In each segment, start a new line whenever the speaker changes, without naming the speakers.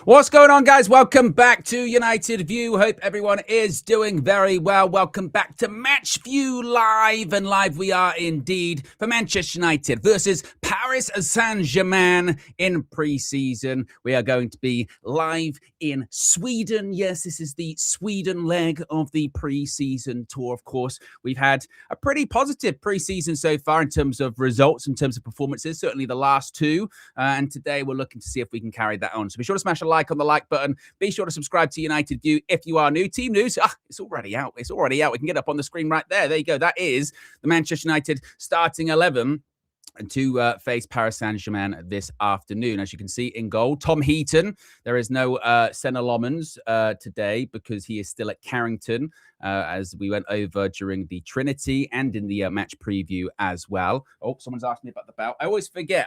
What's going on, guys? Welcome back to United View. Hope everyone is doing very well. Welcome back to Match View Live. And live we are indeed for Manchester United versus Paris Saint-Germain in pre-season. We are going to be live in Sweden. Yes, this is the Sweden leg of the pre-season tour, of course. We've had a pretty positive pre-season so far in terms of results, in terms of performances, certainly the last two. And today we're looking to see if we can carry that on. So be sure to smash a like on the like button. Be sure to subscribe to United View if you are new. Team news, it's already out. It's already out. We can get up on the screen right there. There you go. That is the Manchester United starting 11 to face Paris Saint-Germain this afternoon. As you can see in goal, Tom Heaton. There is no Senna Lomans today because he is still at Carrington, as we went over during the Trinity and in the match preview as well. Oh, someone's asked me about the bell. I always forget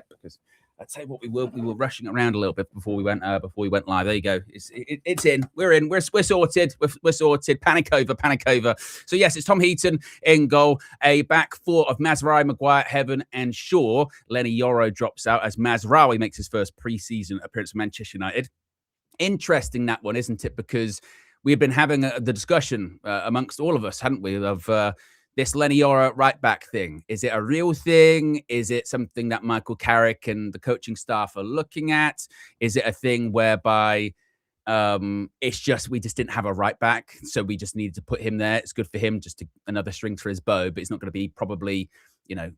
because I'll tell you what, we were rushing around a little bit before we went live. There you go. It's in. We're in. We're sorted. We're sorted. Panic over. So yes, it's Tom Heaton in goal. A back four of Mazraoui, Maguire, Heaven, and Shaw. Lenny Yoro drops out as Mazraoui makes his first pre-season appearance for Manchester United. Interesting, that one, isn't it? Because we've been having the discussion amongst all of us, hadn't we, of this Lenny Yoro right back thing. Is it a real thing? Is it something that Michael Carrick and the coaching staff are looking at? Is it a thing whereby it's just we just didn't have a right back, so we just needed to put him there? It's good for him, just another string for his bow, but it's not going to be probably,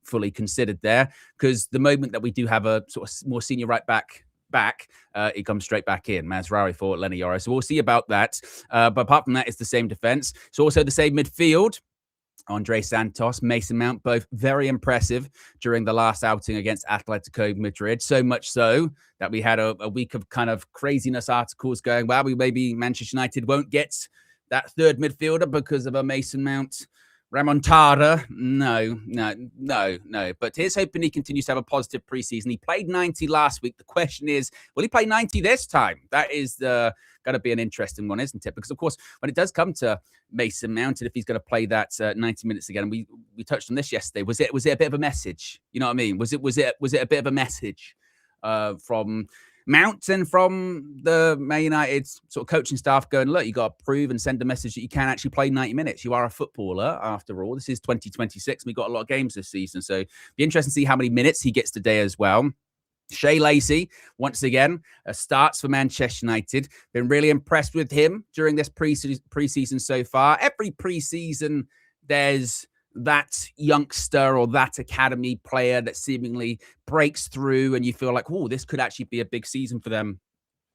fully considered there, because the moment that we do have a sort of more senior right back, it comes straight back in. Mazraoui for Lenny Yoro. So we'll see about that. But apart from that, it's the same defense. It's also the same midfield. Andre Santos, Mason Mount, both very impressive during the last outing against Atletico Madrid. So much so that we had a week of kind of craziness articles going, well, maybe Manchester United won't get that third midfielder because of a Mason Mount remontada. No. But here's hoping he continues to have a positive preseason. He played 90 last week. The question is, will he play 90 this time? That is going to be an interesting one, isn't it? Because, of course, when it does come to Mason Mount, and if he's going to play that 90 minutes again, and we touched on this yesterday, was it a bit of a message? You know what I mean? Was it a bit of a message from Mount and from the Man United sort of coaching staff going, look, you got to prove and send a message that you can actually play 90 minutes. You are a footballer after all. This is 2026. We've got a lot of games this season. So be interesting to see how many minutes he gets today as well. Shea Lacey, once again, starts for Manchester United. Been really impressed with him during this preseason so far. Every preseason, there's that youngster or that academy player that seemingly breaks through and you feel like, oh, this could actually be a big season for them,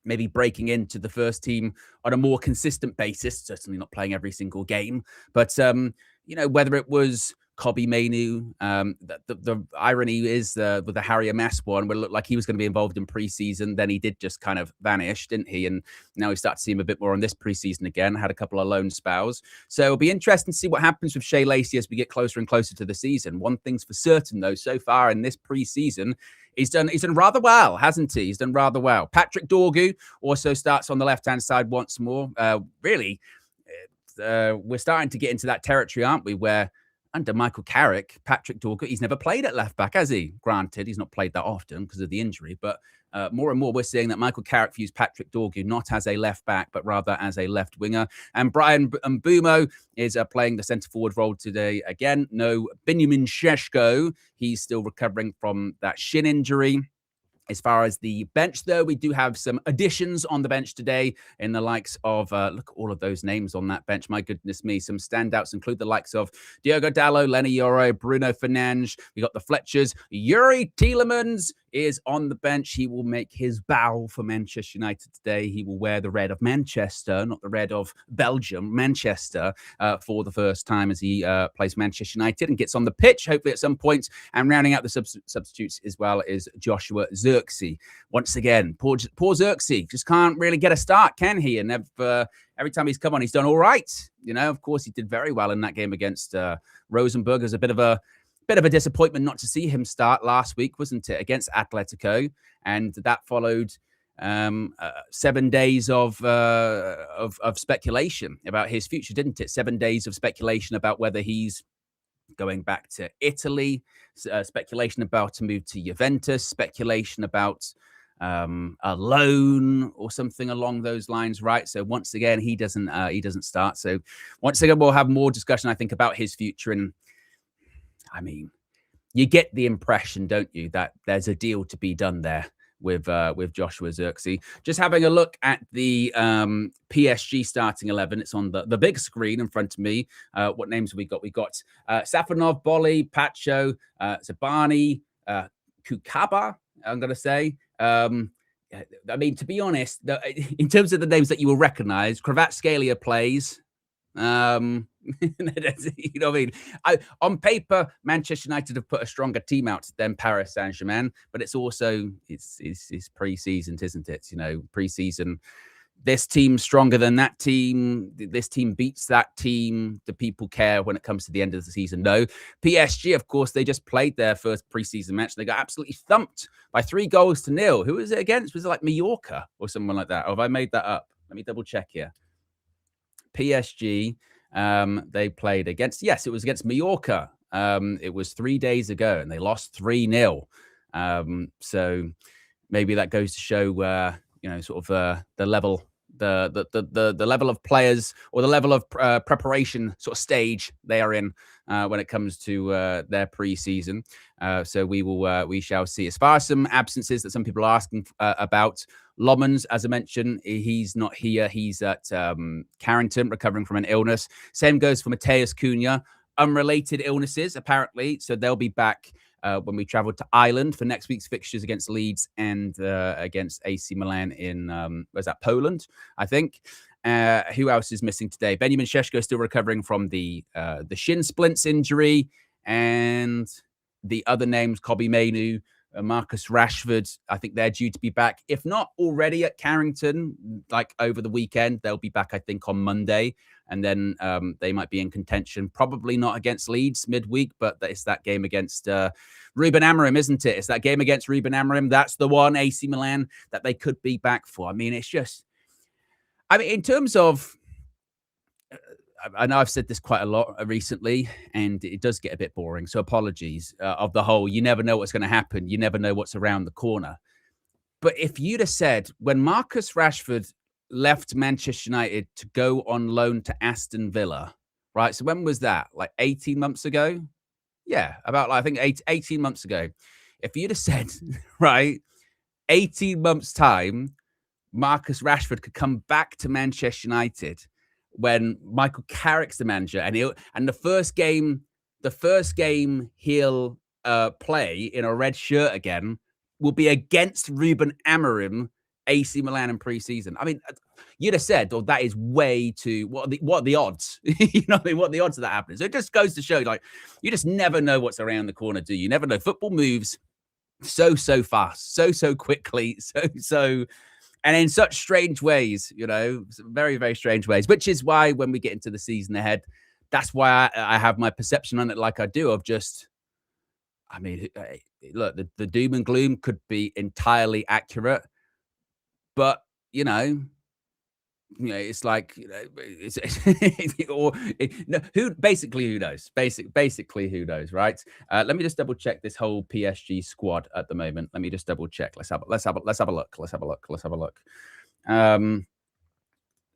maybe breaking into the first team on a more consistent basis, certainly not playing every single game. But, whether it was Kobbie Mainoo, the irony is with the Harry Amass one, where it looked like he was going to be involved in preseason, then he did just kind of vanish, didn't he? And now we start to see him a bit more on this preseason again. Had a couple of loan spells, so it'll be interesting to see what happens with Shea Lacey as we get closer and closer to the season. One thing's for certain, though, so far in this preseason, he's done rather well, hasn't he? He's done rather well. Patrick Dorgu also starts on the left-hand side once more. We're starting to get into that territory, aren't we, where under Michael Carrick, Patrick Dorgu, he's never played at left back, has he? Granted, he's not played that often because of the injury, but more and more we're seeing that Michael Carrick views Patrick Dorgu not as a left back, but rather as a left winger. And Brian Mbeumo is playing the centre forward role today again. No Benjamin Šeško. He's still recovering from that shin injury. As far as the bench, though, we do have some additions on the bench today in the likes of, look at all of those names on that bench. My goodness me, some standouts include the likes of Diogo Dalot, Lenny Yoro, Bruno Fernandes. We got the Fletchers. Yuri Tielemans is on the bench. He will make his bow for Manchester United today. He will wear the red of Manchester, not the red of Belgium, Manchester, for the first time as he plays Manchester United and gets on the pitch, hopefully at some point. And rounding out the substitutes as well is Joshua Zirkzee. Once again, poor Zirkzee just can't really get a start, can he? And every time he's come on, he's done all right. Of course, he did very well in that game against Rosenborg. There's a bit of a disappointment not to see him start last week, wasn't it, against Atletico? And that followed 7 days of speculation about his future, didn't it? 7 days of speculation about whether he's going back to Italy, speculation about to move to Juventus, speculation about a loan or something along those lines, right? So once again, he doesn't start. So once again, we'll have more discussion, I think, about his future. And I mean, you get the impression, don't you, that there's a deal to be done there with Joshua Zirkzee. Just having a look at the PSG starting 11. It's on the big screen in front of me. What names have we got? We got Safonov, Bolly, Pacho, Zabani, Kukaba, I'm going to say. I mean, to be honest, in terms of the names that you will recognize, Kvaratskhelia plays. You know what I mean? On paper, Manchester United have put a stronger team out than Paris Saint-Germain, but it's also it's pre-seasoned, isn't it? You know, pre-season. This team's stronger than that team. This team beats that team. Do people care when it comes to the end of the season? No. PSG, of course, they just played their first preseason match. They got absolutely thumped by 3-0. Who was it against? Was it like Mallorca or someone like that? Or have I made that up? Let me double check here. PSG, they played against, yes, it was against Mallorca. It was 3 days ago, and they lost 3-0. So maybe that goes to show you know, sort of the level, the level of players, or the level of preparation sort of stage they are in when it comes to their pre-season. So we shall see. As far as some absences that some people are asking about, Lomans, as I mentioned, he's not here. He's at Carrington, recovering from an illness. Same goes for Mateus Cunha. Unrelated illnesses, apparently. So they'll be back when we travel to Ireland for next week's fixtures against Leeds and against AC Milan in, where's that, Poland, I think. Who else is missing today? Benjamin Šeško still recovering from the shin splints injury. And the other names, Kobbie Mainoo, Marcus Rashford, I think they're due to be back. If not already at Carrington, like over the weekend, they'll be back, I think, on Monday. And then they might be in contention. Probably not against Leeds midweek, but it's that game against Ruben Amorim, isn't it? It's that game against Ruben Amorim. That's the one, AC Milan, that they could be back for. I mean, it's just... I mean, in terms of... I know I've said this quite a lot recently, and it does get a bit boring. So apologies of the whole, you never know what's going to happen. You never know what's around the corner. But if you'd have said, when Marcus Rashford left Manchester United to go on loan to Aston Villa, right? So when was that? Like 18 months ago? Yeah, about, I think, 18 months ago. If you'd have said, right, 18 months' time, Marcus Rashford could come back to Manchester United when Michael Carrick's the manager, and the first game he'll play in a red shirt again will be against Ruben Amorim, AC Milan in pre-season. I mean, you'd have said, "Oh, that is way too." What are the odds? You know, what I mean, what are the odds of that happening? So it just goes to show, like, you just never know what's around the corner, do you? You never know. Football moves so fast, so quickly, and in such strange ways, you know, very, very strange ways, which is why when we get into the season ahead, that's why I have my perception on it like I do, of just, I mean, look, the doom and gloom could be entirely accurate, but, you know, it's like, you know, who knows? Basically, who knows, right? Let me just double check this whole PSG squad at the moment. Let me just double check. Let's have a look.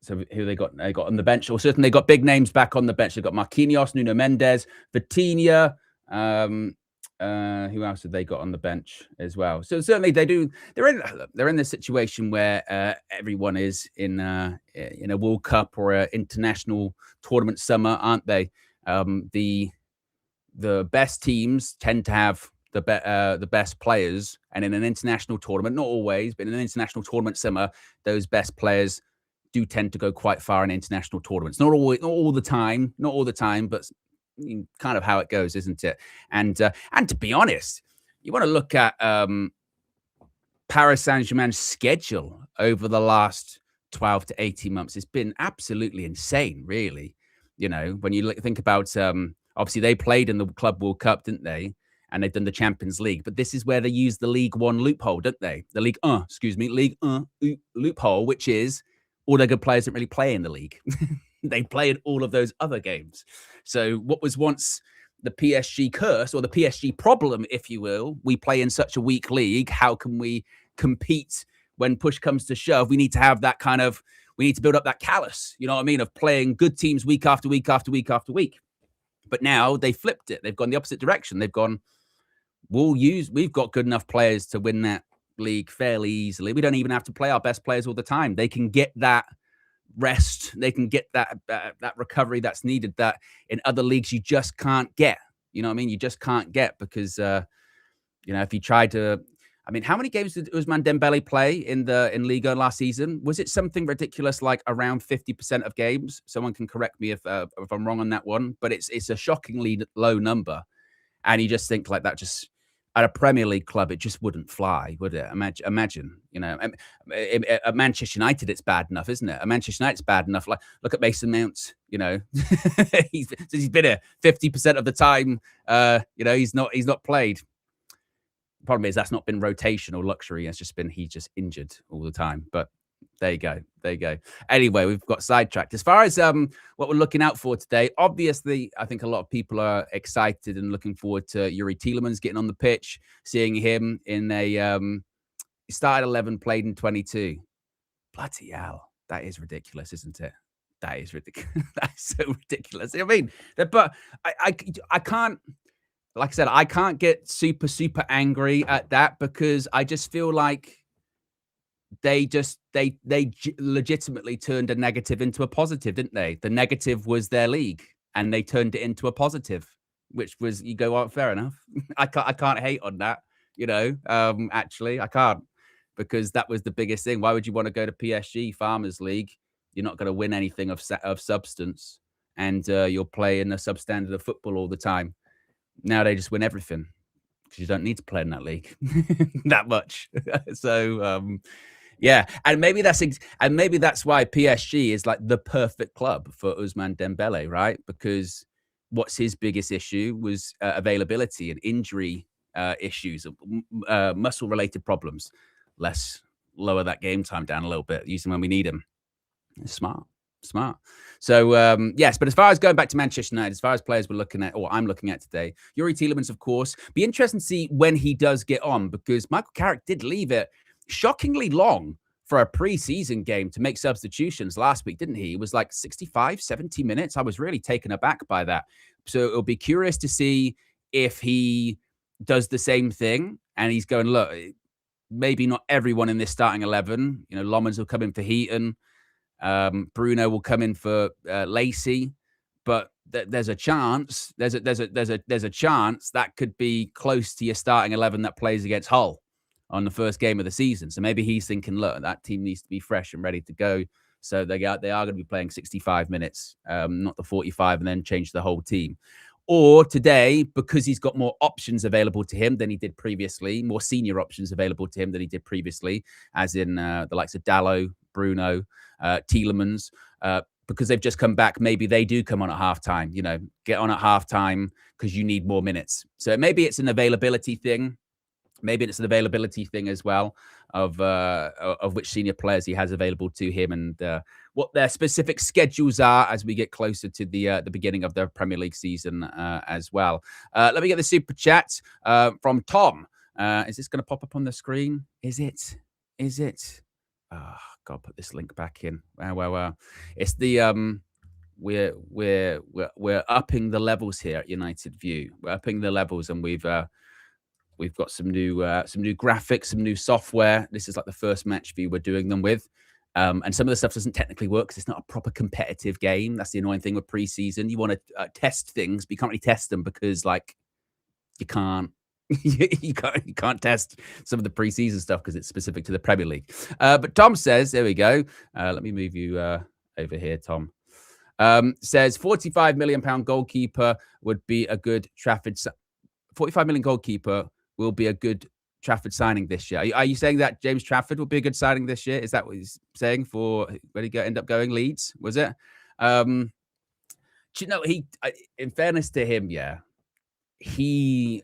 So who they got? They got on the bench, or certainly they got big names back on the bench. They've got Marquinhos, Nuno Mendes, Vitinha. Who else have they got on the bench as well? So certainly they do. They're in this situation where everyone is in a World Cup or an international tournament summer, aren't they? The best teams tend to have the best players, and in an international tournament, not always, but in an international tournament summer, those best players do tend to go quite far in international tournaments. Not all the time, but kind of how it goes, isn't it? And to be honest, you want to look at Paris Saint-Germain's schedule over the last 12 to 18 months. It's been absolutely insane, really. You know, when you think about, obviously they played in the Club World Cup, didn't they? And they've done the Champions League, but this is where they use the League One loophole, don't they? The League One loophole, which is all their good players don't really play in the league. They play in all of those other games. So what was once the PSG curse, or the PSG problem, if you will, we play in such a weak league, how can we compete when push comes to shove. We need to have that kind of, we need to build up that callus, you know what I mean, of playing good teams week after week after week after week. But now they flipped it. They've gone the opposite direction. They've gone, we've got good enough players to win that league fairly easily. We don't even have to play our best players all the time. They can get that rest. They can get that recovery that's needed that in other leagues you just can't get. You know what I mean? You just can't get because, if you try to, I mean, how many games did Ousmane Dembele play in Liga last season? Was it something ridiculous like around 50% of games? Someone can correct me if I'm wrong on that one, but it's a shockingly low number. And you just think like that, just at a Premier League club, it just wouldn't fly, would it? Imagine, at Manchester United, it's bad enough, isn't it? At Manchester United's bad enough. Like, look at Mason Mount, he's been here 50% of the time. He's not played. Problem is that's not been rotational luxury. It's just been he's just injured all the time. But there you go. Anyway, we've got sidetracked. As far as what we're looking out for today, obviously, I think a lot of people are excited and looking forward to Youri Tielemans getting on the pitch, seeing him in a started 11, played in 22. Bloody hell, that is ridiculous, isn't it? That is ridiculous. That's so ridiculous. I mean, but I can't. Like I said, I can't get super, super angry at that because I just feel like they legitimately turned a negative into a positive, didn't they? The negative was their league and they turned it into a positive, which was, you go, oh, fair enough. I can't hate on that, actually I can't, because that was the biggest thing. Why would you want to go to PSG Farmers League? You're not going to win anything of substance and you'll play in a substandard of football all the time. Now they just win everything because you don't need to play in that league that much. So, yeah, and maybe that's why PSG is like the perfect club for Ousmane Dembele, right? Because what's his biggest issue was availability and injury issues, muscle-related problems. Let's lower that game time down a little bit, use him when we need him. It's smart. So, yes, but as far as going back to Manchester United, as far as players we're looking at, or I'm looking at today, Youri Tielemans, of course, be interesting to see when he does get on, because Michael Carrick did leave it shockingly long for a pre-season game to make substitutions last week, didn't he? It was like 65, 70 minutes. I was really taken aback by that. So it'll be curious to see if he does the same thing and he's going, look, maybe not everyone in this starting 11. Lomans will come in for Heaton. Bruno will come in for Lacey, but there's a chance. There's a chance that could be close to your starting 11 that plays against Hull on the first game of the season. So maybe he's thinking, look, that team needs to be fresh and ready to go. So they are going to be playing 65 minutes, not the 45, and then change the whole team. Or today, because he's got more options available to him than he did previously, more senior options available to him than he did previously, as in the likes of Dalot, Bruno, Tielemans, because they've just come back. Maybe they do come on at halftime, get on at halftime because you need more minutes. So maybe it's an availability thing. Maybe it's an availability thing as well of which senior players he has available to him and what their specific schedules are as we get closer to the beginning of the Premier League season as well. Let me get the super chat from Tom. Is this going to pop up on the screen? Is it? Oh, God, put this link back in. Wow. It's the we're upping the levels here at United View. We're upping the levels, and we've got some new graphics, some new software. This is like the first match view we're doing them with. And some of the stuff doesn't technically work because it's not a proper competitive game. That's the annoying thing with preseason. You want to test things, but you can't really test them because you can't. you can't test some of the preseason stuff because it's specific to the Premier League. But Tom says, there we go. Let me move you over here, Tom. Says £45 million goalkeeper would be a good Trafford. 45 million goalkeeper will be a good Trafford signing this year. Are you saying that James Trafford will be a good signing this year? Is that what he's saying for where he end up going? Leeds, was it? Do you know, in fairness to him, yeah, he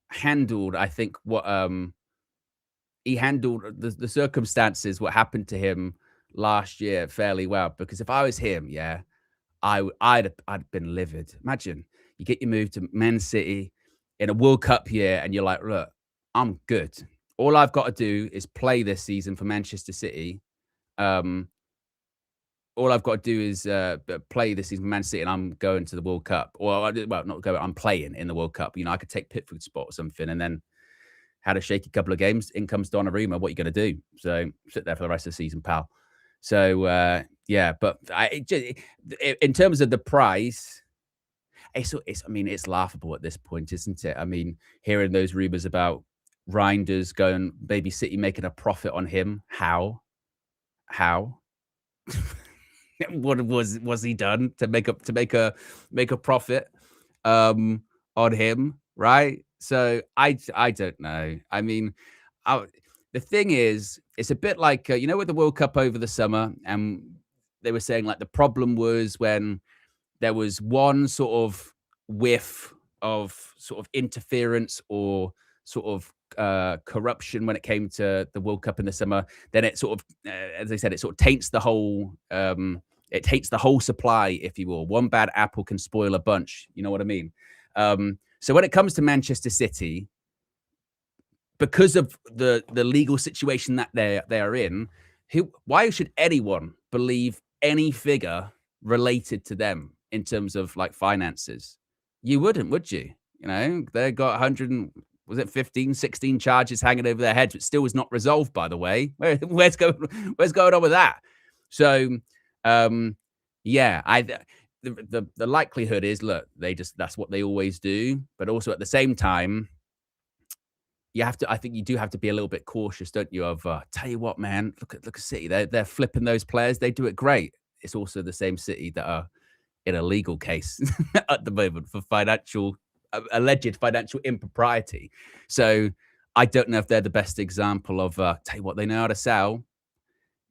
handled, I think, what he handled the circumstances, what happened to him last year fairly well. Because if I was him, yeah, I'd been livid. Imagine you get your move to Man City in a World Cup year and you're like, look, I'm good. All I've got to do is play this season for Manchester City. All I've got to do is play this season for Man City, and I'm going to the World Cup. Well, not going. I'm playing in the World Cup. You know, I could take Pickford spot or something, and then had a shaky couple of games. In comes Donnarumma. What are you going to do? So sit there for the rest of the season, pal. So yeah, but in terms of the price, it's. I mean, it's laughable at this point, isn't it? I mean, hearing those rumors about Reinders going, maybe City making a profit on him. How? What was he done to make a profit on him, right? So I don't know. I mean, the thing is, it's a bit like you know, with the World Cup over the summer, and they were saying like the problem was when there was one sort of whiff of sort of interference or sort of corruption when it came to the World Cup in the summer, then it sort of, as I said, it sort of taints the whole. It taints the whole supply, if you will. One bad apple can spoil a bunch. You know what I mean? So when it comes to Manchester City, because of the legal situation that they are in, why should anyone believe any figure related to them in terms of like finances? You wouldn't, would you? You know, they got 100 and, was it 15, 16 charges hanging over their heads, which still was not resolved, by the way. Where's going on with that? So, yeah, the likelihood is, look, that's what they always do. But also at the same time, I think you do have to be a little bit cautious, don't you? Of tell you what, man, look at City. They're flipping those players. They do it great. It's also the same City that are in a legal case at the moment for alleged financial impropriety. So I don't know if they're the best example of tell you what, they know how to sell.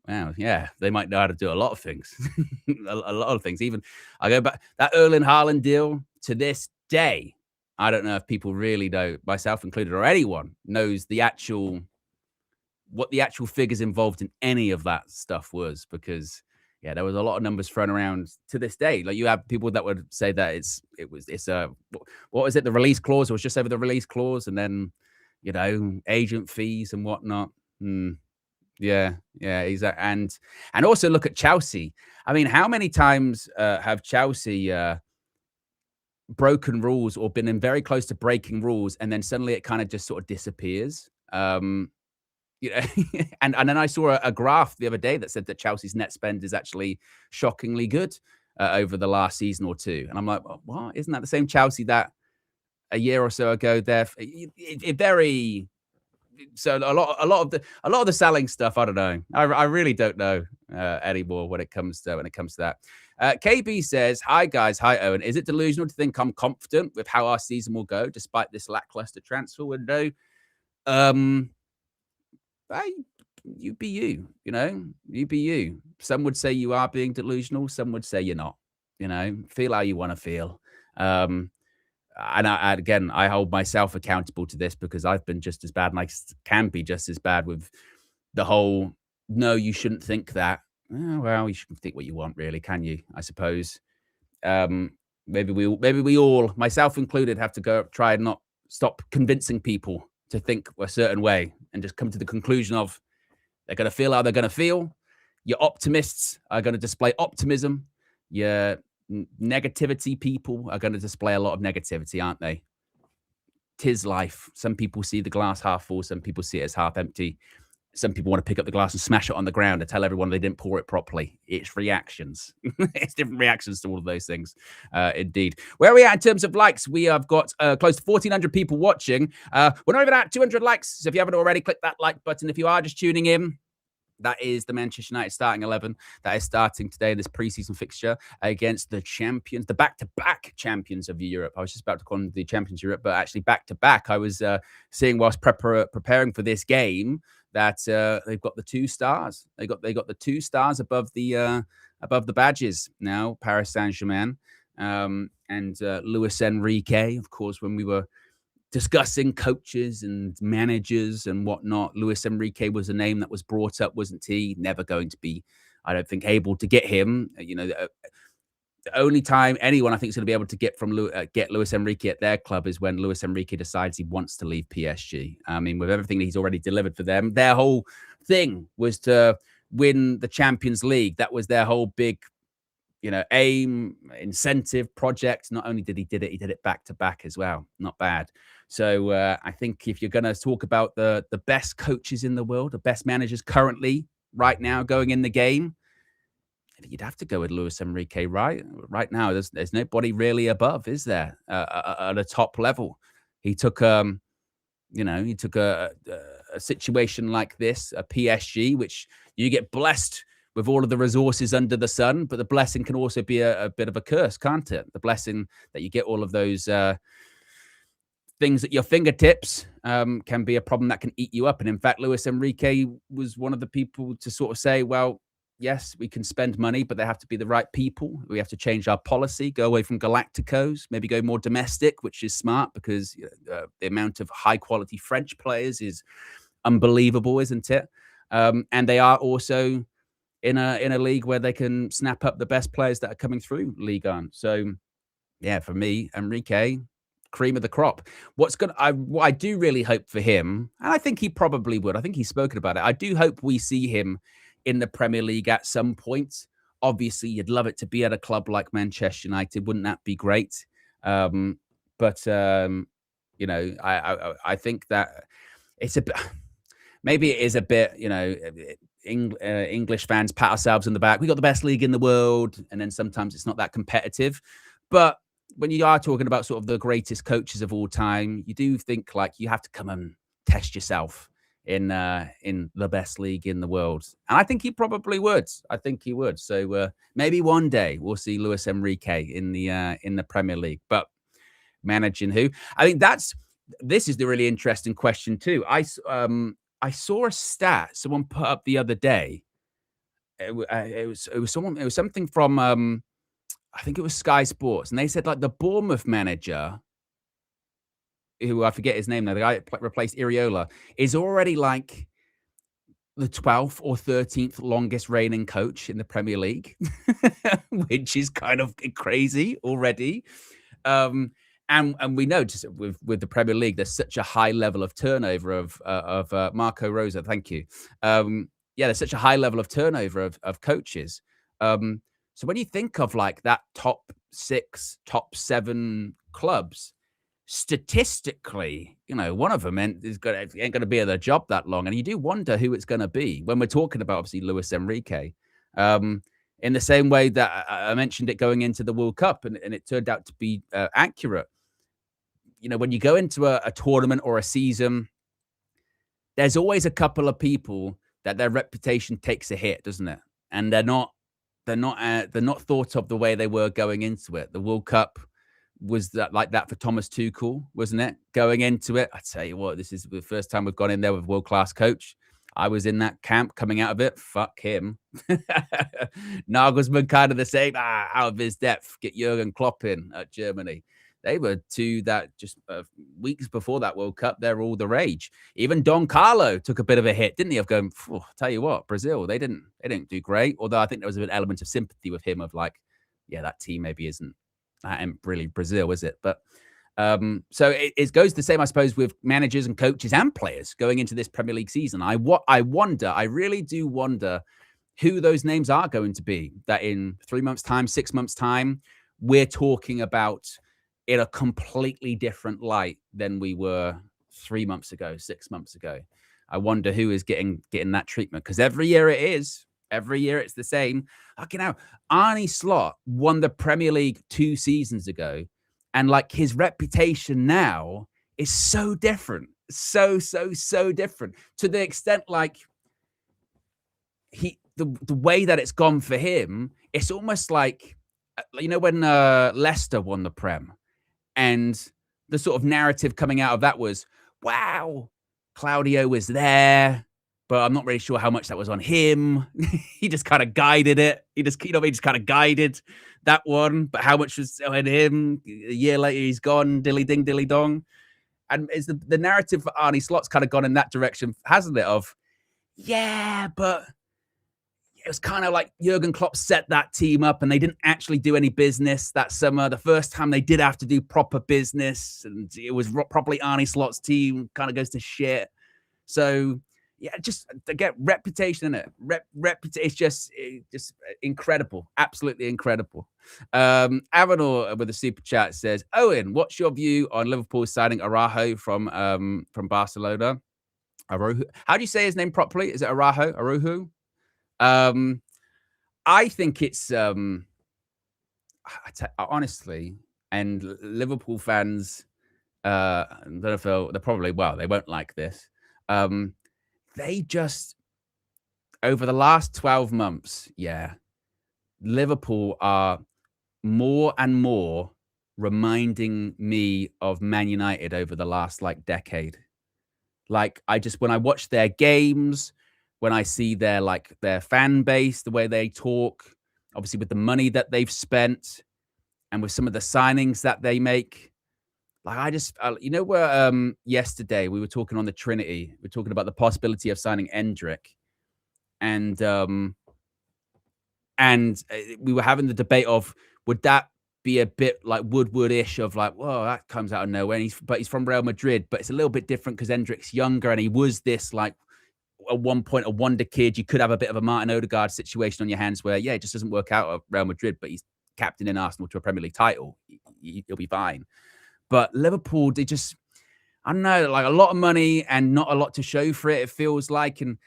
Wow, yeah, they might know how to do a lot of things. a lot of things. Even I go back that Erling Haaland deal to this day. I don't know if people really know, myself included, or anyone knows what the actual figures involved in any of that stuff was, because yeah, there was a lot of numbers thrown around to this day. Like you have people that would say that it's what was it? The release clause was just over the release clause, and then you know agent fees and whatnot. Yeah, exactly. And also look at Chelsea. I mean, how many times have Chelsea broken rules or been in very close to breaking rules, and then suddenly it kind of just sort of disappears? You know, and then I saw a graph the other day that said that Chelsea's net spend is actually shockingly good over the last season or two, and I'm like, well, what? Isn't that the same Chelsea that a year or so ago? Very. So a lot of the selling stuff, I don't know. I really don't know anymore when it comes to that. KB says, "Hi guys, hi Owen. Is it delusional to think I'm confident with how our season will go despite this lackluster transfer window?" You be you, you know. You be you. Some would say you are being delusional. Some would say you're not. You know, feel how you want to feel. And again, I hold myself accountable to this because I've been just as bad, and I can be just as bad with the whole, no, you shouldn't think that. Oh, well, you shouldn't think what you want, really, can you? I suppose. Maybe we all, myself included, have to try and not stop convincing people to think a certain way and just come to the conclusion of they're going to feel how they're going to feel. Your optimists are going to display optimism. Your negativity people are going to display a lot of negativity, aren't they? 'Tis life. Some people see the glass half full. Some people see it as half empty. Some people want to pick up the glass and smash it on the ground and tell everyone they didn't pour it properly. It's reactions. It's different reactions to all of those things. Indeed. Where are we at in terms of likes? We have got close to 1,400 people watching. We're not even at 200 likes. So if you haven't already, click that like button. If you are just tuning in, that is the Manchester United starting 11 that is starting today in this preseason fixture against the champions, the back-to-back champions of Europe. I was just about to call them the champions of Europe, but actually back-to-back. I was seeing whilst preparing for this game that they've got the 2 stars. They got the 2 stars above the badges now. Paris Saint-Germain and Luis Enrique, of course, when we were discussing coaches and managers and whatnot, Luis Enrique was a name that was brought up, wasn't he? Never going to be, I don't think, able to get him. You know, the only time anyone I think is going to be able to get Luis Enrique at their club is when Luis Enrique decides he wants to leave PSG. I mean, with everything that he's already delivered for them, their whole thing was to win the Champions League. That was their whole big, aim, incentive, project. Not only did he did it back to back as well. Not bad. So I think if you're going to talk about the best coaches in the world, the best managers currently right now going in the game, you'd have to go with Luis Enrique, right? Right now, there's nobody really above, is there? At a top level, he took a situation like this, a PSG, which you get blessed with all of the resources under the sun, but the blessing can also be a bit of a curse, can't it? The blessing that you get all of those things at your fingertips can be a problem that can eat you up. And in fact, Luis Enrique was one of the people to sort of say, well, yes, we can spend money, but they have to be the right people. We have to change our policy, go away from Galacticos, maybe go more domestic, which is smart because the amount of high quality French players is unbelievable, isn't it? And they are also in a league where they can snap up the best players that are coming through Ligue 1. So yeah, for me, Enrique, cream of the crop. What I do really hope for him, and I think he probably would. I think he's spoken about it. I do hope we see him in the Premier League at some point. Obviously, you'd love it to be at a club like Manchester United. Wouldn't that be great? I think that it's a bit, maybe it is a bit, English fans pat ourselves in the back. We got the best league in the world. And then sometimes it's not that competitive. But when you are talking about sort of the greatest coaches of all time, you do think like you have to come and test yourself in the best league in the world. And I think he probably would. I think he would. So maybe one day we'll see Luis Enrique in the Premier League. But managing who? I think this is the really interesting question too. I saw a stat someone put up the other day. It was something from I think it was Sky Sports, and they said like the Bournemouth manager, who I forget his name now, the guy that replaced Iriola, is already like the 12th or 13th longest reigning coach in the Premier League, which is kind of crazy already. And we know just with the Premier League, there's such a high level of turnover of Marco Rosa. Thank you. There's such a high level of turnover of coaches. So when you think of like that top 6, top 7 clubs, statistically, one of them ain't going to be at the job that long. And you do wonder who it's going to be when we're talking about, obviously, Luis Enrique. In the same way that I mentioned it going into the World Cup, and it turned out to be accurate. When you go into a tournament or a season, there's always a couple of people that their reputation takes a hit, doesn't it? And they're not thought of the way they were going into it. The World Cup was like that for Thomas Tuchel, wasn't it? Going into it, I tell you what, this is the first time we've gone in there with a world-class coach. I was in that camp coming out of it. Fuck him. Nagelsmann kind of the same. Out of his depth. Get Jurgen Klopp in at Germany. They were two that just weeks before that World Cup, they're all the rage. Even Don Carlo took a bit of a hit, didn't he? Of going, tell you what, Brazil, they didn't do great. Although I think there was an element of sympathy with him of like, yeah, that team maybe isn't really Brazil, is it? But so it goes the same, I suppose, with managers and coaches and players going into this Premier League season. I really do wonder who those names are going to be that in 3 months' time, 6 months' time, we're talking about in a completely different light than we were 3 months ago, 6 months ago. I wonder who is getting that treatment, because every year it's the same. Okay, now Arne Slot won the Premier League 2 seasons ago, and like his reputation now is so different, so different, to the extent like the way that it's gone for him, it's almost like when Leicester won the Prem. And the sort of narrative coming out of that was, wow, Claudio was there, but I'm not really sure how much that was on him. He just kind of guided it. He just kind of guided that one. But how much was on him? A year later, he's gone, dilly ding, dilly dong. And is the narrative for Arne Slot's kind of gone in that direction, hasn't it? Of, yeah, but it was kind of like Jurgen Klopp set that team up and they didn't actually do any business that summer. The first time they did have to do proper business, and it was probably Arne Slot's team, kind of goes to shit. So yeah, just to get reputation in it. It's just incredible. Absolutely incredible. Avanor with a super chat says, Owen, what's your view on Liverpool signing Araujo from Barcelona? Araujo. How do you say his name properly? Is it Araujo? Araujo? I think it's honestly, and Liverpool fans, I don't know if they probably, well, they won't like this. They just, over the last 12 months, Liverpool are more and more reminding me of Man United over the last decade. Like, when I watch their games, when I see their fan base, the way they talk, obviously with the money that they've spent and with some of the signings that they make, where yesterday we were talking on the Trinity, we were talking about the possibility of signing Endrick, and we were having the debate of, would that be a bit like Woodward-ish of whoa, that comes out of nowhere, but he's from Real Madrid, but it's a little bit different because Endrick's younger and he was this at one point a wonder kid. You could have a bit of a Martin Odegaard situation on your hands where it just doesn't work out at Real Madrid, but he's captain in Arsenal to a Premier League title. He'll be fine. But Liverpool, they just, I don't know, a lot of money and not a lot to show for it, it feels like. And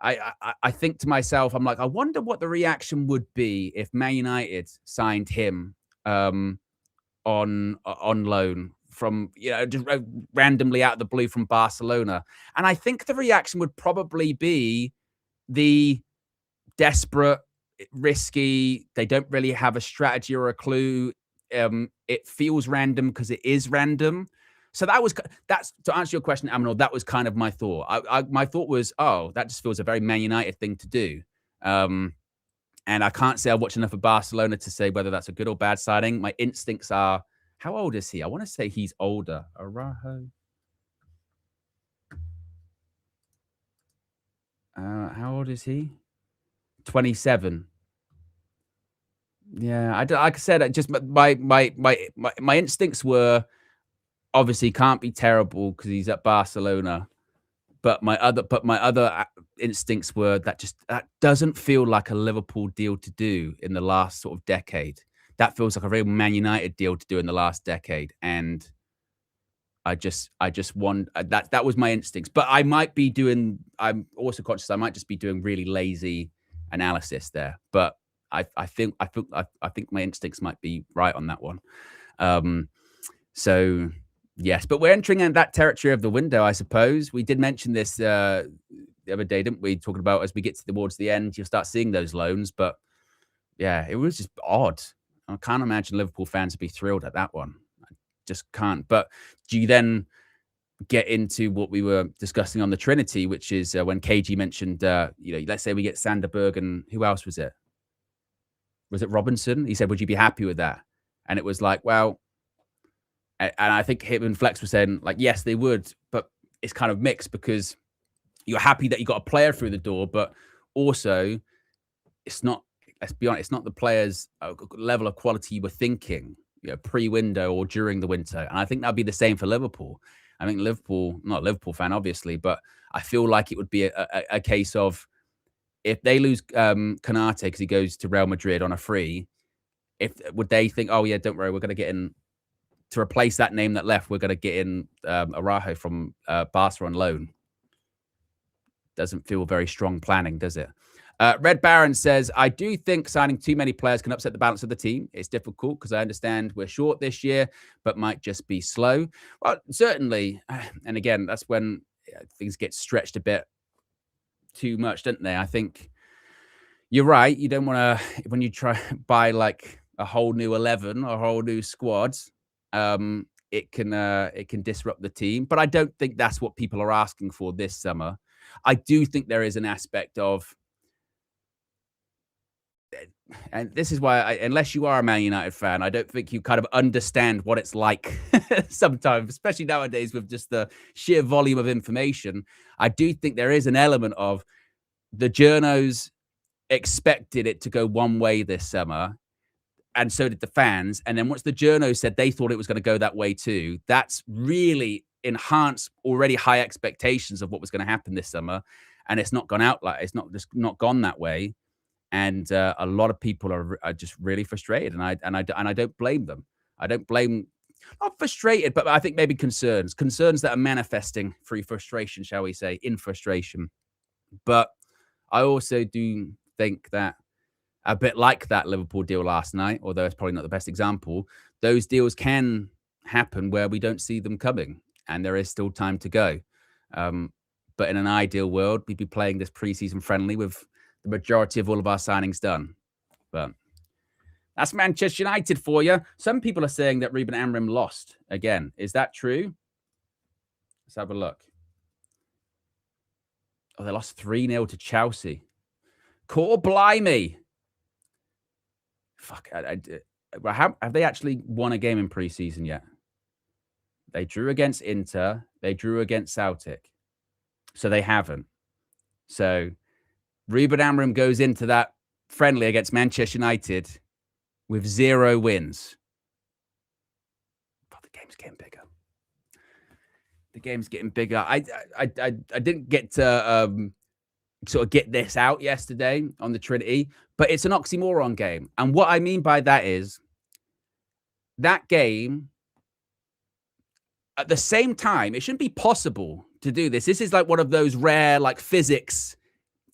I think to myself, I'm I wonder what the reaction would be if Man United signed him on loan from, just randomly out of the blue from Barcelona. And I think the reaction would probably be the desperate, risky, they don't really have a strategy or a clue. It feels random because it is random. So that's to answer your question, Aminor, that was kind of my thought. My thought was, that just feels a very Man United thing to do. And I can't say I watch enough of Barcelona to say whether that's a good or bad signing. My instincts are, how old is he? I want to say he's older. Araujo. How old is he? 27. Yeah, like I said, just my instincts were obviously can't be terrible because he's at Barcelona. But my other instincts were that doesn't feel like a Liverpool deal to do in the last sort of decade. That feels like a real Man United deal to do in the last decade. And I just want that was my instincts. But I'm also conscious I might just be doing really lazy analysis there. But I think my instincts might be right on that one. So yes, but we're entering in that territory of the window, I suppose. We did mention this the other day, didn't we? Talking about as we get towards the end, you'll start seeing those loans. But yeah, it was just odd. I can't imagine Liverpool fans would be thrilled at that one. I just can't. But do you then get into what we were discussing on the Trinity, which is when KG mentioned, let's say we get Sanderberg and who else was it? Was it Robinson? He said, would you be happy with that? And it was well, and I think him and Flex were saying, yes, they would, but it's kind of mixed because you're happy that you got a player through the door, but also it's not, let's be honest, it's not the player's level of quality you were thinking, pre-window or during the winter. And I think that'd be the same for Liverpool. I think Liverpool, not a Liverpool fan, obviously, but I feel like it would be a case of if they lose Konate because he goes to Real Madrid on a free, would they think, oh yeah, don't worry, we're going to get in to replace that name that left. We're going to get in Araujo from Barca on loan. Doesn't feel very strong planning, does it? Red Baron says, I do think signing too many players can upset the balance of the team. It's difficult because I understand we're short this year, but might just be slow. Well, certainly. And again, that's when things get stretched a bit too much, don't they? I think you're right. You don't want to, when you try buy a whole new 11 or a whole new squad, it can disrupt the team. But I don't think that's what people are asking for this summer. I do think there is an aspect of, and this is why, unless you are a Man United fan, I don't think you kind of understand what it's like sometimes, especially nowadays with just the sheer volume of information. I do think there is an element of the journos expected it to go one way this summer, and so did the fans. And then once the journos said they thought it was going to go that way too, that's really enhanced already high expectations of what was going to happen this summer. And it's not gone out like it's not gone that way. And a lot of people are just really frustrated, and I don't blame them. I don't blame, not frustrated, but I think maybe concerns that are manifesting through frustration, shall we say, in frustration. But I also do think that a bit like that Liverpool deal last night, although it's probably not the best example, those deals can happen where we don't see them coming, and there is still time to go. But in an ideal world, we'd be playing this preseason friendly with the majority of all of our signings done. But that's Manchester United for you. Some people are saying that Ruben Amorim lost again. Is that true? Let's have a look. Oh, they lost 3-0 to Chelsea. Core blimey. Fuck. Have they actually won a game in preseason yet? They drew against Inter. They drew against Celtic. So they haven't. So Ruben Amorim goes into that friendly against Manchester United with 0 wins. But the game's getting bigger. The game's getting bigger. I didn't get to sort of get this out yesterday on the Trinity, but it's an oxymoron game. And what I mean by that is that game, at the same time, it shouldn't be possible to do this. This is like one of those rare like physics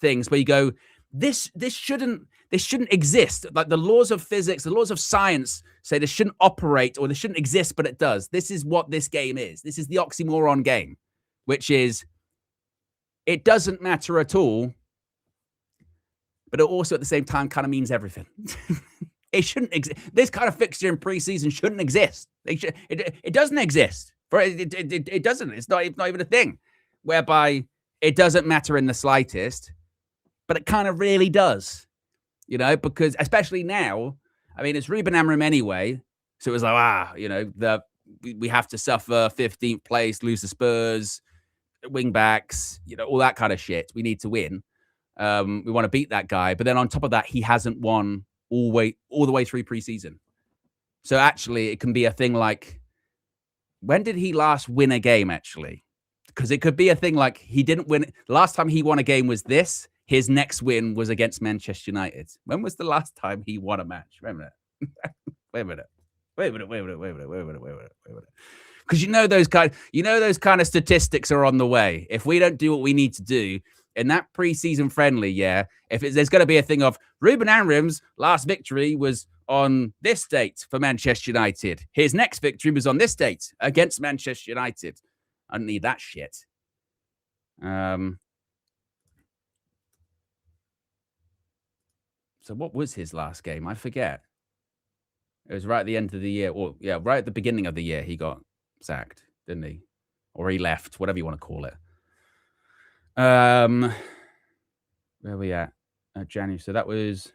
things where you go, this shouldn't exist. Like the laws of physics, the laws of science say this shouldn't operate or this shouldn't exist, but it does. This is what this game is. This is the oxymoron game, which is it doesn't matter at all, but it also at the same time kind of means everything. It shouldn't exist. This kind of fixture in preseason shouldn't exist. It doesn't exist. It doesn't. It's not even a thing whereby it doesn't matter in the slightest, but it kind of really does, you know, because especially now, I mean, it's Ruben Amorim anyway. So it was like, we have to suffer 15th place, lose to Spurs, wing backs, you know, all that kind of shit. We need to win. We want to beat that guy. But then on top of that, he hasn't won all the way through preseason. So actually, it can be a thing like, when did he last win a game, actually? Because it could be a thing like he didn't win. The last time he won a game was this. His next win was against Manchester United. When was the last time he won a match? Wait a minute. Because you know those kind of statistics are on the way. If we don't do what we need to do in that preseason friendly, there's going to be a thing of Ruben Amorim's last victory was on this date for Manchester United. His next victory was on this date against Manchester United. I don't need that shit. So what was his last game? I forget. It was right at the end of the year. Right at the beginning of the year, he got sacked, didn't he? Or he left, whatever you want to call it. Where are we at? January. So that was...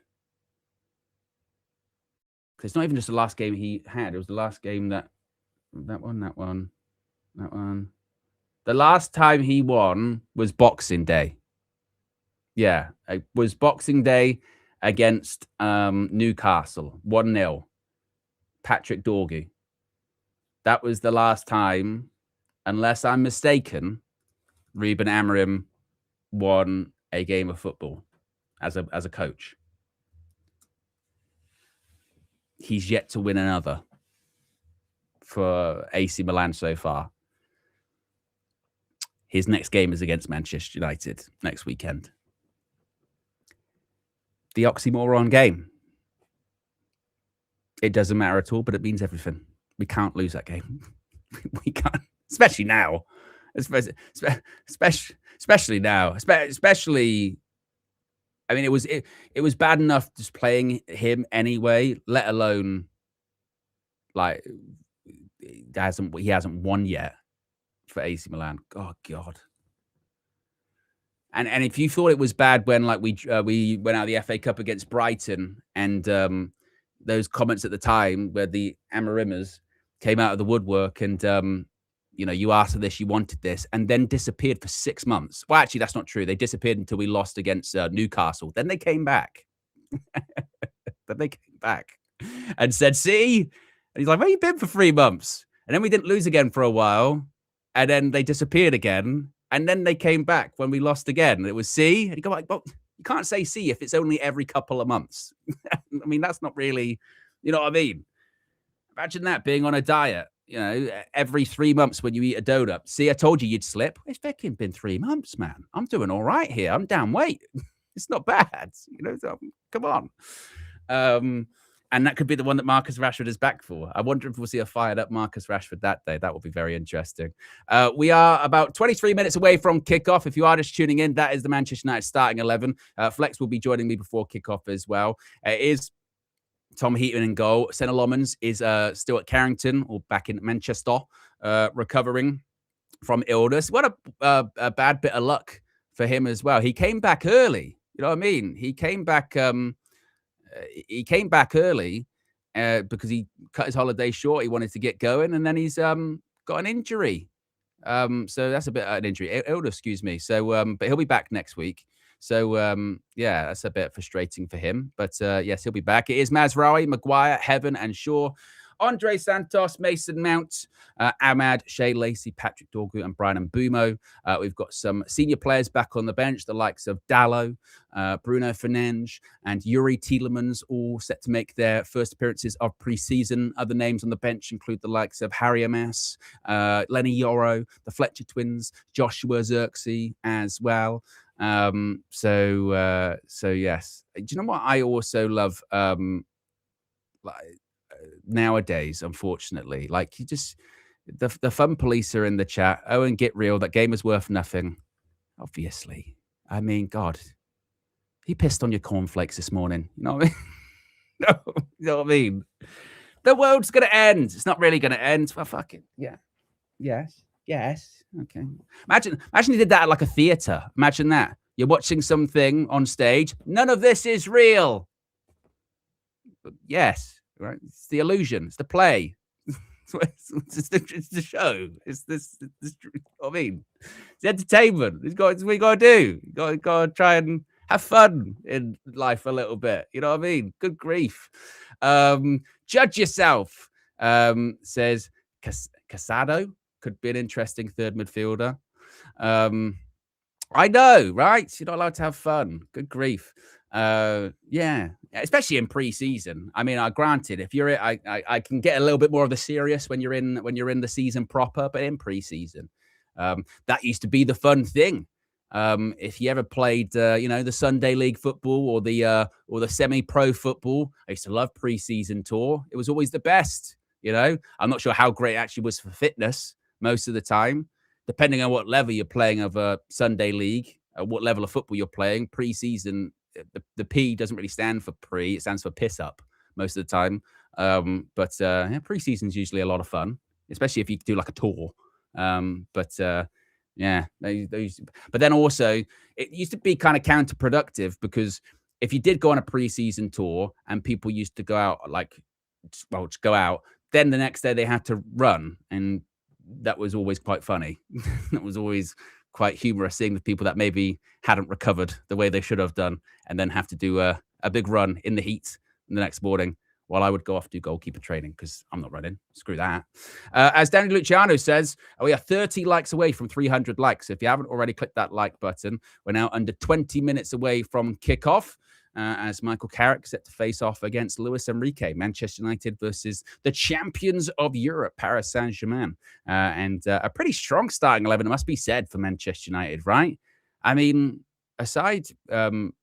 It's not even just the last game he had. It was the last game that one. The last time he won was Boxing Day. Yeah, it was Boxing Day against Newcastle, 1-0. Patrick Dorgu. That was the last time, unless I'm mistaken, Ruben Amorim won a game of football as a coach. He's yet to win another for AC Milan so far. His next game is against Manchester United next weekend. The oxymoron game. It doesn't matter at all, but it means everything. We can't lose that game. We can't, especially now. Especially now. Especially, I mean, it was bad enough just playing him anyway, let alone like he hasn't won yet for AC Milan. Oh God. And if you thought it was bad when like we went out of the FA Cup against Brighton and those comments at the time where the Amorimmers came out of the woodwork and you know, you asked for this, you wanted this, and then disappeared for 6 months. Well, actually, that's not true. They disappeared until we lost against Newcastle. Then they came back. Then they came back and said, see? And he's like, where you been for 3 months? And then we didn't lose again for a while. And then they disappeared again. And then they came back when we lost again. And it was see? And you go like, well, you can't say see if it's only every couple of months. I mean, that's not really, you know what I mean? Imagine that, being on a diet, you know, every 3 months when you eat a donut. See, I told you you'd slip. It's fucking been 3 months, man. I'm doing all right here. I'm down weight. It's not bad. You know, so, come on. And that could be the one that Marcus Rashford is back for. I wonder if we'll see a fired up Marcus Rashford that day. That will be very interesting. We are about 23 minutes away from kickoff. If you are just tuning in, that is the Manchester United starting 11. Flex will be joining me before kickoff as well. It is Tom Heaton in goal. Senna Lomans is still at Carrington or back in Manchester, recovering from illness. What a bad bit of luck for him as well. He came back early. You know what I mean? He came back. He came back early because he cut his holiday short. He wanted to get going, and then he's got an injury. So that's a bit an injury. Illness, excuse me. So, but he'll be back next week. So, yeah, that's a bit frustrating for him. But yes, he'll be back. It is Mazraoui, Maguire, Heaven, and Shaw. Andre Santos, Mason Mount, Ahmad, Shea Lacey, Patrick Dorgu, and Brian Mbumo. We've got some senior players back on the bench, the likes of Dallo, Bruno Fernandes, and Yuri Tielemans, all set to make their first appearances of pre-season. Other names on the bench include the likes of Harry Amas, Lenny Yoro, the Fletcher twins, Joshua Zirkzee as well. So yes. Do you know what I also love? Nowadays, unfortunately, like you just the fun police are in the chat. Owen, get real. That game is worth nothing. Obviously, I mean, God, he pissed on your cornflakes this morning. You know what I mean? No, you know what I mean? The world's gonna end. It's not really gonna end. Well, fuck it. Yeah. Yes. Okay. Imagine you did that at like a theater. Imagine that. You're watching something on stage. None of this is real. Yes. Right, it's the illusion. It's the play. It's the show. It's this. I mean, it's the entertainment. It's what you got to do. You got to try and have fun in life a little bit. You know what I mean? Good grief. Judge yourself. Says Casado could be an interesting third midfielder. I know, right? You're not allowed to have fun. Good grief. Yeah, especially in pre-season. I mean, granted, if you're I can get a little bit more of the serious when you're in the season proper, but in pre-season, that used to be the fun thing. If you ever played, you know, the Sunday League football or the semi-pro football, I used to love pre-season tour. It was always the best. You know, I'm not sure how great it actually was for fitness most of the time, depending on what level you're playing of a Sunday League, what level of football you're playing. Pre-season. The P doesn't really stand for pre; it stands for piss up most of the time. But yeah, pre-season is usually a lot of fun, especially if you do like a tour. Yeah, but then also it used to be kind of counterproductive because if you did go on a pre-season tour and people used to go out just go out, then the next day they had to run, and that was always quite funny. That was always quite humorous, seeing the people that maybe hadn't recovered the way they should have done and then have to do a big run in the heat the next morning while I would go off do goalkeeper training because I'm not running. Screw that. As Danny Luciano says, we are 30 likes away from 300 likes. If you haven't already clicked that like button, we're now under 20 minutes away from kickoff. As Michael Carrick set to face off against Luis Enrique, Manchester United versus the champions of Europe, Paris Saint-Germain. And a pretty strong starting 11, it must be said, for Manchester United, right? I mean, aside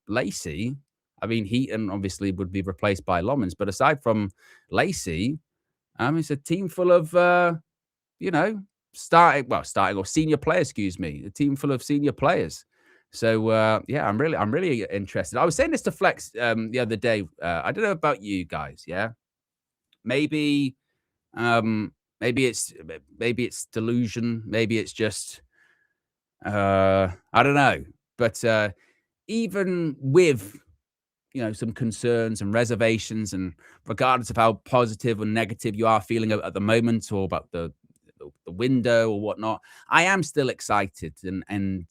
Lacey, I mean, Heaton obviously would be replaced by Lomans, but aside from Lacey, it's a team full of, you know, starting or senior players, excuse me, a team full of senior players. So yeah, I'm really interested. I was saying this to Flex the other day. I don't know about you guys, yeah. Maybe it's delusion. Maybe it's just I don't know. But even with, you know, some concerns and reservations, and regardless of how positive or negative you are feeling at the moment, or about the the window or whatnot, I am still excited and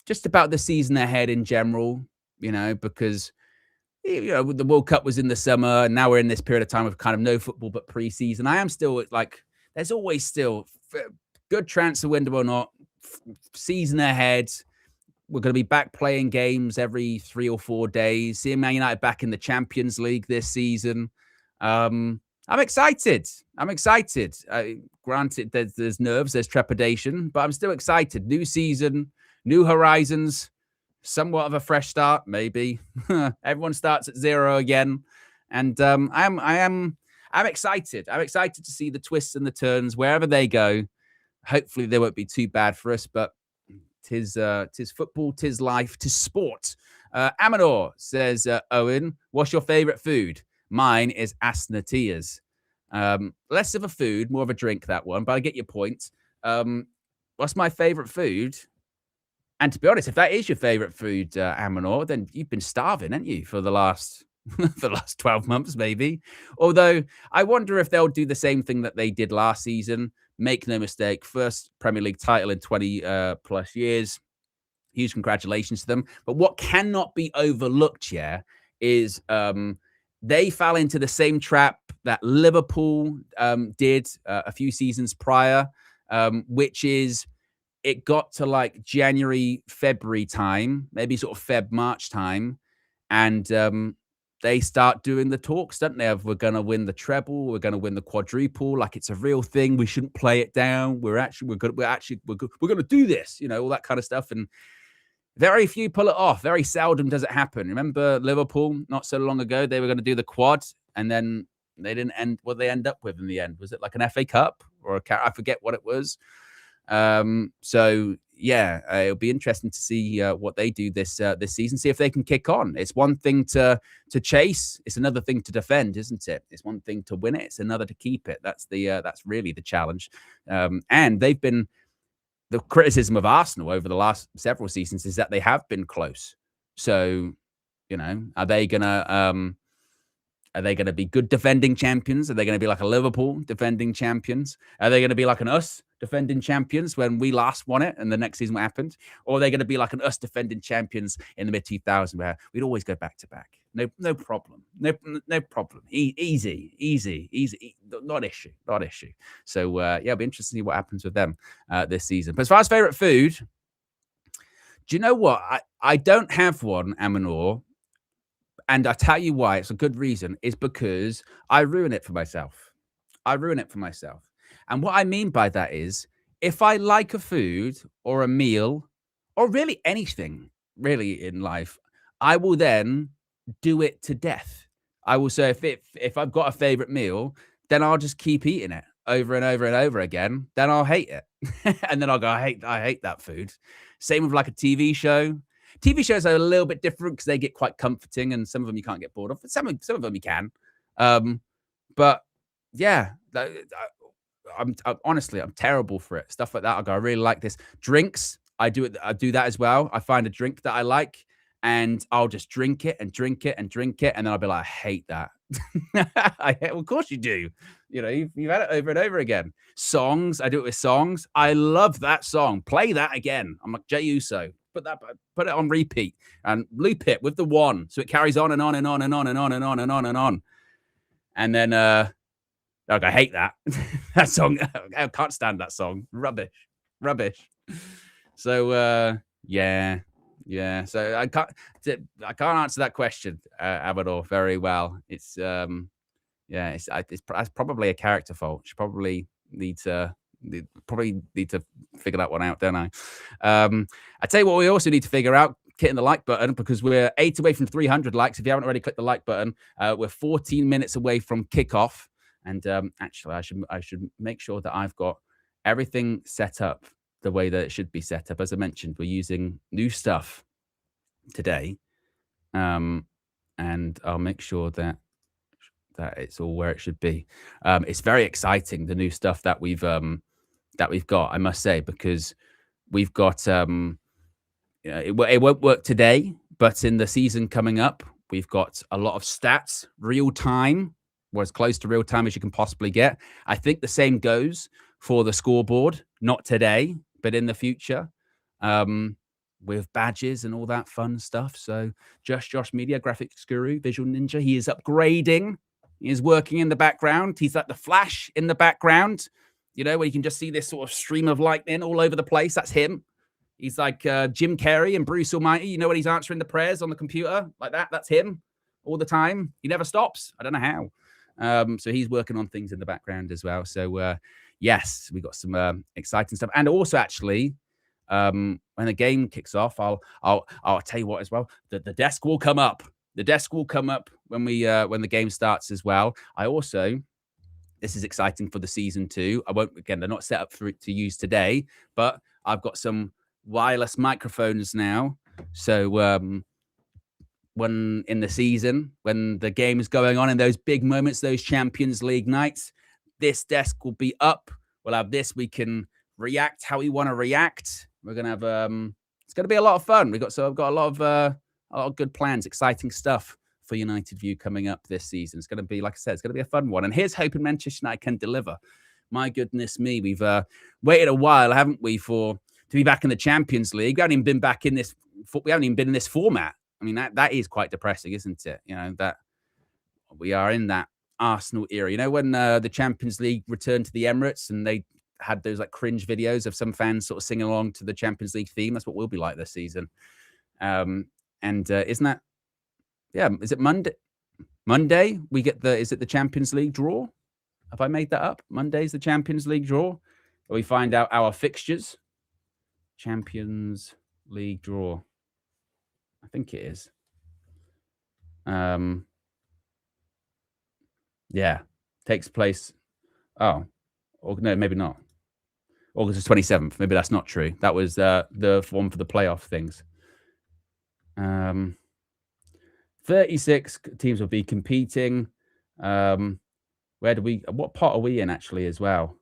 just about the season ahead in general, because the World Cup was in the summer, and now we're in this period of time of kind of no football but preseason. I am still like, there's always still good transfer window or not, season ahead. We're going to be back playing games every 3 or 4 days. Seeing Man United back in the Champions League this season. I'm excited. Granted, there's nerves, there's trepidation, but I'm still excited. New season, new horizons, somewhat of a fresh start, maybe. Everyone starts at 0 again, and I'm excited. I'm excited to see the twists and the turns wherever they go. Hopefully, they won't be too bad for us, but tis football, tis life, tis sport. Amador says, Owen, what's your favorite food? Mine is asnatias. Less of a food, more of a drink, that one, but I get your point. What's my favorite food? And to be honest, if that is your favorite food, Amador, then you've been starving, haven't you, for the last 12 months, maybe. Although I wonder if they'll do the same thing that they did last season. Make no mistake, first Premier League title in 20 plus years. Huge congratulations to them. But what cannot be overlooked, is they fell into the same trap that Liverpool did a few seasons prior, which is it got to like January, February time, maybe sort of Feb, March time, and they start doing the talks, don't they? Of we're going to win the treble, we're going to win the quadruple, like it's a real thing. We shouldn't play it down. We're going to do this, all that kind of stuff. And very few pull it off. Very seldom does it happen. Remember Liverpool not so long ago? They were going to do the quad, and then they didn't end. What they end up with in the end, was it like an FA Cup or I forget what it was. So yeah, it'll be interesting to see what they do this season. See if they can kick on. It's one thing to chase. It's another thing to defend, isn't it? It's one thing to win it. It's another to keep it. That's really the challenge. And they've been the criticism of Arsenal over the last several seasons is that they have been close. So are they gonna be good defending champions? Are they going to be like a Liverpool defending champions? Are they going to be like an us defending champions when we last won it and the next season what happened? Or are they going to be like an us defending champions in the mid-2000s where we'd always go back to back? No problem. No problem. Easy. Not issue. So, it'll be interesting to see what happens with them this season. But as far as favorite food, do you know what? I don't have one, Amanor. And I tell you why, it's a good reason, is because I ruin it for myself. And what I mean by that is, if I like a food or a meal, or really anything really in life, I will then do it to death. I will say if I've got a favorite meal, then I'll just keep eating it over and over and over again. Then I'll hate it. And then I'll go, I hate that food. Same with like a TV show. TV shows are a little bit different because they get quite comforting, and some of them you can't get bored of. But some of them you can. But yeah, I'm honestly, I'm terrible for it. Stuff like that. I go, I really like this. Drinks, I do that as well. I find a drink that I like, and I'll just drink it, and then I'll be like, I hate that. Well, of course you do. You've had it over and over again. Songs, I do it with songs. I love that song. Play that again. I'm like Jey Uso. Put it on repeat and loop it with the one, so it carries on and on and on and on and on and on and on and on. And then, I hate that that song. I can't stand that song. Rubbish. So, yeah. So I can't answer that question, Amador, very well. It's it's probably a character fault. She probably need to figure that one out, don't I? I tell you what, we also need to figure out, hitting the like button, because we're 8 away from 300 likes. If you haven't already clicked the like button, we're 14 minutes away from kickoff. And actually, I should make sure that I've got everything set up the way that it should be set up. As I mentioned, we're using new stuff today, and I'll make sure that it's all where it should be. It's very exciting, the new stuff that we've got, I must say, because we've got it won't work today, but in the season coming up, we've got a lot of stats, real time, or as close to real time as you can possibly get. I think the same goes for the scoreboard. Not today, but in the future. With badges and all that fun stuff. So Josh Media, graphics guru, visual ninja, he is upgrading. He is working in the background. He's like the Flash in the background, you know, where you can just see this sort of stream of lightning all over the place. That's him. He's like Jim Carrey and Bruce Almighty. You know, when he's answering the prayers on the computer like that, that's him all the time. He never stops. I don't know how. So he's working on things in the background as well. So yes, we got some exciting stuff. And also actually, when the game kicks off, I'll tell you what as well. The desk will come up. The desk will come up when the game starts as well. This is exciting for the season too. They're not set up for it to use today, but I've got some wireless microphones now. So when in the season, when the game is going on in those big moments, those Champions League nights, this desk will be up. We'll have this. We can react how we want to react. We're gonna have it's gonna be a lot of fun. I've got a lot of good plans, exciting stuff for United View coming up this season. It's gonna be, like I said, it's gonna be a fun one. And here's hoping Manchester United can deliver. My goodness me, we've waited a while, haven't we, to be back in the Champions League. We haven't even been back in this. We haven't even been in this format. I mean, that is quite depressing, isn't it? You know, that we are in that Arsenal era. You know, when the Champions League returned to the Emirates and they had those like cringe videos of some fans sort of singing along to the Champions League theme. That's what we'll be like this season. Isn't that, yeah, is it Monday? Monday we get is it the Champions League draw? Have I made that up? Monday's the Champions League draw. Where we find out our fixtures. Champions League draw. I think it is. Yeah, takes place. Oh, or no, maybe not. August 27th. Maybe that's not true. That was the one for the playoff things. 36 teams will be competing. What pot are we in actually as well?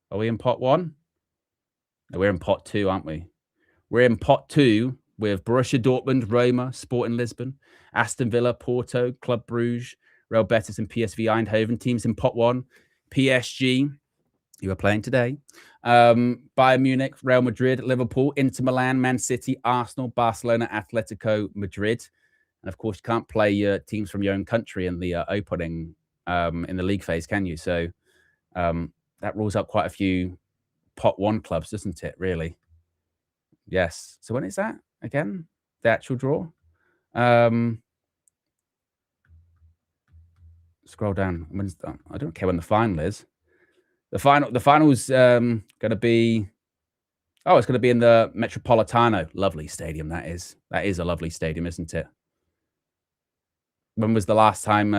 Are we in pot 1? No, we're in pot 2, aren't we? We're in pot 2 with Borussia Dortmund, Roma, Sporting Lisbon, Aston Villa, Porto, Club Brugge, Real Betis, and PSV Eindhoven. Teams in pot 1. PSG, who are playing today. Bayern Munich, Real Madrid, Liverpool, Inter Milan, Man City, Arsenal, Barcelona, Atletico Madrid. And of course, you can't play teams from your own country in the opening in the league phase, can you? So that rules out quite a few pot 1 clubs, doesn't it, really? Yes. So when is that again? The actual draw? Scroll down. When's that? I don't care when the final is. The final's going to be. Oh, it's going to be in the Metropolitano. Lovely stadium. That is a lovely stadium, isn't it? When was the last time?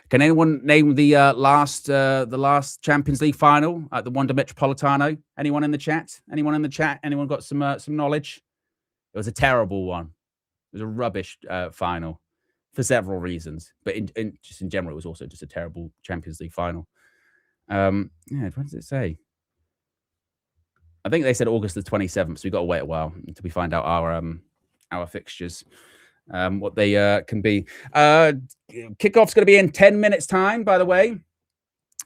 Can anyone name the last Champions League final at the Wanda Metropolitano? Anyone in the chat? Anyone got some knowledge? It was a terrible one. It was a rubbish final for several reasons, but in general, it was also just a terrible Champions League final. Yeah, what does it say? I think they said August the 27th, so we've got to wait a while until we find out our fixtures, what they can be. Kickoff's going to be in 10 minutes time, by the way.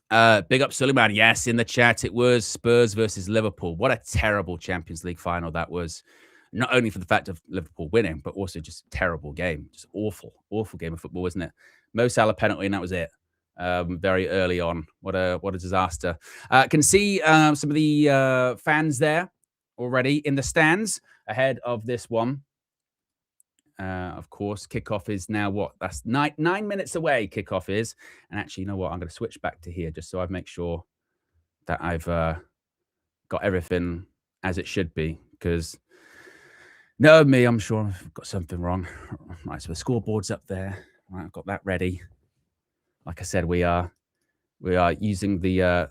Big up Suleiman. Yes, in the chat, it was Spurs versus Liverpool. What a terrible Champions League final that was. Not only for the fact of Liverpool winning, but also just a terrible game. Just awful game of football, wasn't it? Mo Salah penalty, and that was it. Very early on. What a disaster. Can see some of the fans there already in the stands ahead of this one. Of course, kickoff is now what? That's 9 minutes away, kickoff is. And actually, you know what? I'm going to switch back to here just so I make sure that I've got everything as it should be. Because, no, me, I'm sure I've got something wrong. Right, so the scoreboard's up there. Right, I've got that ready. Like I said, we are using the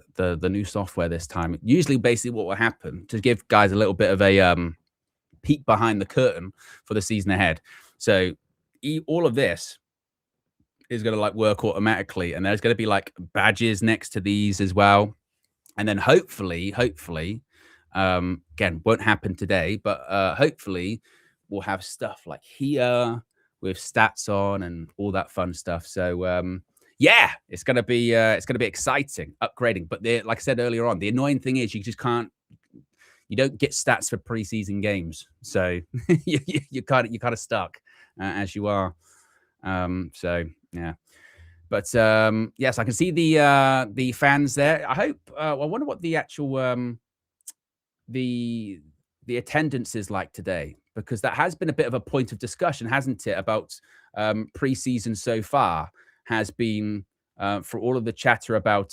new software this time. Usually, basically, what will happen to give guys a little bit of a peek behind the curtain for the season ahead. So all of this is going to like work automatically, and there's going to be like badges next to these as well. And then hopefully, again, won't happen today, but hopefully we'll have stuff like here with stats on and all that fun stuff. So Yeah, it's gonna be exciting, upgrading. But like I said earlier on, the annoying thing is you just can't. You don't get stats for preseason games, so you're kind of stuck as you are. So yeah. But yes, I can see the fans there. I hope. I wonder what the actual the attendance is like today, because that has been a bit of a point of discussion, hasn't it? About preseason so far has been for all of the chatter about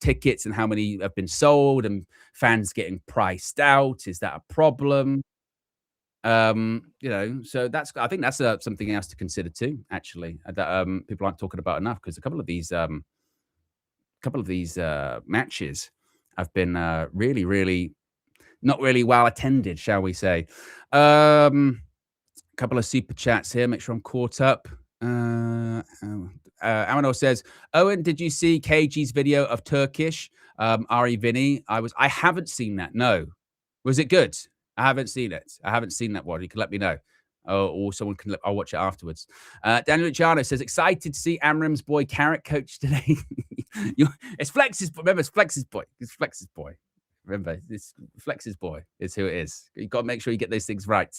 tickets and how many have been sold and fans getting priced out. Is that a problem? So I think that's something else to consider too, actually, that people aren't talking about enough, because a couple of these matches have been really, really not really well attended, shall we say. A couple of super chats here, make sure I'm caught up. Amanor says, Owen, did you see KG's video of Turkish Ari Vini? I haven't seen that. No. Was it good? I haven't seen it. I haven't seen that one. You can let me know. Or someone can. I'll watch it afterwards. Daniel Luciano says, excited to see Amram's boy Carrick coach today. It's Flex's. Remember, it's Flex's boy. It's Flex's boy. Remember, this Flex's boy is who it is. You've got to make sure you get those things right.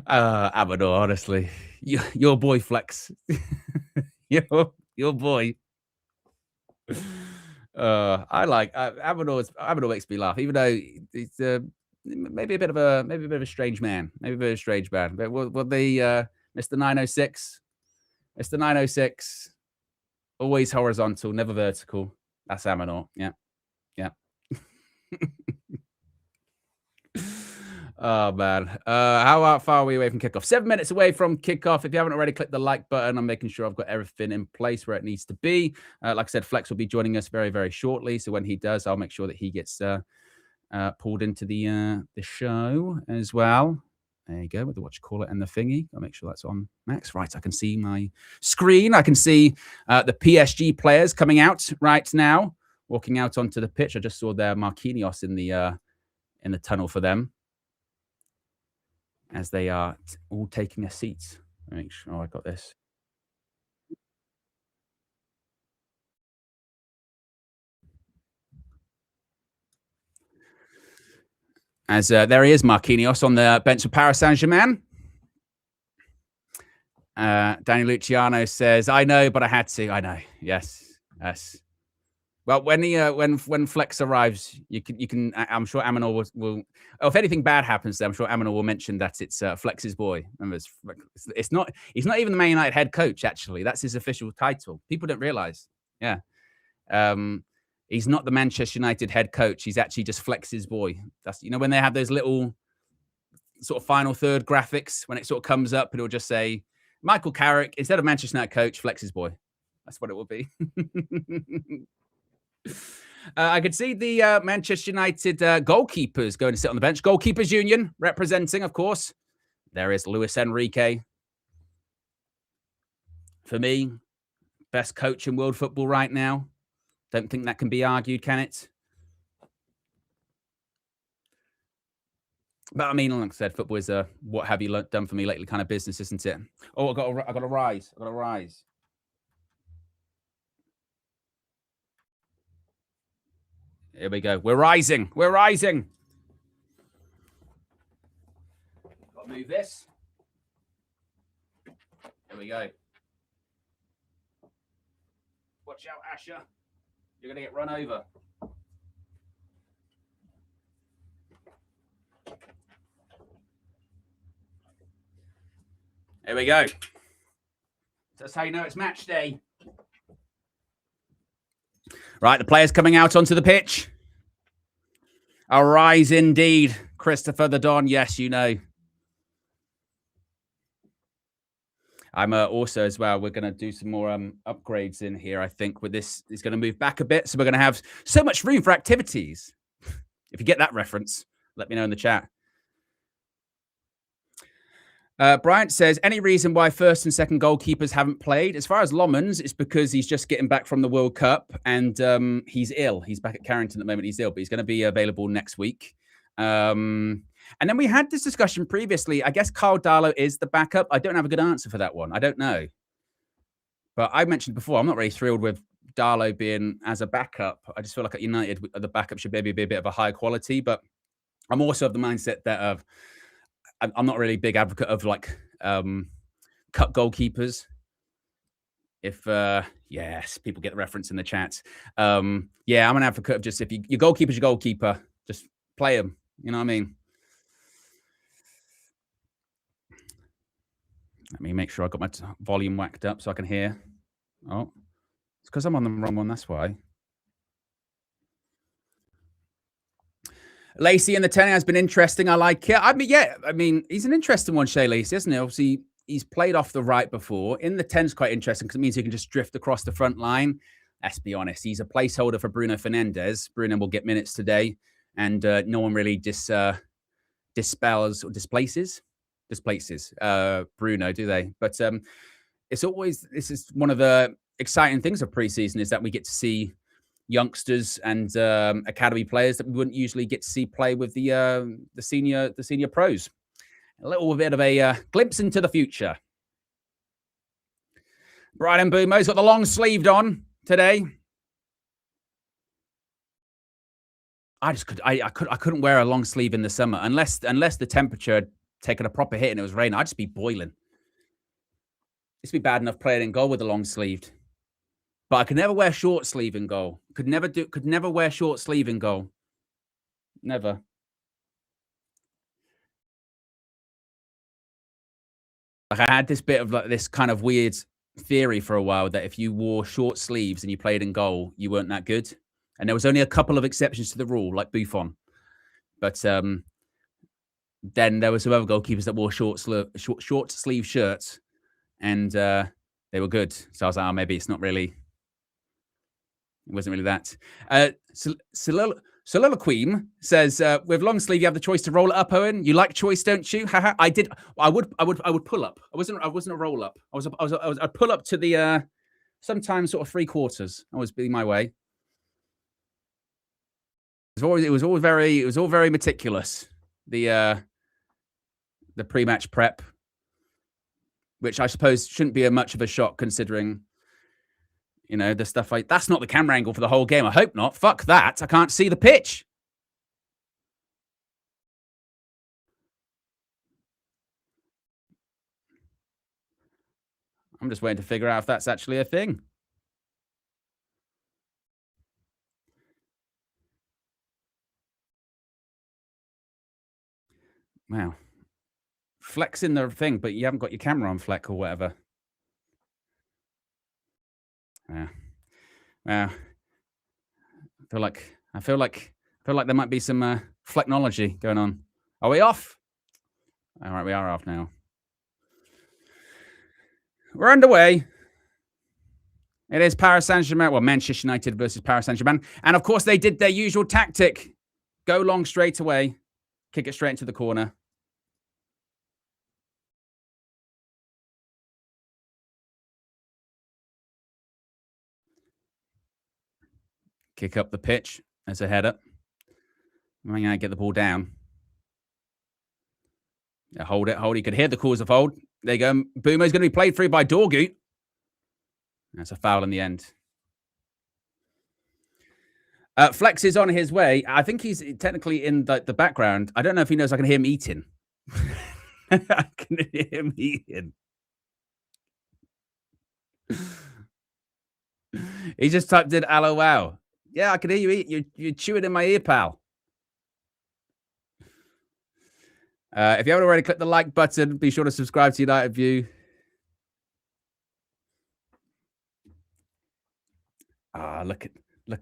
Amador, honestly, your boy Flex, your boy. I like Amador makes me laugh, even though he's maybe a bit of a strange man, But will the Mr. 906, Mr. 906, always horizontal, never vertical. That's Amador. Yeah. Oh man, how far are we away from kickoff? 7 minutes away from kickoff. If you haven't already, click the like button. I'm making sure I've got everything in place where it needs to be. Like I said, Flex will be joining us very, very shortly. So when he does, I'll make sure that he gets pulled into the show as well. There you go, with the what you call it and the thingy. I'll make sure that's on max. Right, I can see my screen. I can see the PSG players coming out right now, walking out onto the pitch. I just saw their Marquinhos in the tunnel for them, as they are all taking a seat. Make sure I got this. As there he is, Marquinhos on the bench of Paris Saint-Germain. Danny Luciano says, I know, but I had to. I know. Yes. Well, when Flex arrives, you can. I'm sure Amanor will. Oh, if anything bad happens, I'm sure Amanor will mention that it's Flex's boy. Remember, it's not. He's not even the Man United head coach. Actually, that's his official title. People don't realize. Yeah. He's not the Manchester United head coach. He's actually just Flex's boy. That's when they have those little sort of final third graphics, when it sort of comes up, it'll just say Michael Carrick instead of Manchester United coach, Flex's boy. That's what it will be. I could see the Manchester United goalkeepers going to sit on the bench. Goalkeepers Union representing, of course. There is Luis Enrique. For me, best coach in world football right now. Don't think that can be argued, can it? But I mean, like I said, football is a what have you done for me lately kind of business, isn't it? Oh, I got to rise. Here we go. We're rising. Got to move this. Here we go. Watch out, Asher. You're going to get run over. Here we go. That's how you know it's match day. Right, the players coming out onto the pitch. A rise indeed. Christopher the Don, yes, you know. I'm also as well, we're going to do some more upgrades in here, I think, with this. It's going to move back a bit, so we're going to have so much room for activities. If you get that reference, let me know in the chat. Bryant says, any reason why first and second goalkeepers haven't played? As far as Lomans, it's because he's just getting back from the World Cup and he's ill. He's back at Carrington at the moment. He's ill, but he's going to be available next week. And then we had this discussion previously. I guess Carl Darlow is the backup. I don't have a good answer for that one. I don't know. But I mentioned before, I'm not really thrilled with Darlow being as a backup. I just feel like at United, the backup should maybe be a bit of a high quality. But I'm also of the mindset that I'm not really a big advocate of like cut goalkeepers. If yes, people get the reference in the chat. Yeah, I'm an advocate of just if your goalkeeper's your goalkeeper, just play him. You know what I mean? Let me make sure I got my volume whacked up so I can hear. Oh, it's because I'm on the wrong one. That's why. Lacey in the 10 has been interesting. I like it. I mean, yeah, I mean, he's an interesting one, Shea Lacey, isn't he? Obviously, he's played off the right before. In the 10 is quite interesting because it means he can just drift across the front line. Let's be honest. He's a placeholder for Bruno Fernandes. Bruno will get minutes today, and no one really dispels or displaces Bruno, do they? But it's always, this is one of the exciting things of preseason is that we get to see youngsters and academy players that we wouldn't usually get to see play with the senior pros. A little bit of a glimpse into the future. Brian Mbumo's got the long sleeved on today. I couldn't wear a long sleeve in the summer unless the temperature had taken a proper hit and it was raining. I'd just be boiling. It'd be bad enough playing in goal with a long sleeved. But I could never wear short sleeve in goal. Could never wear short sleeve in goal. Never. Like I had this bit of like this kind of weird theory for a while that if you wore short sleeves and you played in goal, you weren't that good. And there was only a couple of exceptions to the rule, like Buffon. But then there were some other goalkeepers that wore short sleeve shirts, and they were good. So I was like, oh, maybe it's not really. It wasn't really that. Soliloquy says, with long sleeve, you have the choice to roll it up, Owen. You like choice, don't you? I did. I would pull up. I wasn't a roll up. I'd pull up to the sometimes sort of 3/4. That was be my way. It was all very meticulous. The pre-match prep, which I suppose shouldn't be much of a shock considering, you know, the stuff like that's not the camera angle for the whole game. I hope not. Fuck that. I can't see the pitch. I'm just waiting to figure out if that's actually a thing. Wow. Flexing the thing, but you haven't got your camera on Fleck or whatever. Yeah. I feel like there might be some Flecknology going on. Are we off? All right, we are off now. We're underway. It is Paris Saint-Germain. Well, Manchester United versus Paris Saint-Germain. And of course, they did their usual tactic. Go long straight away. Kick it straight into the corner. Kick up the pitch as a header. I'm going to get the ball down. Yeah, hold it. You could hear the calls of hold. There you go. Boomer's going to be played through by Dorgu. That's a foul in the end. Flex is on his way. I think he's technically in the background. I don't know if he knows I can hear him eating. I can hear him eating. He just typed in LOL. Yeah, I can hear you eat. You're chewing in my ear, pal. If you haven't already, click the like button. Be sure to subscribe to United View. Look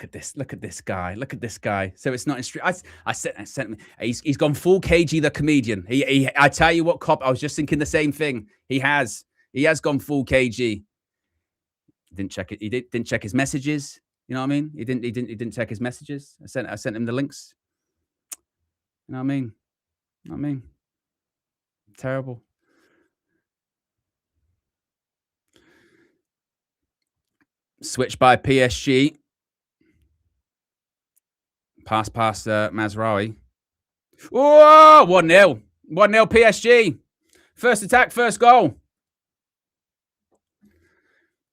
at this guy. Look at this guy. So it's not in street. I sent him. He's gone full KG the comedian. I tell you what, Cop. I was just thinking the same thing. He has gone full KG. Didn't check it. He didn't check his messages. You know what I mean? He didn't check his messages. I sent him the links. You know what I mean? Terrible. Switch by PSG. Pass Mazraoui. Whoa, 1-0. 1-0 PSG. First attack, first goal.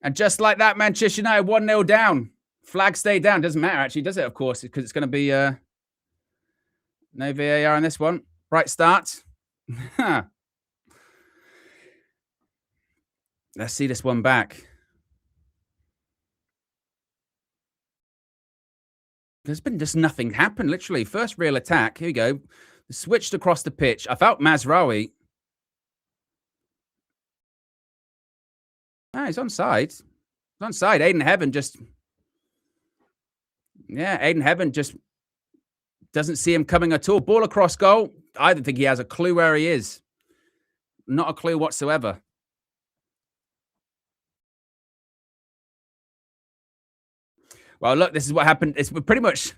And just like that, Manchester United 1-0 down. Flag stayed down. Doesn't matter, actually, does it? Of course, because it's going to be no VAR on this one. Right start. Let's see this one back. There's been just nothing happen, literally. First real attack. Here we go. Switched across the pitch. I felt Mazraoui. Ah, he's onside. He's onside. Aiden Heaven just... Yeah, Aiden Heaven just doesn't see him coming at all. Ball across goal. I don't think he has a clue where he is. Not a clue whatsoever. Well, look, this is what happened. It's pretty much,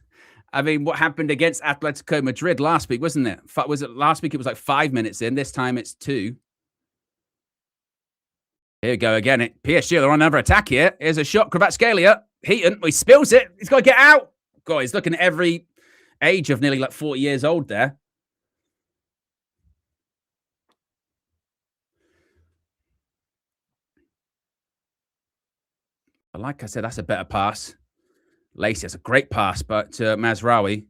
I mean, what happened against Atletico Madrid last week, wasn't it? Was it last week? It was like 5 minutes in. This time it's 2. Here we go again. PSG, they're on another attack here. Here's a shot. Kvaratskhelia. Heaton. He spills it. He's got to get out. God, he's looking at every age of nearly like 40 years old there. But like I said, that's a better pass. Lacey, that's a great pass, but Mazraoui.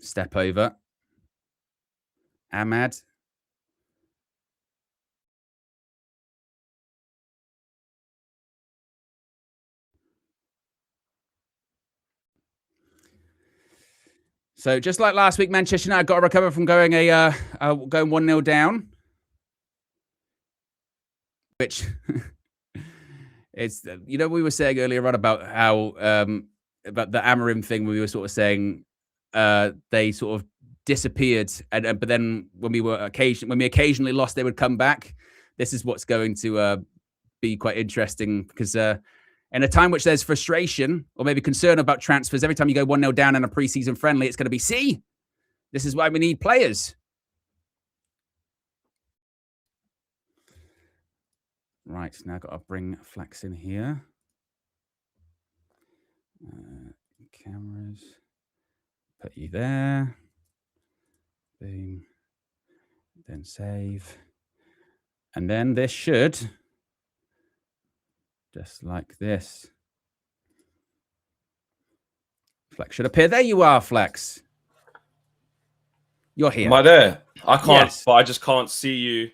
Step over. Ahmad. So just like last week, Manchester United got to recover from going going 1-0 down, which it's, you know, we were saying earlier on about how about the Amorim thing. We were sort of saying they sort of disappeared, and but then when we occasionally lost, they would come back. This is what's going to be quite interesting, because in a time which there's frustration or maybe concern about transfers, every time you go 1-0 down in a preseason friendly, it's going to be, see, this is why we need players. Right, now I've got to bring Flex in here. Cameras. Put you there. Boom. Then save. And then this should... just like this. Flex should appear. There you are, Flex. You're here.
Am I there? I can't, yes. But I just can't see you.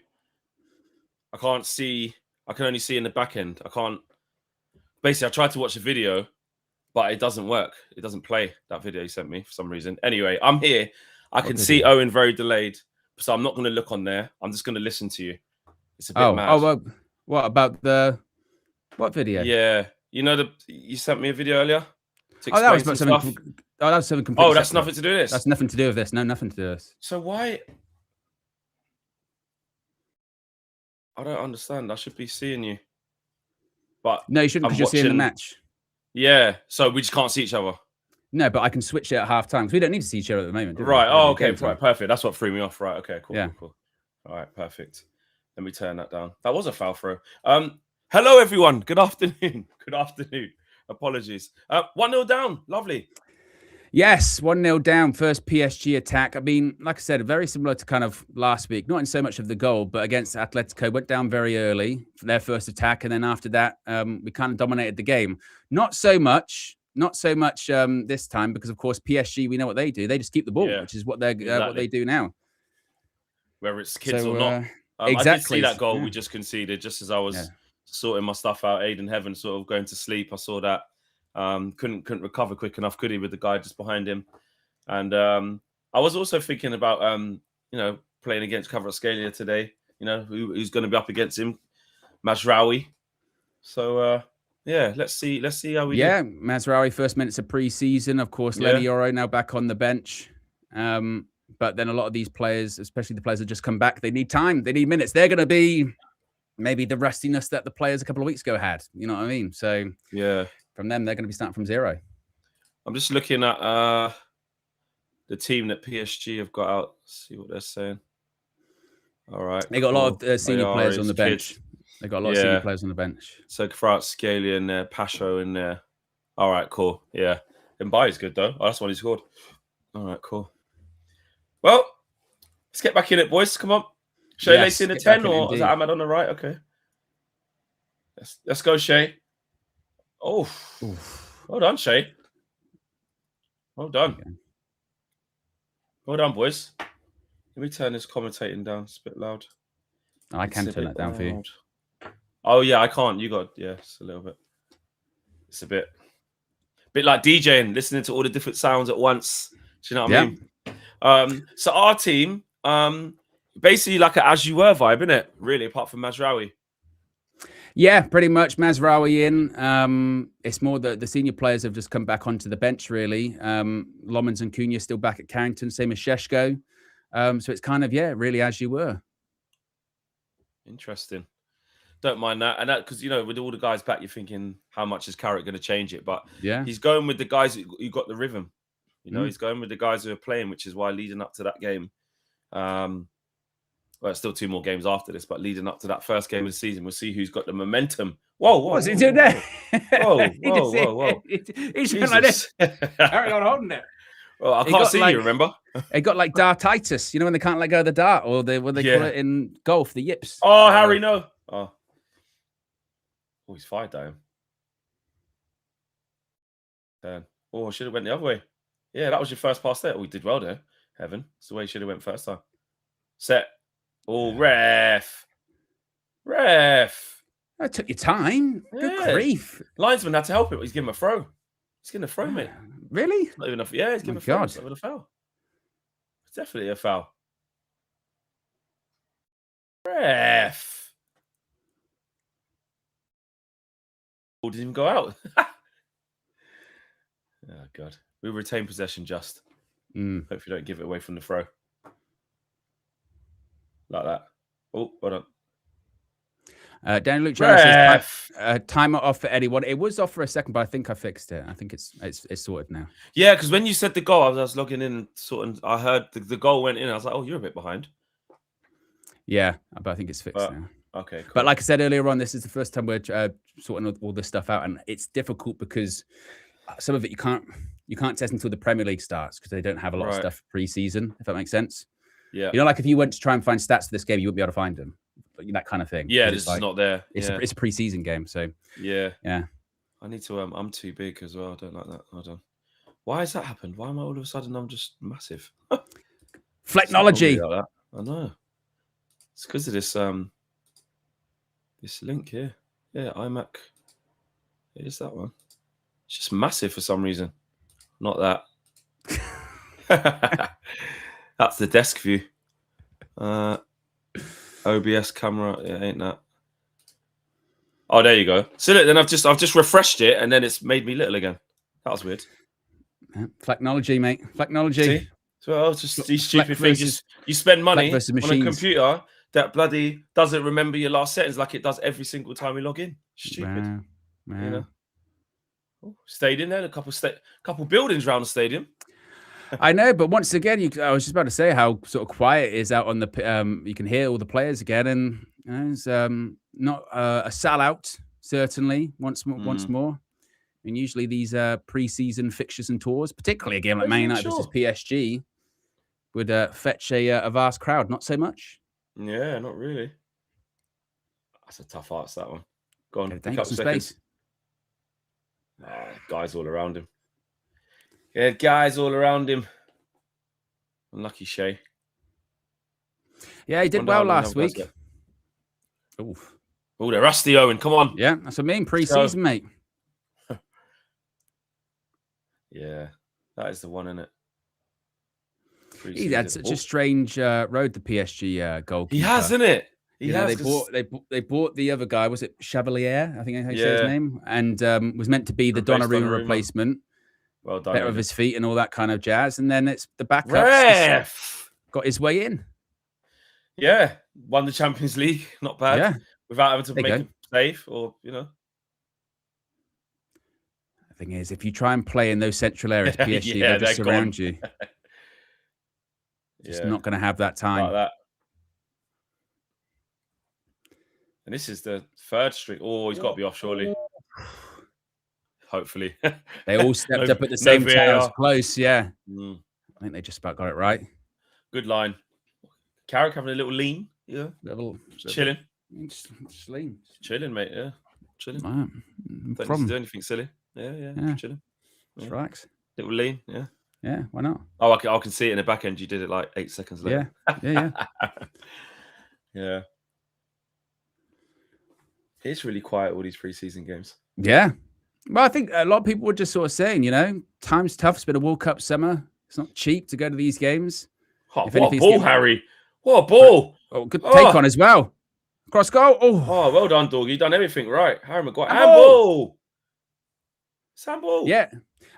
I can't see. I can only see in the back end. I can't. Basically, I tried to watch the video, but it doesn't work. It doesn't play that video you sent me for some reason. Anyway, I'm here. I can see Owen very delayed, so I'm not going to look on there. I'm just going to listen to you. It's a bit mad.
Oh, well, what about the... What video?
Yeah, you know, you sent me a video earlier.
Oh, that was about something. Oh, that was something completely.
Oh, that's separate. Nothing to do with this.
That's nothing to do with this. No, nothing to do with this.
So why? I don't understand. I should be seeing you, but
no, you shouldn't, because you're seeing the match.
Yeah, so we just can't see each other.
No, but I can switch it at half time because we don't need to see each other at the moment.
Right. Oh, okay. Right. Perfect. That's what threw me off. Right. Okay. Cool.
Yeah.
Cool. All right. Perfect. Let me turn that down. That was a foul throw. Hello, everyone. Good afternoon. Good afternoon. Apologies. 1-0 down. Lovely.
Yes, 1-0 down. First PSG attack. I mean, like I said, very similar to kind of last week. Not in so much of the goal, but against Atletico, went down very early for their first attack. And then after that, we kind of dominated the game. Not so much this time, because, of course, PSG, we know what they do. They just keep the ball, which is what what they do now.
Whether it's kids or not.
Exactly.
I did see that goal we just conceded just as I was sorting my stuff out. Aiden Heaven sort of going to sleep. I saw that. Couldn't recover quick enough, could he, with the guy just behind him? And I was also thinking about you know, playing against Kvaratskhelia today. You know, who's going to be up against him? Mazraoui. So yeah, let's see how we do.
Mazraoui, first minutes of pre-season, of course. Lenny Yoro now back on the bench. But then a lot of these players, especially the players that just come back, they need time, they need minutes. They're going to be maybe the rustiness that the players a couple of weeks ago had. You know what I mean? So
yeah,
from them, they're going to be starting from zero.
I'm just looking at the team that PSG have got out. See what they're saying. All right.
They got a lot of senior players on the bench. They got a lot of senior players on the bench.
So Kvaratskhelia in there, Pasho in there. All right, cool. Yeah. Mbai's good, though. Oh, that's one he scored. All right, cool. Well, let's get back in it, boys. Come on. Shay Lacey in the 10, or is that Ahmad on the right? Okay. Let's go, Shay. Oh, well done, Shay. Well done. Okay. Well done, boys. Let me turn this commentating down. It's a bit loud.
Oh, I can turn that down for you.
Oh, yeah, I can't. You got, yeah, it's a little bit. It's a bit like DJing, listening to all the different sounds at once. Do you know what I mean? So our team, basically like a as you were vibe, isn't it? Really, apart from Mazraoui.
Yeah, pretty much. Mazraoui in. It's more the senior players have just come back onto the bench, really. Lomans and Cunha still back at Carrington, same as Sheshko. So it's kind of, really as you were.
Interesting. Don't mind that. And that, because, you know, with all the guys back, you're thinking, how much is Carrick going to change it? But he's going with the guys who got the rhythm. You know, he's going with the guys who are playing, which is why leading up to that game, well, it's still 2 more games after this, but leading up to that first game of the season, we'll see who's got the momentum. Whoa. What's he doing there? Whoa.
He's going like this. Carry on holding it.
Well, I can't see you, remember?
He got like dartitis, you know, when they can't let go of the dart, or what they call it in golf, the yips.
Oh, Harry, no. Oh, he's fired down. Oh, I should have went the other way. Yeah, that was your first pass there. Oh, he did well there, Heaven. That's the way he should have went first time. Set. Oh, ref.
That took your time. Good grief.
Linesman had to help him. He's giving him a throw. He's getting a throw, mate.
Really?
Not even a, yeah, he's giving a throw. It's not even a foul. It's definitely a foul. Ref. Ball didn't even go out. Oh, God. We retain possession just. Hope you don't give it away from the throw. Like that. Oh, hold on.
Daniel Luke says, timer off for Eddie. It was off for a second, but I think I fixed it. I think it's sorted now.
Yeah, because when you said the goal, I was logging in, I heard the goal went in. I was like, oh, you're a bit behind.
Yeah, but I think it's fixed now.
Okay, cool.
But like I said earlier on, this is the first time we're sorting all this stuff out, and it's difficult because some of it you can't test until the Premier League starts because they don't have a lot of stuff pre-season, if that makes sense.
Yeah.
You know, like if you went to try and find stats for this game, you wouldn't be able to find them. That kind of thing.
Yeah, this is not there.
It's a pre-season game, so
yeah.
I
need to. I'm too big as well. I don't like that. Hold on. Why has that happened? Why am I all of a sudden I'm just massive?
Flecknology.
Like that. I know. It's because of this this link here. Yeah, iMac. It is that one. It's just massive for some reason. Not that. That's the desk view. OBS camera, it ain't that. Oh, there you go. So look, then I've just refreshed it, and then it's made me little again. That was weird.
Flecknology, mate. Flecknology.
See? So it's just these stupid things. You spend money on a computer that bloody doesn't remember your last settings like it does every single time you log in. Stupid.
Wow.
You know. Stadium there, a couple buildings around the stadium.
I know, but once again, I was just about to say how sort of quiet it is out on the. You can hear all the players again, and it's not a sellout. Certainly, once more. I mean, usually these pre-season fixtures and tours, particularly a game like Man United versus PSG, would fetch a vast crowd. Not so much.
Yeah, not really. That's a tough arts, that one. Go on,
pick up some space.
Guys all around him. Yeah, guys all around him. Unlucky Shay.
Yeah, he did well last week.
Oof. Oh, they're rusty, Owen. Come on.
Yeah, that's what I mean. Pre-season, mate.
Yeah, that is the one, isn't it?
He had such a strange road, the PSG goalkeeper.
He has, isn't it?
They bought the other guy. Was it Chevalier? I think I say his name, and was meant to be the Donnarumma replacement.
Well done.
Better of his feet and all that kind of jazz. And then it's the backup got his way in.
Yeah, won the Champions League. Not bad. Yeah. Without having to make a save or, you know.
The thing is, if you try and play in those central areas, PSG, they'll just surround you. Just not going to have that time.
Like that. And this is the third streak. Oh, he's got to be off, surely. Hopefully.
They all stepped up at the same time. Close, yeah. I think they just about got it right.
Good line. Carrick having a little lean. Yeah. Chilling.
Just lean.
Chilling, mate. Yeah. Chilling.
Wow.
Don't need to do anything silly. Yeah. Chilling.
Just relax.
Little lean. Yeah.
Yeah, why not?
Oh, I can see it in the back end. You did it like 8 seconds later.
Yeah.
Yeah. It's really quiet, all these preseason games.
Yeah. Well, I think a lot of people were just sort of saying, time's tough. It's been a World Cup summer. It's not cheap to go to these games.
Oh, what a ball, Harry. What a ball.
Oh, good take on as well. Cross goal.
Oh, well done, dog. You've done everything right. Harry Maguire. Handball. Handball.
Yeah.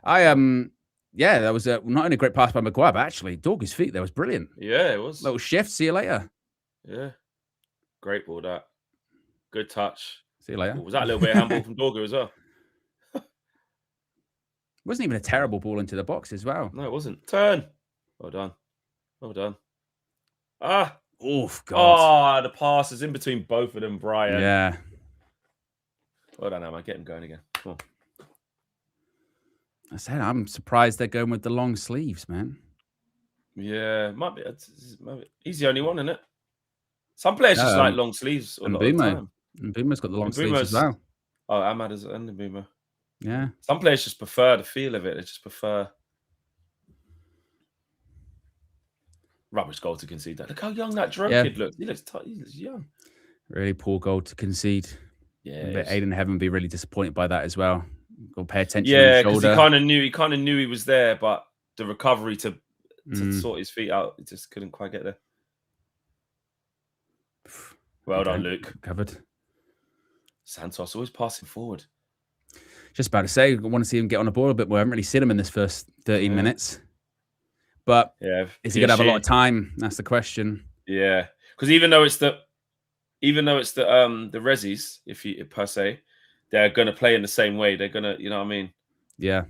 That was not only a great pass by Maguire, but actually, Dorgu's feet there was brilliant.
Yeah, it was.
Little shift. See you later.
Yeah. Great ball, that. Good touch.
See you later.
Was that a little bit of handball from Dorgu as well?
Wasn't even a terrible ball into the box as well.
No, it wasn't. Turn. Well done. Well done.
Oof,
God. Oh, the pass is in between both of them, Brian.
Yeah.
Well done, man. Get him going again. Come on.
I said, I'm surprised they're going with the long sleeves, man.
Yeah, might be. He's the only one, isn't it? Some players just like long sleeves a lot of the time.
And Boomer's got the long sleeves as well.
Oh, Ahmad is and the Boomer.
Yeah.
Some players just prefer the feel of it. They just prefer. Rubbish goal to concede that. Look how young that Jerome kid looks. He looks young.
Really poor goal to concede.
Yeah.
But Aiden Heaven would be really disappointed by that as well. Got to pay attention.
Yeah, because he kind of knew he was there, but the recovery to sort his feet out, he just couldn't quite get there. Well done, Luke.
Covered.
Santos always passing forward.
Just about to say, I want to see him get on the ball a bit more. I haven't really seen him in this first 13 minutes. But is he going to have a lot of time? That's the question.
Yeah, because even though it's the Resis, per se, they're going to play in the same way. They're going to, you know what I mean?
Yeah.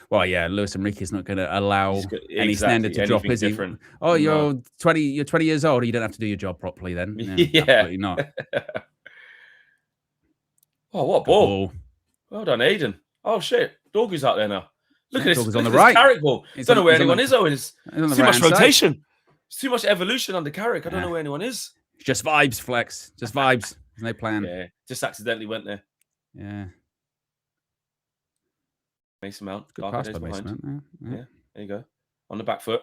Well, yeah, Luis Enrique's not going to allow any standard to drop, is he? Oh, you're 20 years old. You don't have to do your job properly then. No, absolutely not.
Oh, what ball. Well done, Aiden. Oh, shit. Dorgu's out there now. Look at this.
Dorgu's on the right.
Carrick ball. I don't know where anyone is, Owen. It's too much rotation. It's too much evolution under Carrick. I don't know where anyone is.
Just vibes, Flex. Just vibes. There's no plan.
Yeah, just accidentally went there.
Yeah.
Mason Mount.
Good pass by Mason Mount.
Yeah, there you go. On the back foot.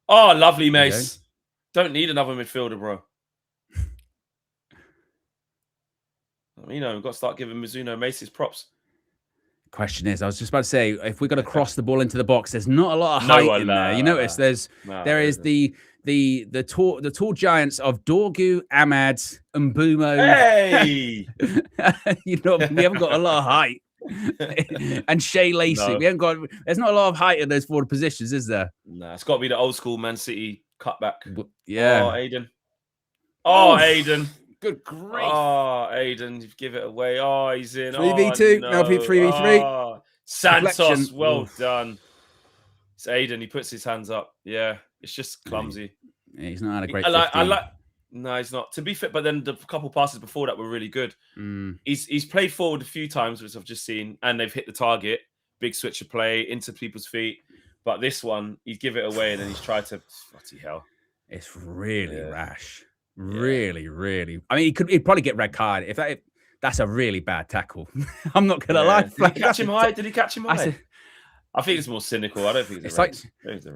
Oh, lovely, Mace. Don't need another midfielder, bro. We've got to start giving Mizuno Mace's props.
Question is, I was just about to say, if we're going to cross the ball into the box, there's not a lot of height in there. You notice there is the tall giants of Dorgu, Ahmad, and Mbumo.
Hey,
we haven't got a lot of height. And Shea Lacey, there's not a lot of height in those forward positions, is there?
No, it's got to be the old school Man City cutback.
Yeah.
Oh, Aiden. Oh, Aiden.
Good grief.
Oh, Aiden, you give it away. Oh, he's in.
3v2. Now 3v3.
Oh, Santos, well done. It's Aiden. He puts his hands up. Yeah, it's just clumsy.
Yeah, he's not had a great.
No, he's not. To be fit, but then the couple passes before that were really good. He's played forward a few times, which I've just seen, and they've hit the target. Big switch of play into people's feet. But this one, he'd give it away, and then he's tried to. Bloody hell!
It's really rash. Really, really. I mean, he'd probably get red card if that's a really bad tackle. I'm not gonna lie.
Did he catch him high? Did he catch him high? I think it's more cynical. I don't think it's like that's a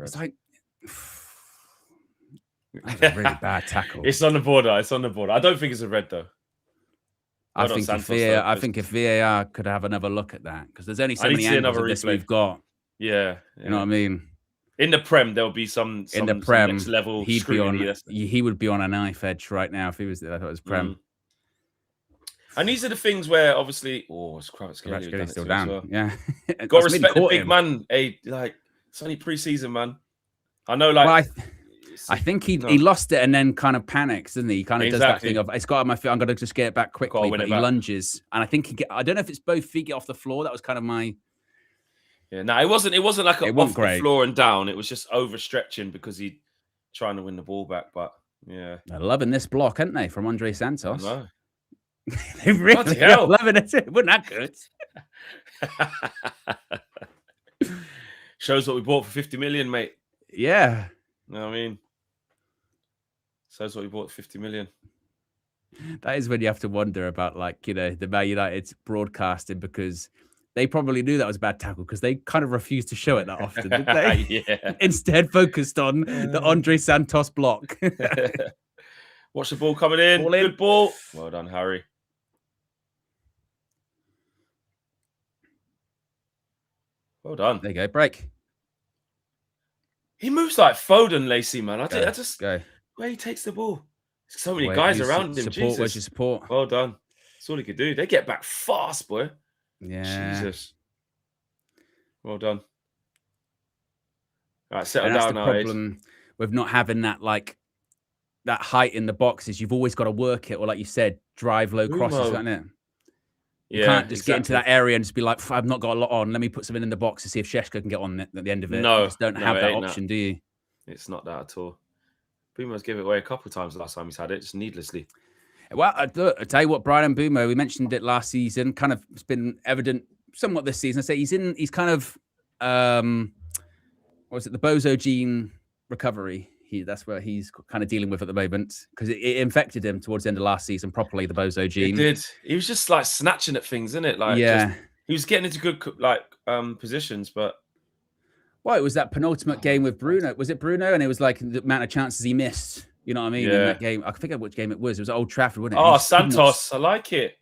really bad tackle. It's on the border. I don't think it's a red though.
I think if VAR could have another look at that, because there's only so many angles of this we've got.
Yeah,
you know what I mean.
In the Prem, there'll be some in the Prem next level.
He would be on a knife edge right now if he was there. I thought it was Prem.
And these are the things where obviously, it's Kvaratskhelia
still down. Well. Yeah,
got to respect the big man. Hey, it's only pre-season, man. I know,
I think he lost it and then kind of panics, doesn't he? He kind of does that thing of it's got on my feet. I'm going to just get it back quickly, but he lunges, and I think I don't know if it's both feet get off the floor. That was kind of my.
Yeah, no, it wasn't like off the floor and down. It was just overstretching because he's trying to win the ball back. But yeah,
they're loving this block, aren't they, from Andre Santos?
No.
They really are loving it. Wasn't that good?
Shows what we bought for 50 million, mate.
Yeah.
You know what I mean? So that's what he bought 50 million.
That is when you have to wonder about, like, you know, the Man United broadcasting, because they probably knew that was a bad tackle because they kind of refused to show it that often, did they?
Yeah.
Instead, focused on the Andre Santos block.
Watch the ball coming in.
Ball in.
Good ball. Well done, Harry. Well done.
There you go. Break.
He moves like Foden, Lacey, man. I just
go.
Where he takes the ball. So many guys around him.
Support. Where's your support?
Well done. That's all he could do. They get back fast, boy.
Yeah.
Jesus. Well done. All right, settle
that's
down
the
now.
Problem with not having that, like, that height in the boxes. You've always got to work it, or like you said, drive low crosses, isn't it? You can't just get into that area and just be like, I've not got a lot on. Let me put something in the box to see if Šeško can get on at the end of it.
No,
you just don't have that option, do you?
It's not that at all. Bumo's gave it away a couple of times last time he's had it, just needlessly.
Well, I tell you what, Bryan Mbeumo, we mentioned it last season, kind of it's been evident somewhat this season. I say he's kind of, what was it, the bozo gene recovery. That's where he's kind of dealing with at the moment, because it infected him towards the end of last season properly, the bozo gene.
It did. He was just like snatching at things, isn't it? Like,
yeah.
He was getting into good positions, but...
Well, it was that penultimate game with Bruno. Was it Bruno? And it was like the amount of chances he missed. You know what I mean? In that game. I forget which game it was. It was Old Trafford, wasn't it?
Oh, Santos. I like it.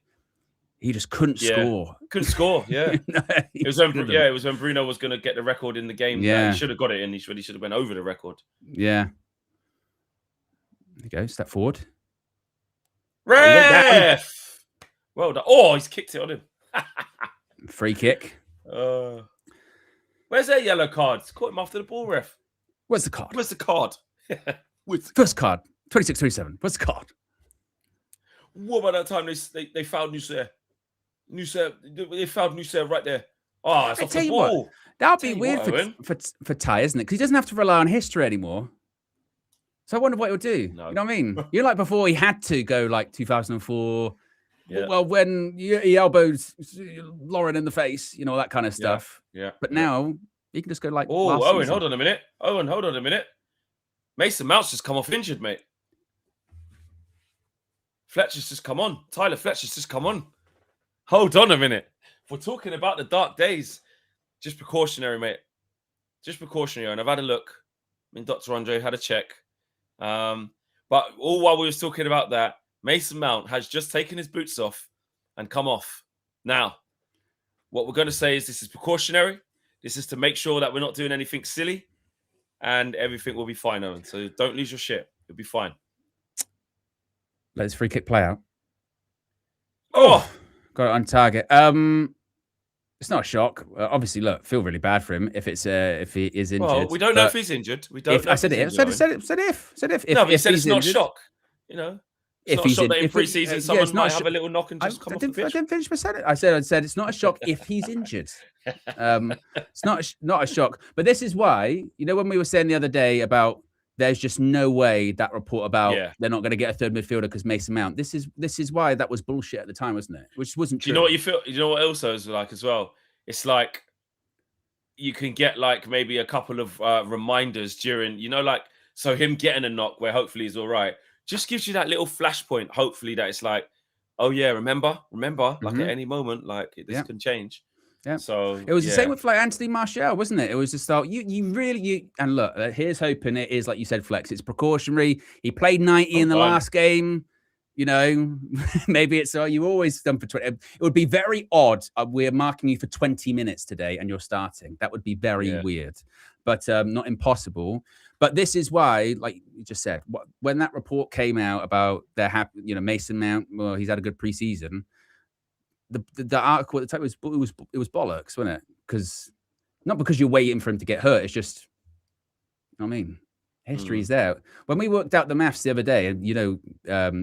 He just couldn't score.
Couldn't score, yeah.
No,
it was when Bruno was going to get the record in the game.
Yeah.
He should have got it in. He should have went over the record.
Yeah. There you go. Step forward.
Ref! Well done. Oh, he's kicked it on him.
Free kick.
Where's their yellow cards? Caught him after the ball, ref.
Where's the card?
Where's the card?
First card. 26-37. What's the card?
What about that time they fouled Nusair? They fouled Nusair right there. Oh, it's off the ball.
That would be weird for Ty, isn't it? Because he doesn't have to rely on history anymore. So I wonder what he'll do. No. You know what I mean? You know, like before he had to go like 2004. Yeah. Well, when he elbowed Lauren in the face, you know, that kind of stuff.
Yeah.
But now he can just go like.
Oh, Owen, hold on a minute. Hold on a minute. Mason Mount's just come off injured, mate. Fletcher's just come on. Tyler Fletcher's just come on. Hold on a minute. If we're talking about the dark days, just precautionary, mate. Just precautionary. And I've had a look. I mean, Dr. Andre had a check. But all while we were talking about that, Mason Mount has just taken his boots off and come off. Now, what we're going to say is this is precautionary. This is to make sure that we're not doing anything silly and everything will be fine, Owen. So don't lose your shit. It'll be fine.
Let his free kick play out.
Oh!
Got it on target. It's not a shock. Obviously, look, feel really bad for him if he is injured.
Well, we don't know if he's injured. We don't know.
I said if. Said if.
No, but he said it's not a shock. You know, it's not a shock that in pre-season someone might have a little knock and just come off the pitch.
I didn't finish my sentence. I said it's not a shock if he's injured. It's not a shock. But this is why, you know, when we were saying the other day about there's just no way that report about they're not going to get a third midfielder because Mason Mount. This is why that was bullshit at the time, wasn't it? Which wasn't true.
You know what you feel? You know what also is like as well? It's like you can get like maybe a couple of reminders during, you know, like, so him getting a knock where hopefully he's all right, just gives you that little flashpoint, hopefully, that it's like, oh yeah, remember, like at any moment, like this can change.
Yeah.
So
it was the same with like Anthony Martial, wasn't it? It was just like and look, here's hoping it is like you said, Flex. It's precautionary. He played 90 in the last game. You know, maybe it's you always done for 20. It would be very odd. We're marking you for 20 minutes today, and you're starting. That would be very weird, but not impossible. But this is why, like you just said, when that report came out about Mason Mount, well, he's had a good preseason. The article at the time was bollocks, wasn't it? Because not because you're waiting for him to get hurt. It's just, you know what I mean, history's there. When we worked out the maths the other day, and you know,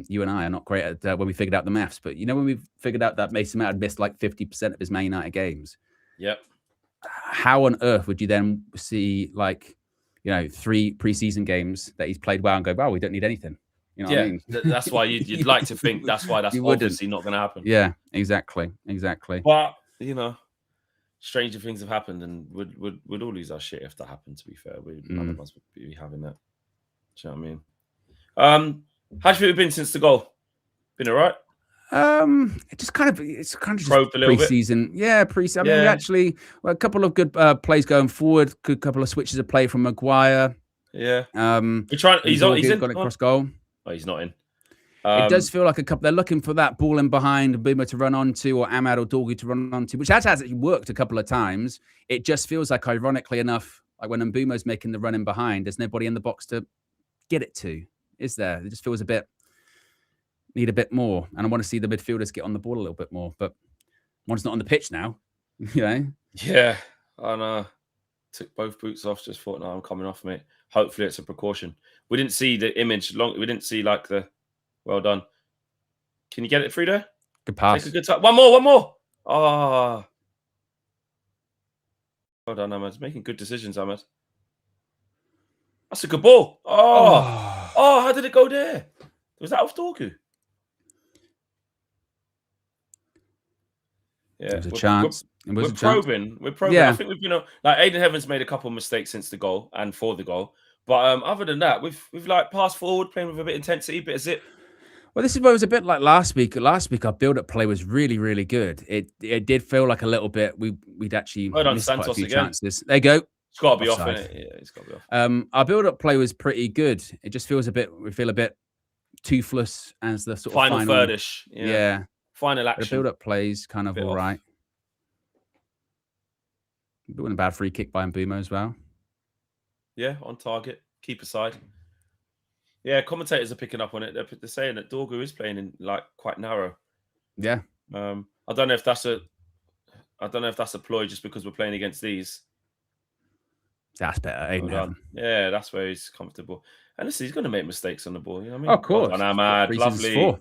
you and I are not great at when we figured out the maths, but you know, when we figured out that Mason Mount had missed like 50% of his Man United games.
Yep.
How on earth would you then see like, you know, 3 preseason games that he's played well and go, well, we don't need anything. You know what I mean?
That's why you'd like to think that's why that's obviously not going to happen.
Yeah, exactly.
But, you know, stranger things have happened, and would all lose our shit if that happened. To be fair, none of us would be having that. Do you know what I mean? How do you think we've been since the goal? Been all right?
It's kind of just
probed a little
pre-season.
bit.
Yeah, pre-season. I mean, we actually a couple of good plays going forward. Good couple of switches of play from Maguire.
Yeah. We're trying. He's in.
Got it cross goal.
Oh, he's not in.
It does feel like a couple. They're looking for that ball in behind Boomer to run onto, or Ahmad or Dorgu to run onto, which has actually worked a couple of times. It just feels like, ironically enough, like when Mbumo's making the run in behind, there's nobody in the box to get it to. Is there? It just feels need a bit more. And I want to see the midfielders get on the ball a little bit more. But one's not on the pitch now. You know?
Yeah. I know. Took both boots off. Just thought, no, I'm coming off, mate. Hopefully it's a precaution. We didn't see the image long. We didn't see like the. Well done. Can you get it through there?
Good pass.
Take a good time. One more. Oh. Well done, Ahmed. Making good decisions, Ahmed. That's a good ball. Oh, how did it go there? Was that off Dorgu? Yeah,
There's a chance.
We're probing. Yeah. I think we've been like Aiden Heaven's made a couple of mistakes since the goal and for the goal. But other than that, we've like passed forward, playing with a bit of intensity, bit of zip.
Well, this is what it was a bit like last week. Last week, our build-up play was really, really good. It did feel like a little bit we'd actually missed quite a few chances. There you go.
It's got to be off, innit? Yeah, it's got to be off.
Our build-up play was pretty good. It just feels we feel a bit toothless as the sort of
final thirdish.
Yeah.
Final action.
The build-up plays kind of all right. But a bad free kick by Mbumo as well.
Yeah, on target. Keep aside. Yeah, commentators are picking up on it. They're saying that Dorgu is playing in like quite narrow.
Yeah.
I don't know if that's a ploy just because we're playing against these.
That's better.
Yeah, that's where he's comfortable. And listen, he's going to make mistakes on the ball. You know what I mean?
Oh, of course.
Well done, Ahmad. Lovely.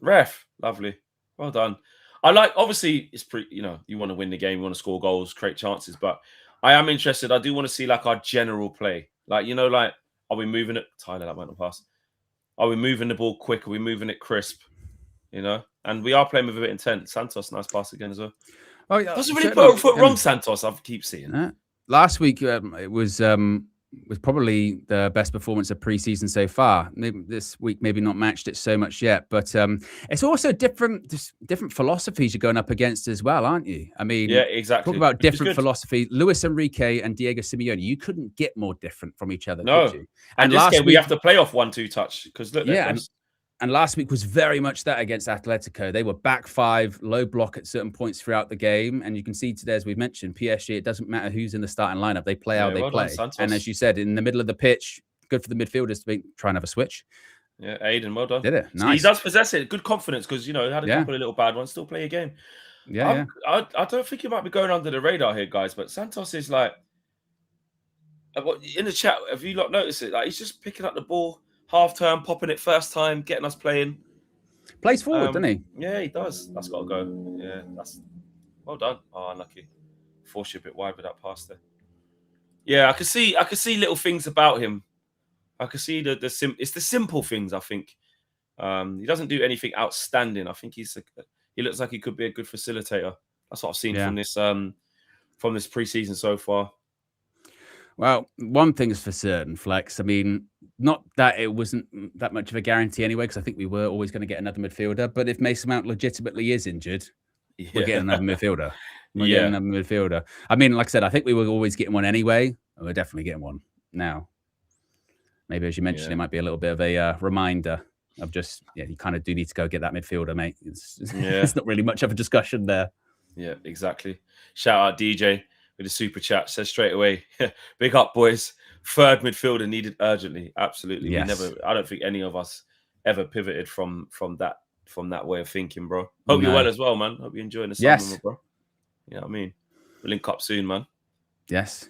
Ref, lovely. Well done. I like. Obviously, it's you want to win the game, you want to score goals, create chances. But I am interested. I do want to see like our general play. Like like. Are we moving it? Tyler, that went on pass. Are we moving the ball quick? Are we moving it crisp? And we are playing with a bit of intent. Santos, nice pass again as well. Oh yeah, doesn't really put a foot wrong, Santos. I keep seeing.
Last week it was probably the best performance of pre-season so far. Maybe this week, maybe not matched it so much yet, but it's also different philosophies you're going up against as well, aren't you? I mean,
yeah, exactly.
Talk about different philosophy. Luis Enrique and Diego Simeone, you couldn't get more different from each other,
no.
could you?
And this game, we have to play off 1-2 touch because look,
and last week was very much that against Atletico. They were back five, low block at certain points throughout the game. And you can see today, as we've mentioned, PSG, it doesn't matter who's in the starting lineup. They play how they play. And as you said, in the middle of the pitch, good for the midfielders to try and have a switch.
Yeah, Aiden, well done.
Did it? Nice.
So he does possess it. Good confidence because, had a couple of little bad ones. Still play a game.
Yeah,
I don't think you might be going under the radar here, guys. But Santos is like, in the chat, have you not noticed it? Like, he's just picking up the ball, half turn, popping it first time, getting us playing.
Plays forward, doesn't he?
Yeah, he does. That's got to go. Yeah, that's well done. Oh, unlucky. Forced you a bit wide with that pass there. Yeah, I can see little things about him. I can see it's the simple things, I think. He doesn't do anything outstanding. I think he looks like he could be a good facilitator. That's what I've seen from this preseason so far.
Well, one thing is for certain, Flex. I mean, not that it wasn't that much of a guarantee anyway, because I think we were always going to get another midfielder. But if Mason Mount legitimately is injured, we're getting another midfielder. We're getting another midfielder. I mean, like I said, I think we were always getting one anyway. We're definitely getting one now. Maybe, as you mentioned, it might be a little bit of a reminder of just, you kind of do need to go get that midfielder, mate. It's not really much of a discussion there.
Yeah, exactly. Shout out DJ with a super chat. Says straight away, big up, boys. Third midfielder needed urgently. Absolutely.
Yes.
I don't think any of us ever pivoted from that way of thinking, bro. Hope you're well as well, man. Hope you're enjoying the summer, bro. You know what I mean? We'll link up soon, man.
Yes.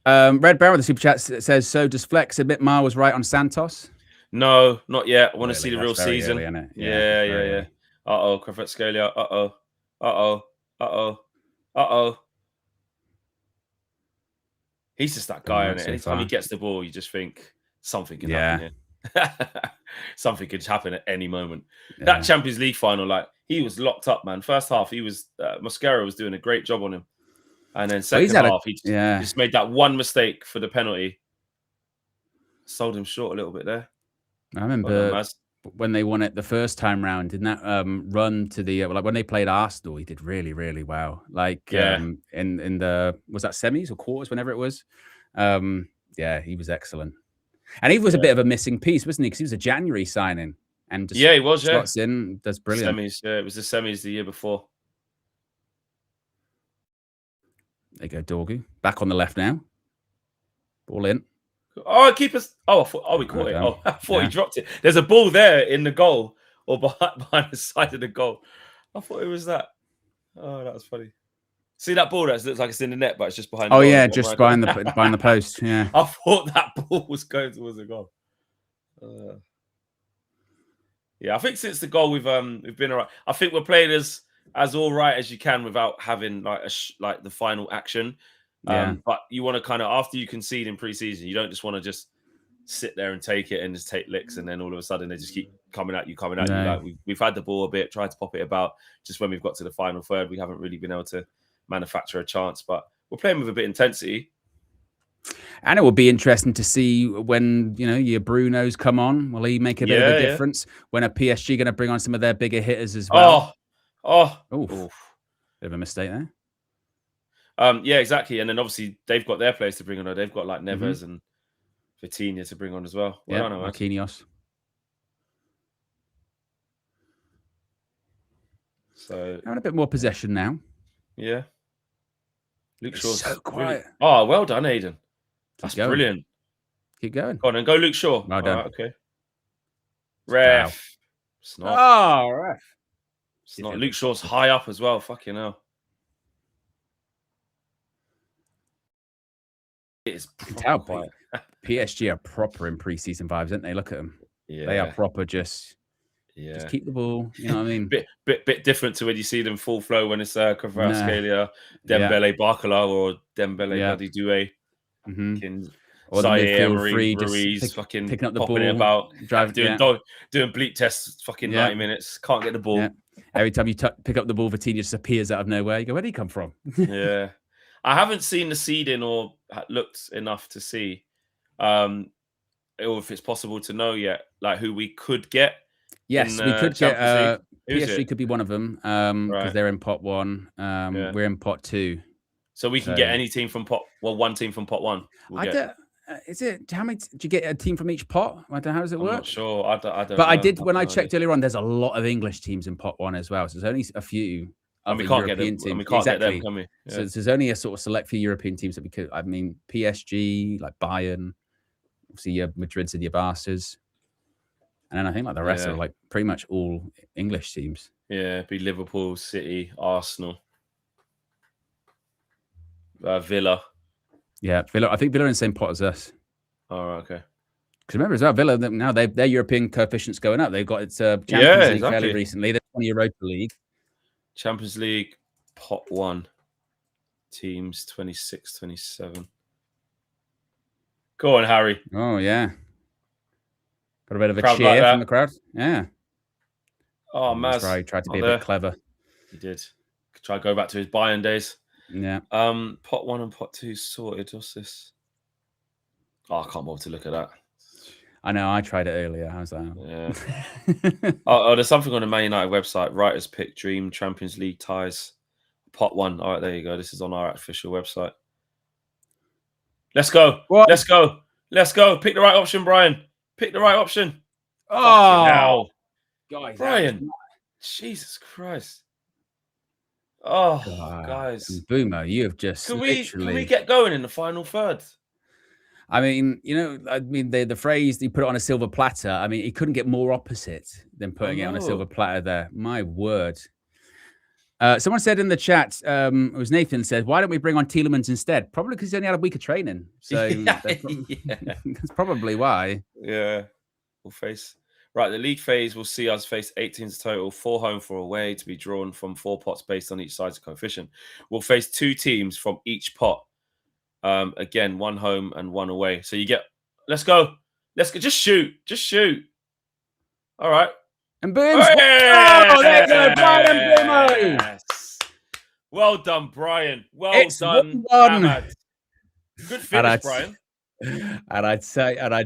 Red Bear with the super chat says, so does Flex admit Ma was right on Santos?
No, not yet. I want to see the real season.
Early,
yeah. Uh-oh, Kvaratskhelia. Uh-oh. He's just that guy, and anytime he gets the ball, you just think something can happen here. Something could happen at any moment. That Champions League final, like, he was locked up, man. First half, he was Mosquera was doing a great job on him, and then second half, he just made that one mistake for the penalty. Sold him short a little bit there.
I remember when they won it the first time round in that run to the like when they played Arsenal, he did really, really well. Like in the was that semis or quarters, whenever it was. Yeah, he was excellent, and he was a bit of a missing piece, wasn't he? Because he was a January signing, and just
he was.
Slots in, does brilliant.
Semis, it was the semis the year before.
There you go, Dorgu back on the left now. Ball in.
Oh, keepers! Oh, we caught it. Oh, I thought he dropped it. There's a ball there in the goal or behind the side of the goal. I thought it was that. Oh, that was funny. See that ball that looks like it's in the net, but it's just behind.
Oh yeah, just behind the post. Yeah.
I thought that ball was going towards the goal. Yeah, I think since the goal we've been all right. I think we're playing as all right as you can without having like the final action. But you want to kind of, after you concede in pre-season, you don't just want to just sit there and take it and just take licks, and then all of a sudden they just keep coming at you. Like we've had the ball a bit, tried to pop it about. Just when we've got to the final third, we haven't really been able to manufacture a chance. But we're playing with a bit of intensity.
And it will be interesting to see when, your Brunos come on. Will he make a bit of a difference? When a PSG going to bring on some of their bigger hitters as well? Bit of a mistake there.
Yeah, exactly. And then obviously they've got their players to bring on. They've got like Neves and Vitinha to bring on as well.
Yeah, Marquinhos.
So
having a bit more possession now.
Yeah. Luke Shaw's
so quiet.
Really... Oh, well done, Aiden. That's brilliant.
Keep going.
Go on and go, Luke Shaw.
Well done.
Right, okay. Ref.
It's not. Oh, ref.
It's not. Luke Shaw's high up as well. Fucking hell. It is
quiet. PSG are proper in pre-season vibes, aren't they? Look at them.
Yeah.
They are proper. Just keep the ball. You know what I mean?
bit different to when you see them full flow when it's Kvaratskhelia, Dembele, Barcola, or Dembele, bloody Doué.
Or the midfield free,
Ruiz, fucking
picking up the
popping
ball,
it about, doing bleep tests, fucking 90 minutes, can't get the ball.
Yeah. Every time you pick up the ball, Vitinha just appears out of nowhere. You go, where did he come from?
Yeah, I haven't seen the seeding or looked enough to see, or if it's possible to know yet, like who we could get.
Yes, we could get. PSG could be one of them because they're in pot 1. We're in pot 2.
So we can get any team from pot. Well, one team from pot 1.
Is it how many? Do you get a team from each pot? I don't know, how does it work?
I'm not sure. I don't.
But I did when I checked earlier on. There's a lot of English teams in pot 1 as well. So there's only a few.
And we can't get them.
Teams.
We can't get them, can we? Yeah.
So there's only a sort of select few European teams that we could. I mean, PSG, like Bayern, obviously your Madrids and your Barças, and then I think like the rest are like pretty much all English teams.
Yeah, it'd be Liverpool, City, Arsenal, Villa.
Yeah, Villa. I think Villa are in the same pot as us.
Oh, okay.
Because remember as well, Villa now their European coefficient's going up. They've got its Champions League fairly recently. They're on the Europa League.
Champions League pot 1 teams 26, 27. Go on, Harry.
Oh yeah, got a bit of a cheer from the crowd. Yeah.
Oh, Maz
tried to be a bit clever.
He did. Try to go back to his Bayern days.
Yeah.
Pot 1 and pot 2 sorted. What's this? Oh, I can't bother to look at that.
I know. I tried it earlier. I was like,
yeah. There's something on the Man United website. Writers pick Dream Champions League ties. Pot 1. All right, there you go. This is on our official website. Let's go.
What?
Let's go. Let's go. Pick the right option, Brian. Pick the right option.
Oh,
now,
guys,
Brian. Jesus Christ. Oh, guys.
Boomer, you have just
can we get going in the final third?
I mean, the phrase, he put it on a silver platter. I mean, he couldn't get more opposite than putting it on a silver platter there. My word. Someone said in the chat, it was Nathan said, why don't we bring on Tielemans instead? Probably because he's only had a week of training. So that's probably why.
Yeah. We'll face. Right, the league phase will see us face 8 teams total, 4 home, 4 away, to be drawn from 4 pots based on each side's coefficient. We'll face 2 teams from each pot. Again, 1 home and 1 away. So you get, let's go. Just shoot. All right.
And Booms. Oh, there you go, Brian Mbeumo.
Yes. Well done, Brian. Well
It's
done,
1-1.
Ahmad. Good finish, Brian.
And I'd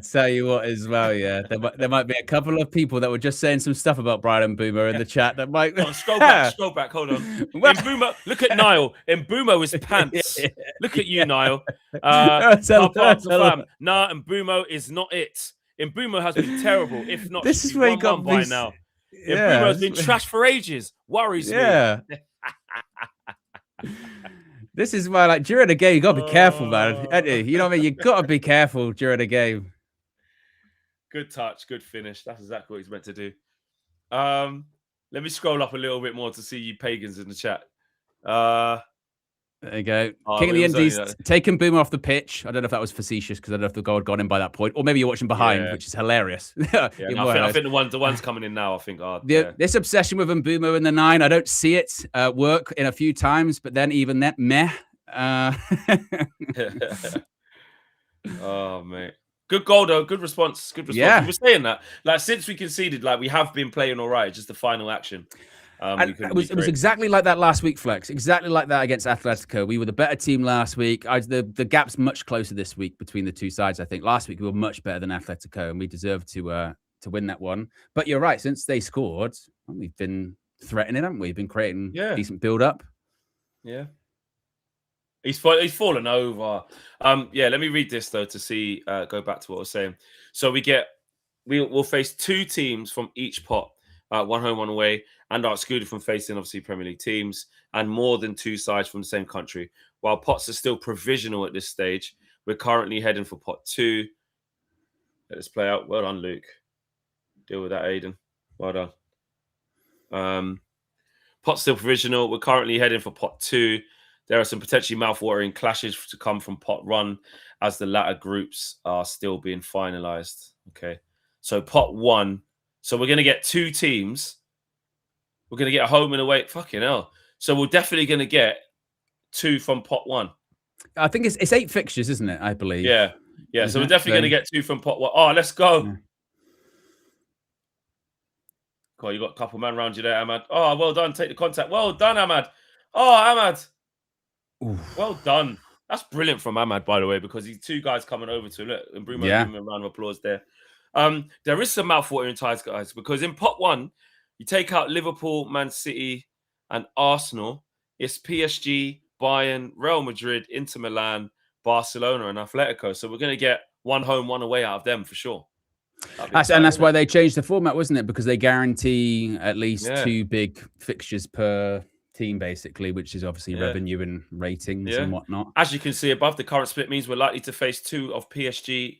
tell you what as well, yeah. There might be a couple of people that were just saying some stuff about Brian Mbeumo in the chat that might
scroll back, hold on. Mbeumo, look at Niall. Mbeumo is pants. Look at you, Niall. Mbeumo is not it. Mbeumo has been terrible, if not
this is where he got
by now. Mbeumo has been trash for ages. Worries me.
This is why, like, during the game, you got to be careful, man. You know what I mean? You got to be careful during the game.
Good touch, good finish. That's exactly what he's meant to do. Let me scroll up a little bit more to see you pagans in the chat.
There you go. King of the Indies taking Boomer off the pitch. I don't know if that was facetious because I don't know if the goal had gone in by that point, or maybe you're watching behind, which is hilarious.
I think the ones coming in now, I think are
this obsession with Mbeumo in the 9. I don't see it work in a few times, but then even that meh.
Oh mate, good goal though. Good response. Good response.
Yeah.
We were saying that, like, since we conceded, like, we have been playing all right. Just the final action.
It was exactly like that last week, Flex. Exactly like that against Atletico. We were the better team last week. The gap's much closer this week between the two sides, I think. Last week, we were much better than Atletico, and we deserved to win that one. But you're right. Since they scored, we've been threatening, haven't we? We've been creating decent build-up.
Yeah. He's fallen over. Let me read this, though, to see, go back to what I was saying. So we'll face 2 teams from each pot. 1 home, 1 away, and are excluded from facing, obviously, Premier League teams, and more than 2 sides from the same country. While pots are still provisional at this stage, we're currently heading for pot 2. Let this play out. Well done, Luke. Deal with that, Aiden. Well done. Pot's still provisional. We're currently heading for pot 2. There are some potentially mouth-watering clashes to come from pot 1, as the latter groups are still being finalised. Okay, so pot 1. So we're going to get 2 teams. We're going to get a home and away. Fucking hell. So we're definitely going to get 2 from pot 1.
I think it's 8 fixtures, isn't it? I believe.
Yeah. So we're definitely going to get 2 from pot 1. Oh, let's go. Yeah. Cool. You got a couple man around you there, Ahmad. Oh, well done. Take the contact. Well done, Ahmad. Oh, Ahmad. Oof. Well done. That's brilliant from Ahmad, by the way, because these 2 guys coming over to him. Look, and Bruno, give him a round of applause there. There is some mouth-watering ties, guys, because in pot 1, you take out Liverpool, Man City, and Arsenal. It's PSG, Bayern, Real Madrid, Inter Milan, Barcelona, and Atletico. So we're going to get 1 home, 1 away out of them for sure.
That's why they changed the format, wasn't it? Because they guarantee at least 2 big fixtures per team, basically, which is obviously revenue and ratings and whatnot.
As you can see above, the current split means we're likely to face 2 of PSG,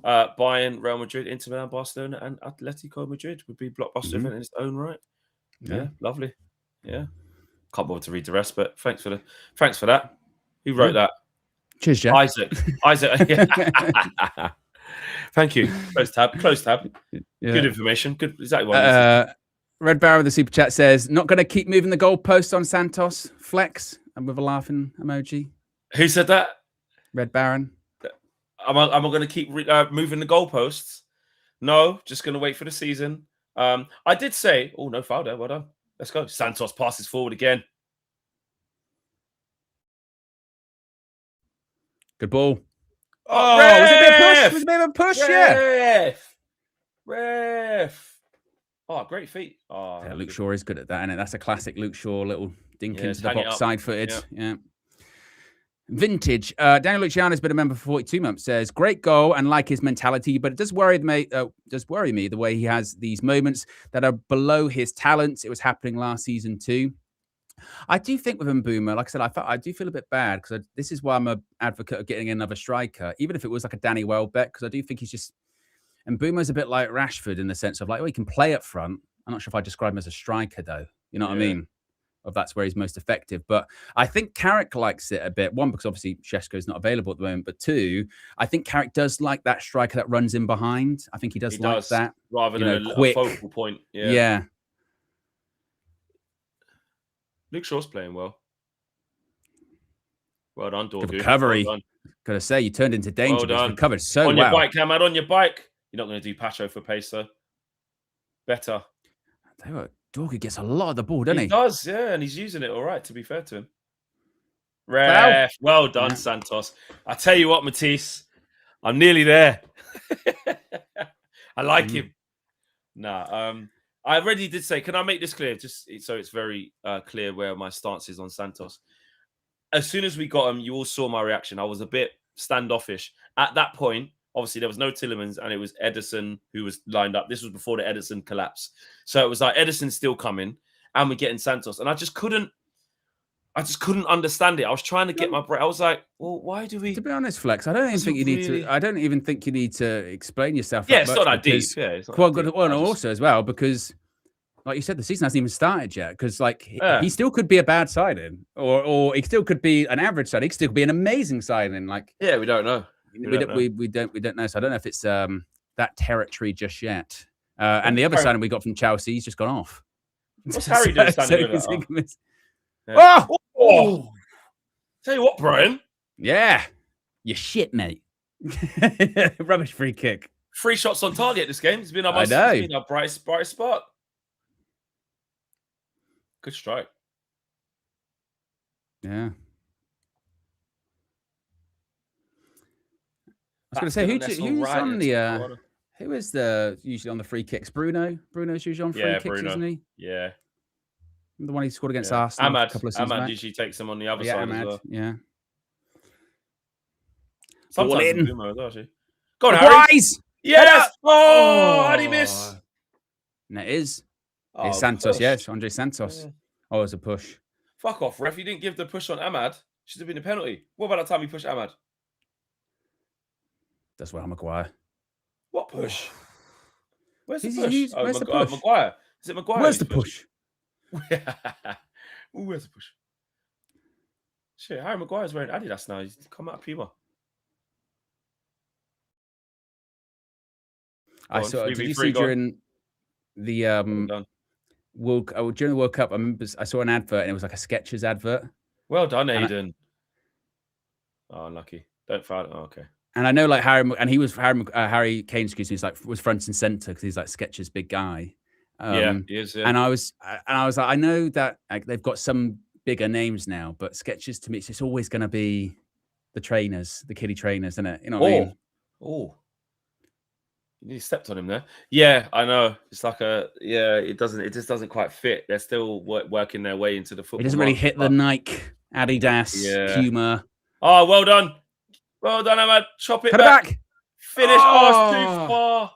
Bayern, Real Madrid, Inter Milan, Barcelona, and Atletico Madrid. Would be blockbuster event in its own right. Yeah, lovely. Yeah, can't bother to read the rest, but thanks for that. Who wrote that?
Cheers, Jeff.
Isaac. Thank you. Close tab. Yeah. Good information. Good. Exactly what
Red Barrow with the super chat says, not going to keep moving the goalposts on Santos. Flex, and with a laughing emoji.
Who said that?
Red Baron.
Am I going to keep moving the goalposts? No, just going to wait for the season. I did say, oh, no foul there. Well done. Let's go. Santos passes forward again.
Good ball.
Oh,
was it a bit of push? Was it a bit of a push?
Ref. Oh, great feet. Oh,
yeah, Luke Shaw is good at that, isn't it? That's a classic Luke Shaw little dink into the box, side-footed. Yeah. Vintage. Daniel Luciano has been a member for 42 months. Says, great goal and like his mentality, but it does worry me the way he has these moments that are below his talents. It was happening last season too. I do think with Mbeumo, like I said, I do feel a bit bad because this is why I'm an advocate of getting another striker, even if it was like a Danny Welbeck, because I do think he's just... Mbeumo's a bit like Rashford in the sense of like, he can play up front. I'm not sure if I describe him as a striker though. You know what I mean? Or that's where he's most effective. But I think Carrick likes it a bit. 1, because obviously Šeško's not available at the moment. But 2, I think Carrick does like that striker that runs in behind. I think he does like that.
Rather than a focal point.
Yeah.
Luke Shaw's playing well. Well done, Dorgu.
Recovery. Well done. Gotta say, you turned into danger. Well done. Recovered so
well. On your bike, Ahmad, on your bike. You're not going to do Pacho for pace, though. Better.
Dorgu gets a lot of the ball, doesn't he?
He does, yeah, and he's using it all right, to be fair to him. Ref, well done, Santos. I tell you what, Matisse, I'm nearly there. I like him. Nah, I already did say, can I make this clear? Just so it's very clear where my stance is on Santos. As soon as we got him, you all saw my reaction. I was a bit standoffish. At that point, obviously, there was no Tielemans, and it was Ederson who was lined up. This was before the Ederson collapse. So it was like Ederson's still coming, and we're getting Santos. And I just couldn't understand it. I was trying to get my brain. I was like, well, why do we...
To be honest, Flex, I don't even think you need to... I don't even think you need to explain yourself.
Yeah, it's not that deep. Yeah, it's not that deep.
Well, also as well, because... Like you said, the season hasn't even started yet, because like he still could be a bad signing, or he still could be an average signing. He still could be an amazing signing. Like,
yeah, we don't know.
We don't know. So I don't know if it's that territory just yet. And the other signing we got from Chelsea, he's just gone off.
What's Harry doing standing with that?
Oh!
Tell you what, Brian.
Yeah, you shit, mate. Rubbish free kick.
3 shots on target this game. It's been our bright spot. Good strike.
Yeah. I was going to say, who's on the... who is usually on the free kicks? Bruno? Bruno's usually on free kicks, isn't he?
Yeah.
The one he scored against Arsenal a couple of seasons back.
Usually takes him on the other side as well.
Yeah.
Sometimes Bruno as well, actually. Go on, Harry. Yes! Oh, how did he miss?
And it is. It's Santos, yes. Andre Santos. Yeah. Oh, it's a push.
Fuck off, ref. You didn't give the push on Ahmad. Should have been a penalty. What about that time he pushed Ahmad?
That's well, Maguire.
What push? Where's the push? Where's the push? Maguire. Is it Maguire?
Where's the push?
Where's the push? Shit, Harry Maguire's wearing Adidas now. He's come out of Puma.
I saw. Did you see during the during the World Cup? I remember I saw an advert and it was like a Skechers advert.
Well done, Aiden. Oh, unlucky. Don't foul it. Oh, okay.
And I know, like Harry Kane. Excuse me. Was front and center because he's like Skechers' big guy.
Yeah, he is. Yeah.
And I was like, I know that like, they've got some bigger names now, but Skechers to me, it's always going to be the trainers, the kiddie trainers, isn't it? You know what I mean?
Oh. You stepped on him there. Yeah, I know. It's like it just doesn't quite fit. They're still working their way into the football.
It doesn't really hit the Nike, Adidas, Puma.
Oh, well done. Well done, Ahmad. Chop it back. Finish. Oh, it's too far.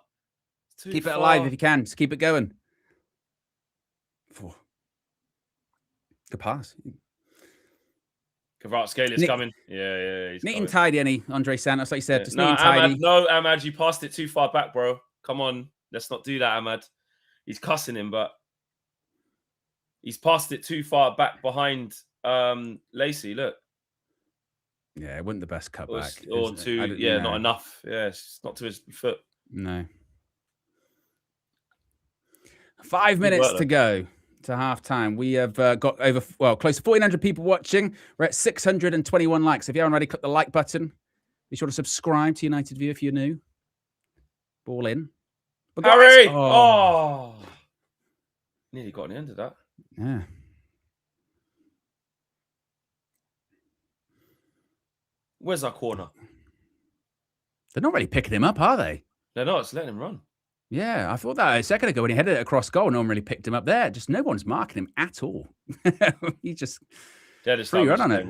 Keep it alive if you can. Just keep it going. Good pass.
Kvaratskhelia is coming. Yeah. He's
neat and tidy, Andre Santos, like you said. Just neat and
tidy. Ahmad, you passed it too far back, bro. Come on. Let's not do that, Ahmad. He's cussing him, but he's passed it too far back behind Lacey. Look.
Yeah, it wasn't the best cutback.
Not enough. Yeah, it's not to his foot.
No. 5 minutes to go to half time. We have got close to 1,400 people watching. We're at 621 likes. If you haven't already, click the like button. Be sure to subscribe to United View if you're new. Ball in.
Harry! Oh. Nearly got an end of that.
Yeah.
Where's our corner?
They're not really picking him up, are they?
They're not. It's letting him run.
Yeah, I thought that a second ago when he headed it across goal. No one really picked him up there. Just no one's marking him at all. He just free run on it.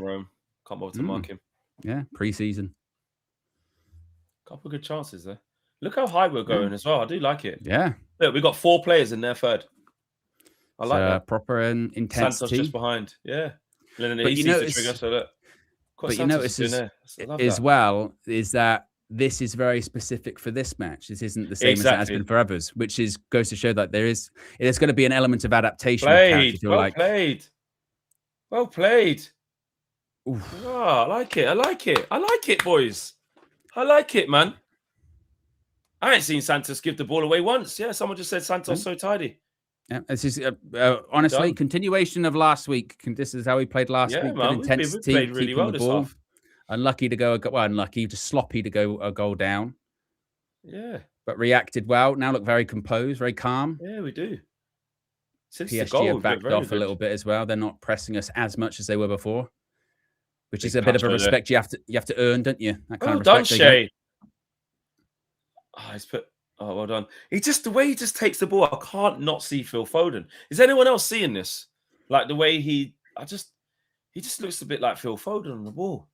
Can't bother to mark him.
Yeah, pre-season.
Couple of good chances there. Look how high we're going as well. I do like it.
Yeah.
Look, we've got 4 players in their third. I like that.
Proper and intensity.
Santos just behind. Yeah. And then
but you notice,
the trigger, so look.
But you notice as well is that this is very specific for this match. This isn't the same as it has been for others, which goes to show that there's going to be an element of adaptation.
Well played. Oof. Oh, I like it, boys. I like it, man. I ain't seen Santos give the ball away once. Yeah, someone just said Santos so tidy.
Yeah, this is honestly continuation of last week. This is how we played last week.
Man,
intensity,
we played really well this half.
Unlucky to go, unlucky, just sloppy to go a goal down.
Yeah.
But reacted well. Now look very composed, very calm.
Yeah, we do. Since the
PSG
goal,
have
we've looked
backed
very
off a
good.
little bit as well. They're not pressing us as much as they were before, which
Big
is a bit of a
touch over
respect you have to earn, don't you? That kind
Well
of
done,
respect. There you
Shay. Oh, he's put. Oh, well done. The way he just takes the ball, I can't not see Phil Foden. Is anyone else seeing this? Like the way he just looks a bit like Phil Foden on the ball.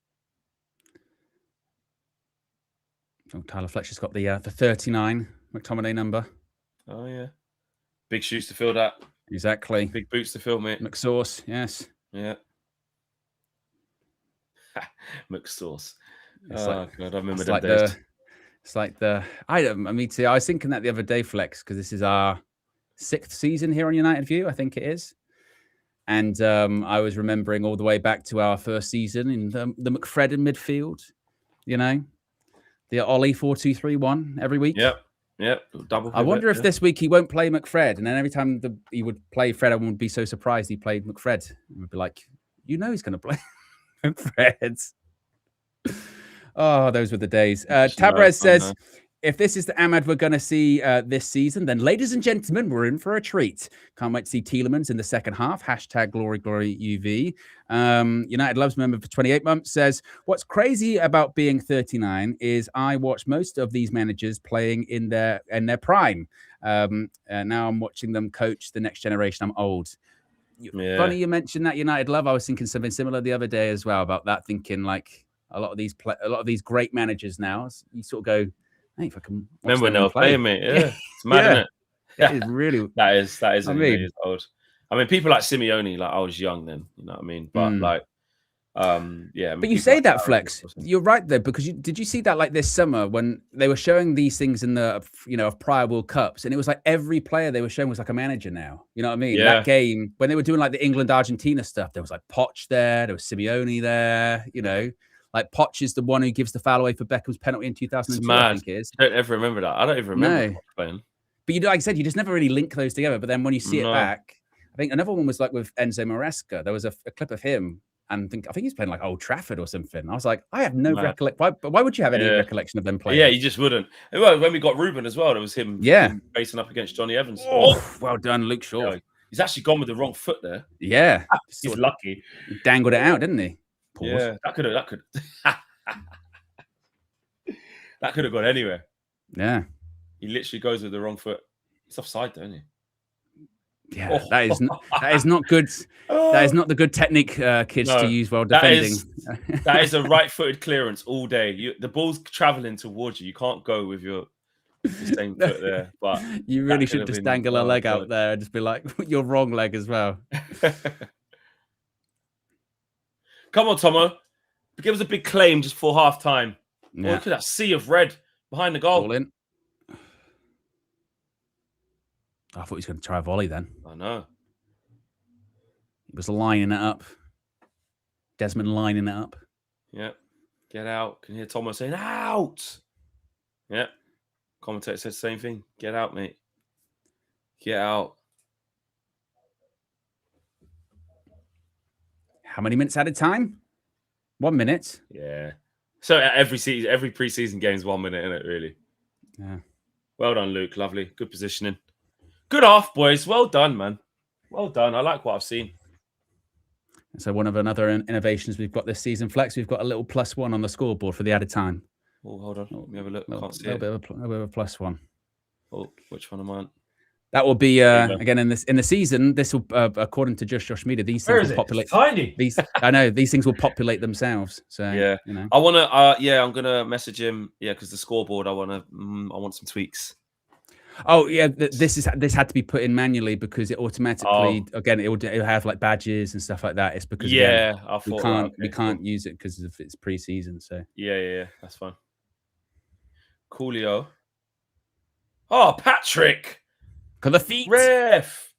go. Oh, Tyler Fletcher's got the 39 McTominay number.
Oh yeah, big shoes to fill that.
Exactly.
Big boots to fill, mate.
McSauce, yes.
Yeah. McSauce.
It's
God, I remember
it's
them
like
days.
it's like I mean, too. I was thinking that the other day, Flex, because this is our 6th season here on United View, I think it is. And I was remembering all the way back to our first season in the McFred in midfield, you know, the Ollie 4-2-3-1 every week.
Yep. Double.
I wonder if this week he won't play McFred, and then every time he would play Fred, I would be so surprised he played McFred. And would be like, he's going to play McFred. Oh, those were the days. Tabrez says, if this is the Ahmad we're going to see this season, then ladies and gentlemen, we're in for a treat. Can't wait to see Tielemans in the second half. # glory, glory, UV. United Loves member for 28 months says, what's crazy about being 39 is I watch most of these managers playing in their prime. Now I'm watching them coach the next generation. I'm old. Yeah. Funny you mentioned that, United Love. I was thinking something similar the other day as well about that, thinking like a lot of these great managers now, you sort of go, hey, if I can
remember when they were playing, mate. Yeah, it's mad, isn't it?
It is really.
that is. Old. I mean, people like Simeone, like I was young then. You know what I mean? But like, yeah. I mean,
but you say like that, Flex. You're right there, because did you see that like this summer when they were showing these things in the of prior World Cups, and it was like every player they were showing was like a manager now. You know what I mean?
Yeah.
That game when they were doing like the England Argentina stuff, there was like Poch there was Simeone there. You know. Like Poch is the one who gives the foul away for Beckham's penalty in 2002. I think it is.
I don't ever remember that. I don't even remember playing.
But like I said, you just never really link those together. But then when you see it back, I think another one was like with Enzo Maresca. There was a clip of him, and I think he's playing like Old Trafford or something. I was like, I have no recollection. Why would you have any recollection of them playing?
Yeah, you just wouldn't. Well, when we got Ruben as well, there was him facing up against Johnny Evans.
Oh, well done, Luke Shaw.
Yeah, he's actually gone with the wrong foot there.
Yeah.
He's lucky.
He dangled it out, didn't he?
Pause. Yeah, that could that could have gone anywhere.
Yeah.
He literally goes with the wrong foot. It's offside, don't he?
Yeah, that is not good. That is not the good technique kids to use while defending.
That is a right-footed clearance all day. The ball's traveling towards you. You can't go with your same foot there. But
you really should just dangle a leg out there and just be like, your wrong leg as well.
Come on, Tomo. Give us a big claim just for half time. Yeah. Oh, look at that sea of red behind the goal.
All in. I thought he was going to try a volley then.
I know.
He was lining it up. Desmond lining it up.
Yeah. Get out. Can hear Tomo saying, out. Yeah. Commentator said the same thing. Get out, mate. Get out.
How many minutes added time? 1 minute.
Yeah. So every preseason game is 1 minute, isn't it, really?
Yeah.
Well done, Luke. Lovely. Good positioning. Good half, boys. Well done, man. Well done. I like what I've seen.
So one of another innovations we've got this season, Flex, we've got a little +1 on the scoreboard for the added time.
Oh, hold on. Let me have a look. Can't see it.
A bit of a +1.
Oh, which one am I on?
That will be again in the season. This will, according to Josh Media, these things will populate.
It's tiny.
I know these things will populate themselves. So
yeah,
you know.
I want to. I'm gonna message him. Yeah, because the scoreboard. I want some tweaks.
Oh yeah, this had to be put in manually because it automatically again it'll have like badges and stuff like that. It's because
I
thought we can't use it because of it's pre-season. So
yeah, that's fine. Coolio. Oh, Patrick.
Got the feet.
Ref.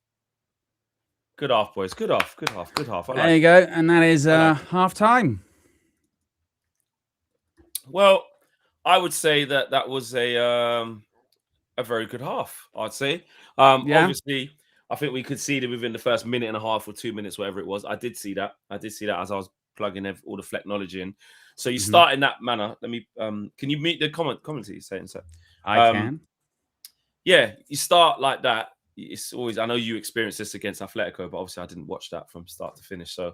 Good half, boys. Good half.
There you go. And that is half time.
Well, I would say that was a very good half, I'd say. Obviously, I think we conceded within the first minute and a half or 2 minutes, whatever it was. I did see that as I was plugging all the Fleck knowledge in. So you start in that manner. Let me can you meet the comment you're saying, sir?
I can.
Yeah, you start like that, it's always, I know you experienced this against Atletico, but obviously I didn't watch that from start to finish. So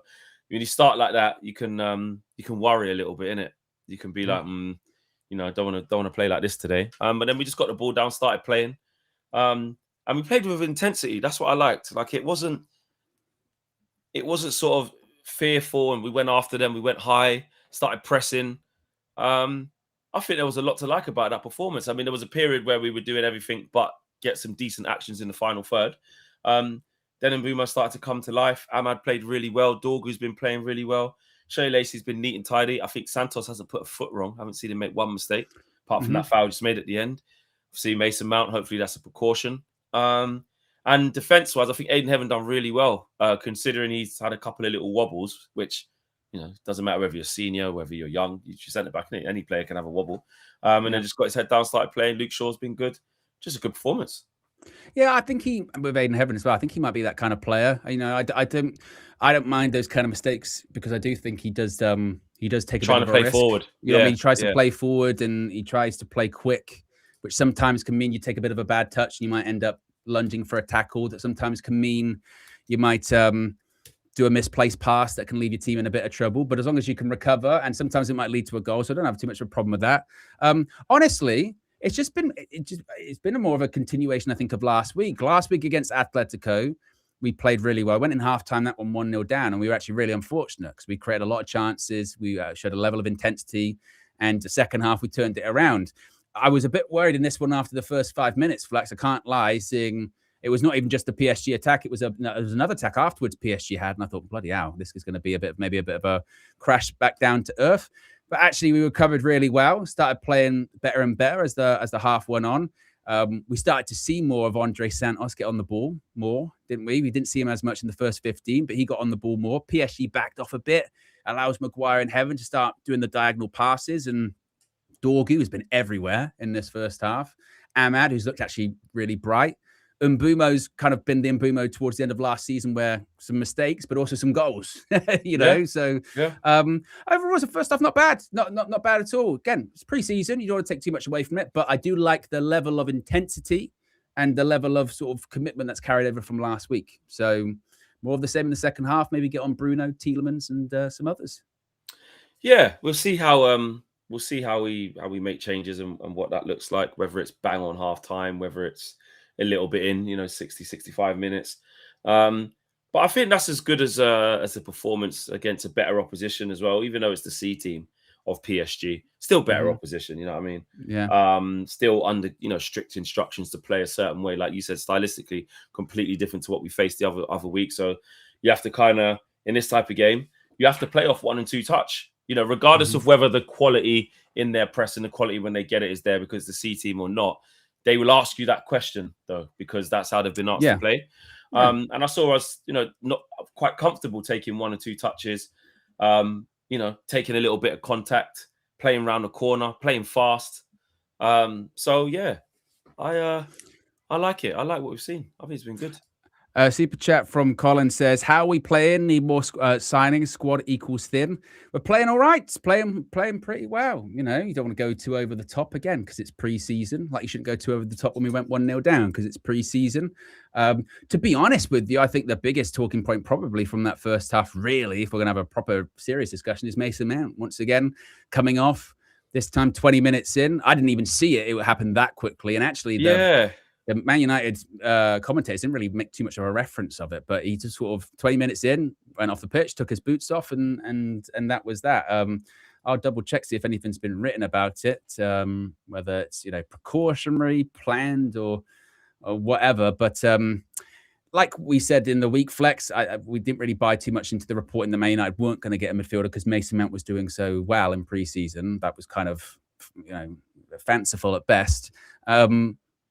when you start like that, you can worry a little bit, innit? You can be like, you know, I don't want to play like this today. But then we just got the ball down, started playing, and we played with intensity. That's what I liked. Like it wasn't sort of fearful, and we went after them. We went high, started pressing. I think there was a lot to like about that performance. I mean, there was a period where we were doing everything but get some decent actions in the final third. Then Mbeumo started to come to life. Ahmad played really well. Dorgu's been playing really well. Shea Lacey's been neat and tidy. I think Santos hasn't put a foot wrong. I haven't seen him make one mistake, apart from that foul just made at the end. See Mason Mount, hopefully that's a precaution. And defence-wise, I think Aiden Heaven done really well, considering he's had a couple of little wobbles, which, you know, doesn't matter whether you're senior, whether you're young, you just send it back. Any player can have a wobble. And then just got his head down, started playing. Luke Shaw's been good. Just a good performance.
Yeah, I think with Aiden Heaven as well, I think he might be that kind of player. You know, I don't mind those kind of mistakes, because I do think he does take a bit of a risk.
Forward.
You know what I mean? He tries to play forward, and he tries to play quick, which sometimes can mean you take a bit of a bad touch and you might end up lunging for a tackle. That sometimes can mean you might do a misplaced pass that can leave your team in a bit of trouble. But as long as you can recover, and sometimes it might lead to a goal, so I don't have too much of a problem with that. Honestly, it's been more of a continuation, I think, of last week. Last week against Atletico, we played really well. Went in halftime, that one 1-0 down, and we were actually really unfortunate because we created a lot of chances. We showed a level of intensity, and the second half we turned it around. I was a bit worried in this one after the first 5 minutes, Flax. I can't lie, seeing it was not even just the PSG attack. It was another attack afterwards PSG had, and I thought, bloody hell, this is going to be maybe a bit of a crash back down to earth. But actually, we recovered really well. Started playing better and better as the half went on. We started to see more of Andre Santos get on the ball more, didn't we? We didn't see him as much in the first 15, but he got on the ball more. PSG backed off a bit, allows Maguire and Heaven to start doing the diagonal passes, and Dorgu has been everywhere in this first half. Ahmad, who's looked actually really bright. Mbeumo's kind of been the Mbeumo towards the end of last season, where some mistakes, but also some goals, you know? So overall, the first half, not bad. Not bad at all. Again, it's pre-season. You don't want to take too much away from it, but I do like the level of intensity and the level of sort of commitment that's carried over from last week. So more of the same in the second half. Maybe get on Bruno, Tielemans, and some others. Yeah,
we'll see how we make changes and what that looks like, whether it's bang on half time, whether it's a little bit in, 60, 65 minutes. But I think that's as good as a performance against a better opposition as well, even though it's the C team of PSG. Still better opposition, you know what I mean?
Yeah.
Still under, strict instructions to play a certain way. Like you said, stylistically, completely different to what we faced the other week. So you have to kind of, in this type of game, you have to play off 1 and 2 touch. Regardless of whether the quality in their press and the quality when they get it is there because the C team or not, they will ask you that question, though, because that's how they've been asked to play. And I saw us, not quite comfortable taking 1 or 2 touches, taking a little bit of contact, playing around the corner, playing fast. So, yeah, I like it. I like what we've seen. I think it's been good.
Super chat from Colin says, how are we playing? Need more signings. Squad equals thin. We're playing all right. Playing pretty well. You don't want to go too over the top again because it's pre-season. Like you shouldn't go too over the top when we went 1-0 down because it's pre-season. To be honest with you, I think the biggest talking point probably from that first half, really, if we're going to have a proper serious discussion, is Mason Mount. Once again, coming off, this time 20 minutes in. I didn't even see it. It happened that quickly. And actually, the Man United commentators didn't really make too much of a reference of it, but he just sort of 20 minutes in, went off the pitch, took his boots off, and that was that. I'll double check, see if anything's been written about it, whether it's, precautionary, planned, or whatever. But like we said in the week, Flex, we didn't really buy too much into the report in the Man United weren't going to get a midfielder because Mason Mount was doing so well in pre-season. That was kind of, fanciful at best.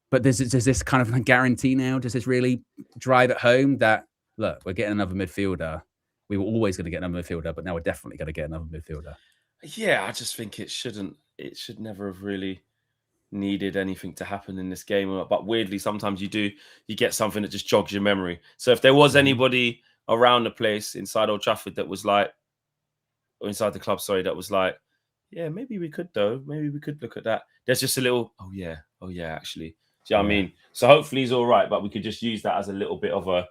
But does this kind of guarantee now? Does this really drive it home that, look, we're getting another midfielder? We were always going to get another midfielder, but now we're definitely going to get another midfielder.
Yeah, I just think it should never have really needed anything to happen in this game. But weirdly, sometimes you get something that just jogs your memory. So if there was anybody around the place inside Old Trafford that was like, or inside the club, sorry, that was like, yeah, maybe we could though. Maybe we could look at that. There's just a little, oh yeah, actually. Do you know what I mean? So hopefully he's all right, but we could just use that as a little bit of a,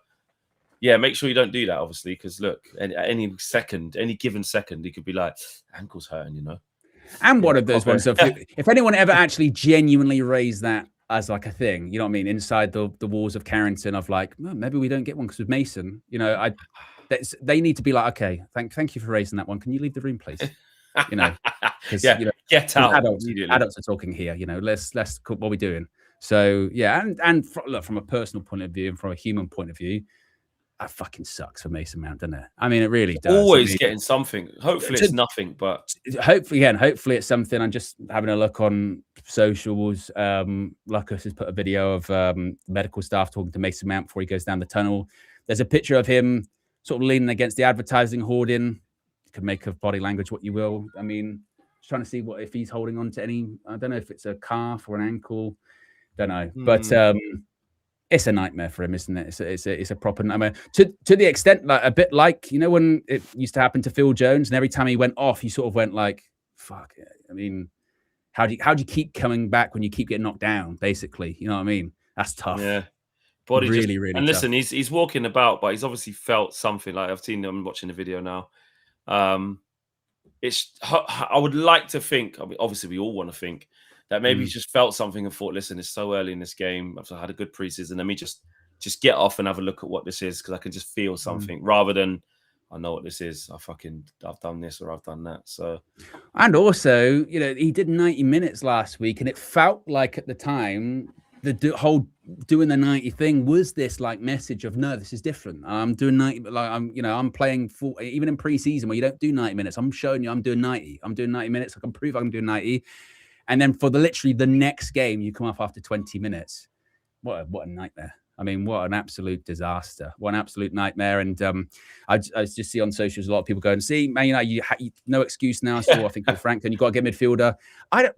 make sure you don't do that, obviously, because look, at any given second, he could be like, ankle's hurting, you know.
And one of those ones, if anyone ever actually genuinely raised that as like a thing, you know what I mean, inside the walls of Carrington, of like, well, maybe we don't get one because with Mason, you know, they need to be like, okay, thank you for raising that one. Can you leave the room, please? You know, because you know,
get out.
Adults are talking here. You know, let's what are we doing? So yeah, and look, from a personal point of view and from a human point of view, that fucking sucks for Mason Mount, doesn't it? I mean, it really does.
Always getting something. Hopefully it's nothing, but
hopefully it's something. I'm just having a look on socials. Lucas has put a video of medical staff talking to Mason Mount before he goes down the tunnel. There's a picture of him sort of leaning against the advertising hoarding. You can make of body language what you will. I mean, just trying to see if he's holding on to any. I don't know if it's a calf or an ankle. Don't know, but it's a nightmare for him, isn't it? It's a proper nightmare to the extent, like a bit like, you know, when it used to happen to Phil Jones, and every time he went off, you sort of went like, "Fuck it." I mean, how do you keep coming back when you keep getting knocked down? Basically, you know what I mean? That's tough.
Yeah, body
really.
And listen, he's walking about, but he's obviously felt something. Like I've seen him watching the video now. I would like to think. I mean, obviously, we all want to think that maybe he just felt something and thought, listen, it's so early in this game. I've had a good preseason. Let me just get off and have a look at what this is, because I can just feel something rather than I know what this is. I've done this or I've done that. So,
and also, you know, he did 90 minutes last week, and it felt like at the time the whole doing the 90 thing was this like message of, no, this is different. I'm doing 90, like I'm playing full, even in preseason where you don't do 90 minutes. I'm showing you I'm doing 90. I'm doing 90 minutes. I can prove I can do 90. And then for literally the next game, you come off after 20 minutes. What a nightmare. I mean, what an absolute disaster. What an absolute nightmare. And I just see on socials a lot of people going, see, man, you no excuse now. So I think with Frankton, you've got to get midfielder.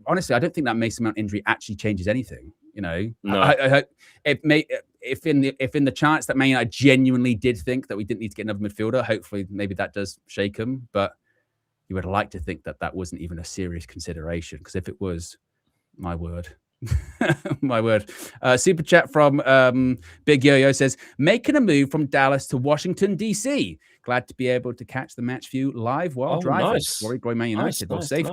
Honestly, I don't think that Mason Mount injury actually changes anything. You know,
no.
I hope if in the chance that Man United genuinely did think that we didn't need to get another midfielder, hopefully maybe that does shake them. But you would like to think that wasn't even a serious consideration, because if it was, my word. My word. Super chat from Big Yo-Yo says, making a move from Dallas to Washington, D.C. Glad to be able to catch the match view live while driving.
Nice.
Worried boy Man United.
Nice,
safe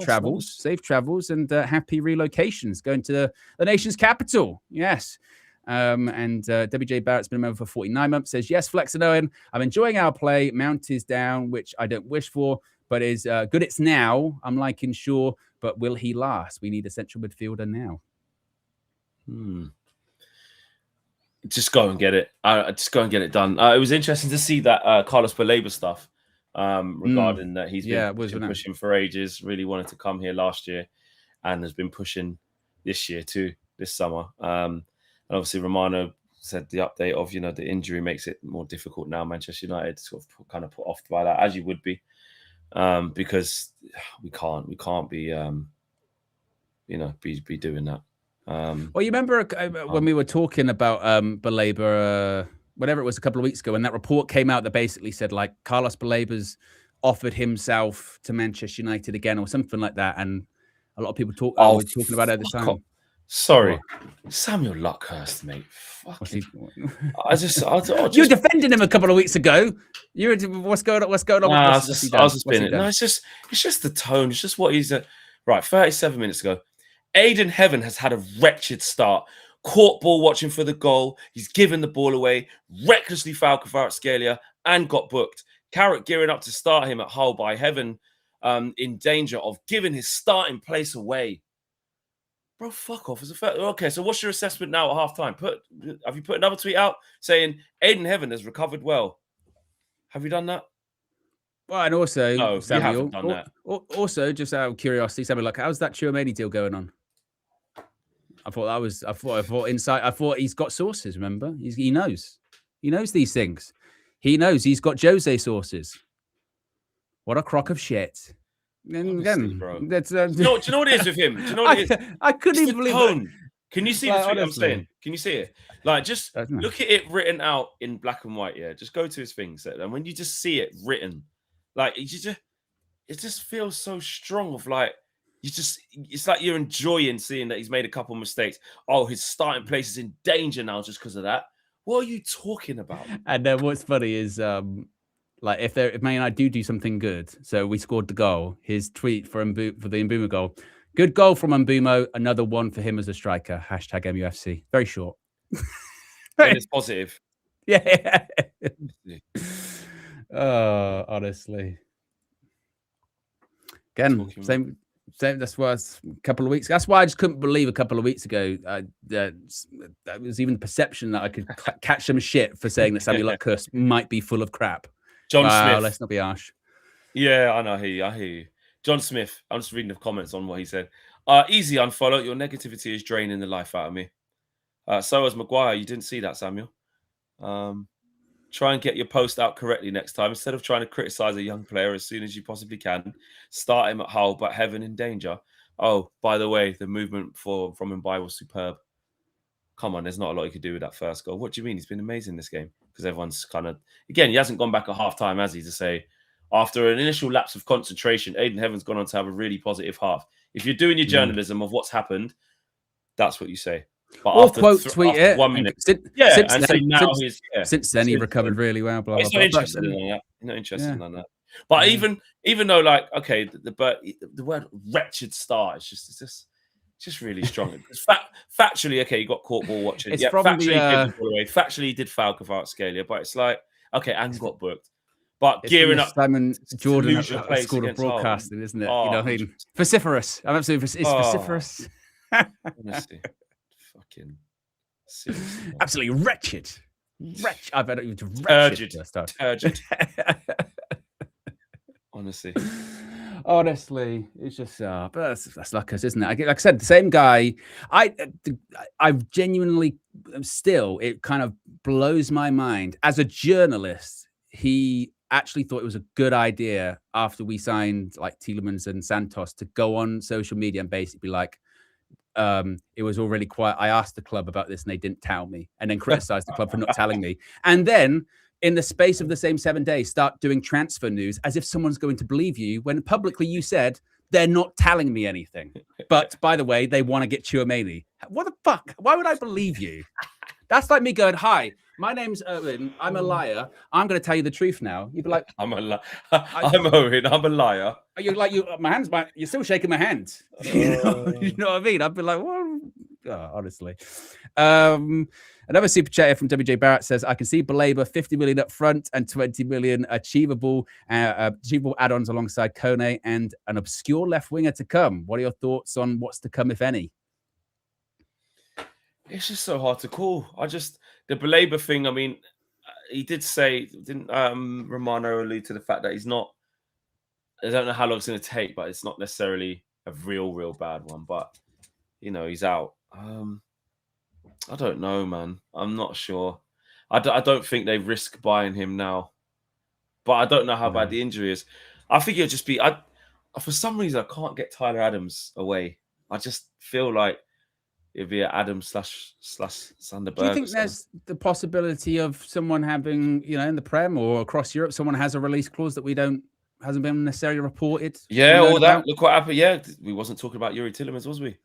travels and happy relocations. Going to the nation's capital. Yes. And WJ Barrett's been a member for 49 months. Says, yes, Flex and Owen, I'm enjoying our play. Mount is down, which I don't wish for, but is good. It's now. I'm liking Shaw, but will he last? We need a central midfielder now.
Just go and get it. Just go and get it done. It was interesting to see that Carlos Baleba stuff regarding that he's been pushing for ages. Really wanted to come here last year, and has been pushing this year too, this summer. And obviously Romano said the update of, you know, the injury makes it more difficult now. Manchester United sort of kind of put off by that, as you would be, because we can't be be doing that.
Well, you remember when we were talking about Baleba, whatever it was, a couple of weeks ago, when that report came out that basically said like Carlos Baleba's offered himself to Manchester United again or something like that, and a lot of people were talking about it at the time.
Sorry, Samuel Luckhurst, mate.
You were defending him a couple of weeks ago. What's going on?
I was just spinning. No, it's just the tone. It's just what he's right. 37 minutes ago, Aiden Heaven has had a wretched start. Caught ball watching for the goal. He's given the ball away. Recklessly fouled Kvaratskhelia and got booked. Carrick gearing up to start him at Hull by Heaven in danger of giving his starting place away. Bro, fuck off. Okay, so what's your assessment now at half-time? Have you put another tweet out saying Aiden Heaven has recovered well? Have you done that?
Well, and also,
no,
Samuel,
you haven't done that.
Also, just out of curiosity, Samuel, like, how's that Chouameni deal going on? I thought he's got sources, remember? He knows. He knows these things. He knows he's got Jose sources. What a crock of shit. And again,
bro.
That's
do you know what it is with him? Do you know what it is?
I couldn't even believe it.
Can you see the tweet I'm saying? Can you see it? Like, just look at it written out in black and white. Yeah, just go to his things, and when you just see it written, like it just feels so strong. Of like, it's like you're enjoying seeing that he's made a couple of mistakes. Oh, his starting place is in danger now just because of that. What are you talking about?
And what's funny is, like if Man United do something good, so we scored the goal. His tweet for the Mbeumo goal: "Good goal from Mbeumo. Another one for him as a striker." Hashtag MUFC. Very short.
And it's positive.
Yeah. Oh, honestly. Again, same. That's why a couple of weeks. That's why I just couldn't believe a couple of weeks ago that was even the perception that I could catch some shit for saying that Samuel Luckkus might be full of crap.
John Smith.
Let's not be harsh.
Yeah, I know. I hear you. John Smith. I'm just reading the comments on what he said. Easy unfollow. Your negativity is draining the life out of me. So is Maguire. You didn't see that, Samuel. Try and get your post out correctly next time. Instead of trying to criticize a young player as soon as you possibly can, start him at Hull, but Heaven in danger. Oh, by the way, the movement from Mbaye was superb. Come on, there's not a lot you could do with that first goal. What do you mean? He's been amazing this game because everyone's kind of, again, he hasn't gone back at half time, has he, to say, after an initial lapse of concentration, Aiden Heaven's gone on to have a really positive half. If you're doing your journalism of what's happened, that's what you say. But
or quote tweet it.
1 minute.
Since then, he recovered really well. Blah,
he's
blah,
not
blah,
interested in that. He's not interested in that. But even though, like, okay, the word wretched start is just really strong. Factually, okay, you got caught ball watching.
It's
factually, he did foul Kvaratskhelia, but it's like, okay, and got booked. But gearing up,
Simon Jordan at School of Broadcasting, isn't it? You know what I mean? Vociferous. I'm absolutely vociferous.
Honestly, fucking seriously,
absolutely wretched. I better even
turgid.
Honestly, it's just but that's Luckkus, isn't it? Like I said, the same guy. I've genuinely still, it kind of blows my mind. As a journalist, he actually thought it was a good idea after we signed like Tielemans and Santos to go on social media and basically be like, it was already quiet. I asked the club about this and they didn't tell me, and then criticized the club for not telling me. And then in the space of the same 7 days, start doing transfer news as if someone's going to believe you when publicly you said they're not telling me anything. But by the way, they want to get Tchouaméni. What the fuck? Why would I believe you? That's like me going, "Hi, my name's Owen. I'm a liar. I'm going to tell you the truth now." You'd be like,
I'm Owen. I'm a liar.
You're like, my hands, you're still shaking my hand. You know what I mean? I'd be like, well, honestly. Another super chat here from WJ Barrett says, "I can see Baleba 50 million up front and 20 million achievable add-ons alongside Kone and an obscure left winger to come. What are your thoughts on what's to come, if any?"
It's just so hard to call. The Baleba thing, I mean, he did say, didn't Romano allude to the fact that he's not, I don't know how long it's going to take, but it's not necessarily a real bad one. But, you know, he's out. I don't know, man. I'm not sure. I don't think they risk buying him now. But I don't know how bad the injury is. I think it'll just be, for some reason, I can't get Tyler Adams away. I just feel like it'd be an Adams / Sanderberg.
Do you think there's the possibility of someone having, you know, in the Prem or across Europe, someone has a release clause that hasn't been necessarily reported?
Yeah, all that. Look what happened. Yeah, we wasn't talking about Yuri Tielemans, was we?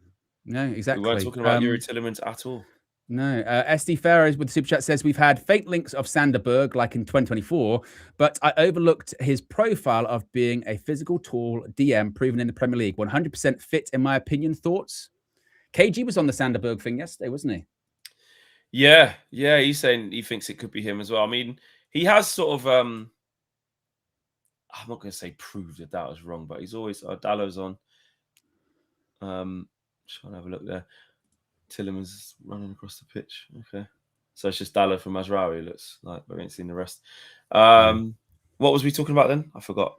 No, exactly.
We weren't talking about Yuri Tielemans at all.
No. SD Ferros with the super chat says, "We've had faint links of Sanderberg like in 2024, but I overlooked his profile of being a physical, tall DM proven in the Premier League. 100% fit, in my opinion. Thoughts?" KG was on the Sanderberg thing yesterday, wasn't he?
Yeah. He's saying he thinks it could be him as well. I mean, he has sort of, I'm not going to say proved that was wrong, but he's always, Dallow's on. Trying to have a look there. Tielemans is running across the pitch. Okay. So it's just Dallow from Mazraoui. Looks like we ain't seen the rest. What was we talking about then? I forgot.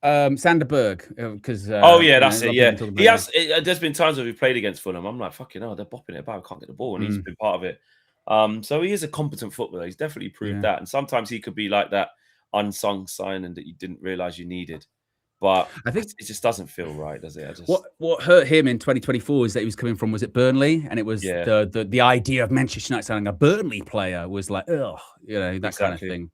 Sanderberg, because
that's it. Yeah, he has. There's been times where we've played against Fulham. I'm like, fucking hell, they're bopping it about. I can't get the ball, and he's been part of it. So he is a competent footballer. He's definitely proved that. And sometimes he could be like that unsung signing that you didn't realize you needed. But I think it just doesn't feel right, does it?
What hurt him in 2024 is that he was coming from, was it Burnley? And it was the idea of Manchester United signing a Burnley player was like, ugh, you know, that kind of thing.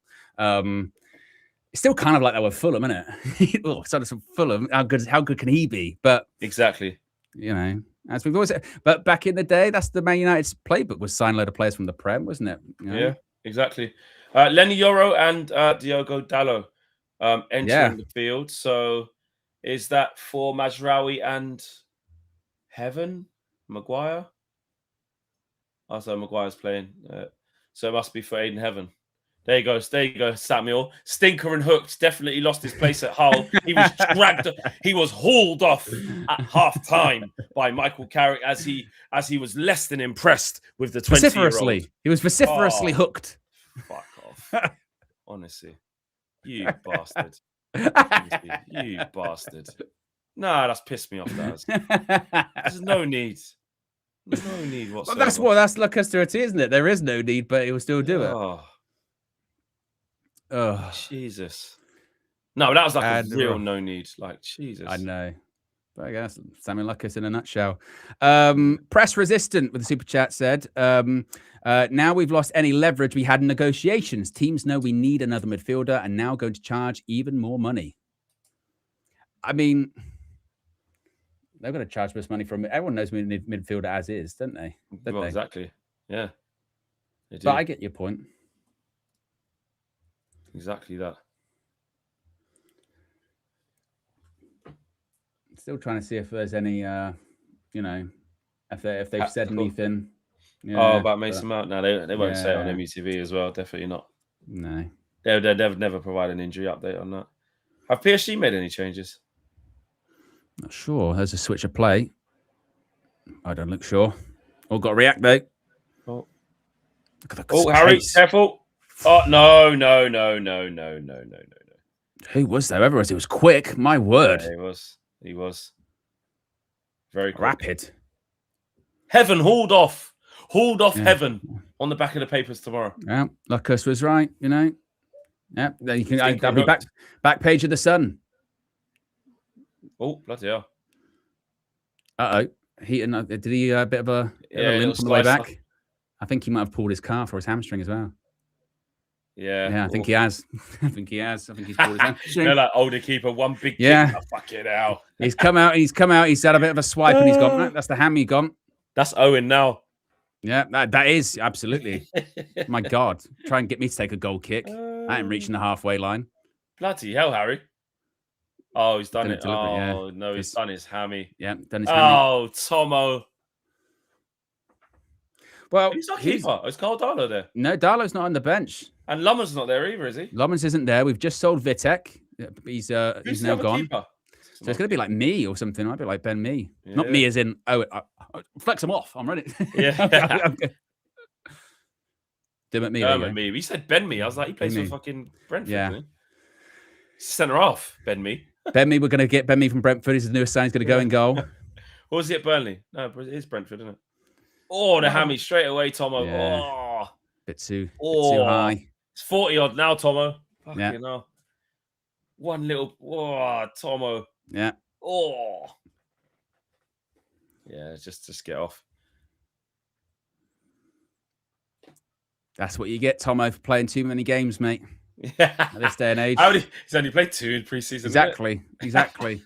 It's still kind of like that with Fulham, isn't it? Oh, so it's Fulham. How good can he be? But
exactly.
You know, as we've always said. But back in the day, that's the Man United's playbook, was sign a load of players from the Prem, wasn't it? You know?
Yeah, exactly. Lenny Yoro and Diogo Dalot entering the field. So is that for Mazraoui and Heaven? Maguire? Oh, so Maguire's playing. So it must be for Aiden Heaven. There you go, Samuel. Stinker and hooked. Definitely lost his place at Hull. He was dragged. He was hauled off at half time by Michael Carrick as he was less than impressed with the 20-year-old.
He was vociferously hooked.
Fuck off. Honestly. You bastard. Honestly, you bastard. Nah, that's pissed me off, that. There's no need. No need whatsoever.
Well, that's La Custerity, isn't it? There is no need, but he will still do it.
Oh, Jesus. No, but that was like a real no need. Like, Jesus.
I know. But I guess Samuel Lucas in a nutshell. Press Resistant with the super chat said, now we've lost any leverage we had in negotiations. Teams know we need another midfielder and now going to charge even more money. I mean, they're going to charge this money from it. Everyone knows we need midfielder as is, don't they?
Exactly. Yeah.
But I get your point.
Exactly that.
Still trying to see if there's any, if they've said anything.
Yeah, about Mason Mount. No, they won't say it on MUTV as well. Definitely not.
No.
They've never provided an injury update on that. Have PSG made any changes?
Not sure. There's a switch of play. I don't look sure. All got to react, though.
Oh, Harry, careful. Oh, no.
Who was there? Whoever it was quick. My word.
Yeah, he was. Very quick.
Rapid.
Heaven hauled off. Heaven on the back of the papers tomorrow.
Yeah, Lucas was right, you know. Yeah, then you can. That'll be back page of the Sun.
Oh, bloody hell.
Did he a bit of a limp on the way back? I think he might have pulled his calf or his hamstring as well.
Yeah,
I think he has. I think he's pulled his hamstring.
Like older keeper, one big kick. Oh, fuck it out.
He's come out. He's had a bit of a swipe and he's gone. That's the hammy gone.
That's Owen now.
Yeah, that is absolutely. My God, try and get me to take a goal kick. I ain't reaching the halfway line.
Bloody hell, Harry. Oh, he's done it. Oh, no, he's done his hammy.
Yeah, done his hammy.
Oh, Tomo.
Well,
he's not keeper. Is Carl Darlow there?
No, Darlow's not on the bench.
And Lummer's not there either, is he?
Lummer's isn't there. We've just sold Vitek. He's now gone. So it's going to be like me or something. I'd be like Ben Mee. Yeah. Not me as in, flex him off. I'm ready.
Yeah.
Dermot
Mee. We said Ben Mee. I was like, he plays for fucking Brentford. Yeah. Centre off, Ben Mee.
Ben Mee, we're going to get Ben Mee from Brentford. He's the newest sign. He's going to go in goal.
Or was he at Burnley? No, it is Brentford, isn't it? Oh, the hammy straight away, Tomo. Yeah. Oh.
Bit too high.
It's 40 odd now, Tomo. Fucking hell. One little, Tomo.
Yeah.
Oh. Yeah, just get off.
That's what you get, Tomo, for playing too many games, mate.
Yeah.
At this day and age.
He's only played 2 in pre-season.
Exactly.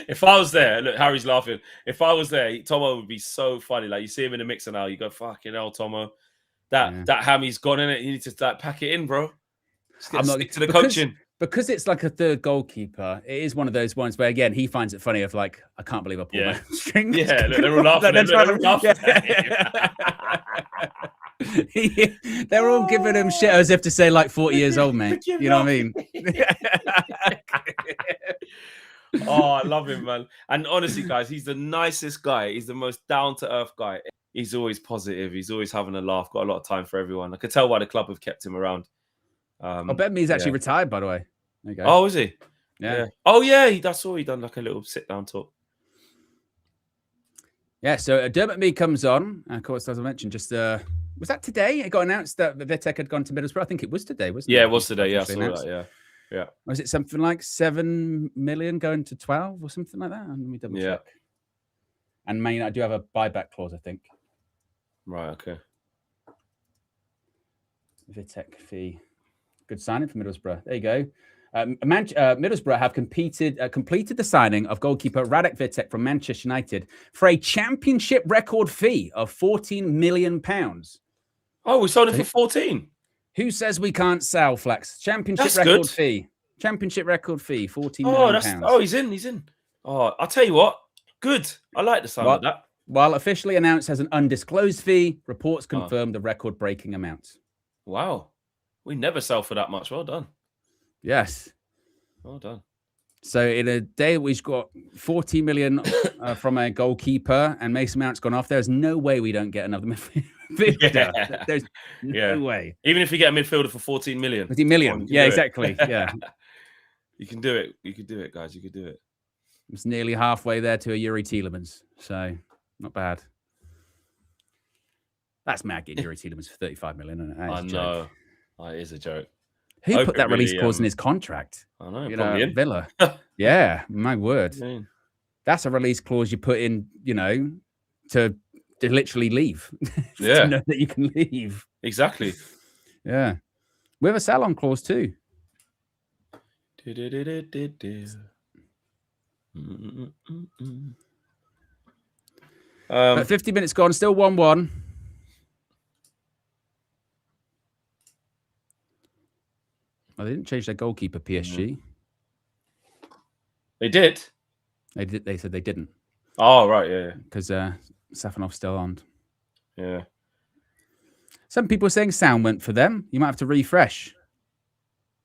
If I was there, look, Harry's laughing. If I was there, Tomo would be so funny. Like, you see him in the mixer now, you go, fucking hell, Tomo. That hammy's gone in it. You need to pack it in, bro. Stick to the coaching.
Because it's like a third goalkeeper, it is one of those ones where, again, he finds it funny of like, I can't believe I pulled my strings.
Yeah, look, they're all laughing.
They're all giving him shit as if to say like 40 years old, mate. You know what I mean?
Oh, I love him, man. And honestly, guys, he's the nicest guy. He's the most down-to-earth guy. He's always positive. He's always having a laugh. Got a lot of time for everyone. I could tell why the club have kept him around.
Ben Mee's actually retired, by the way. There you go.
Oh, is he?
Yeah.
Oh, yeah. That's all. He done like a little sit-down talk.
Yeah. So Dermot Mee comes on. And of course, as I mentioned, just was that today? It got announced that Vitek had gone to Middlesbrough. I think it was today, wasn't it?
Yeah, it was today. Yeah, I saw that. Yeah.
Was it something like 7 million going to 12 or something like that? Let me double check. And Man United do have a buyback clause, I think.
Right. Okay.
Vitek fee. Good signing for Middlesbrough. There you go. Middlesbrough have completed the signing of goalkeeper Radek Vitek from Manchester United for a championship record fee of £14 million.
Oh, we sold it for 14.
Who says we can't sell, Flex? Championship record fee. Championship record fee, £14 million.
Oh, he's in. Oh, I'll tell you what. Good. I like the sound of that.
While officially announced as an undisclosed fee, reports confirmed the record-breaking amount.
Wow. We never sell for that much. Well done.
Yes.
Well done.
So in a day we've got 40 million from a goalkeeper and Mason Mount's gone off, there's no way we don't get another midfielder. Yeah. There's no way.
Even if you get a midfielder for 14 million.
14 million. Yeah, exactly. Yeah.
You can do it. You can do it, guys. You can do it.
It's nearly halfway there to a Yuri Tielemans. So not bad. That's mad getting Yuri Tielemans for 35 million. Isn't it?
I know. It is a joke.
Who put that release clause in his contract?
I know.
Villa. Yeah, my word. That's a release clause you put in, to literally leave.
Yeah.
To know that you can leave.
Exactly.
Yeah. We have a sell-on clause too. But 50 minutes gone, still 1-1. Well, they didn't change their goalkeeper, PSG.
They did?
They said they didn't.
Oh, right, yeah.
Because Safanov's still on.
Yeah.
Some people are saying sound went for them. You might have to refresh.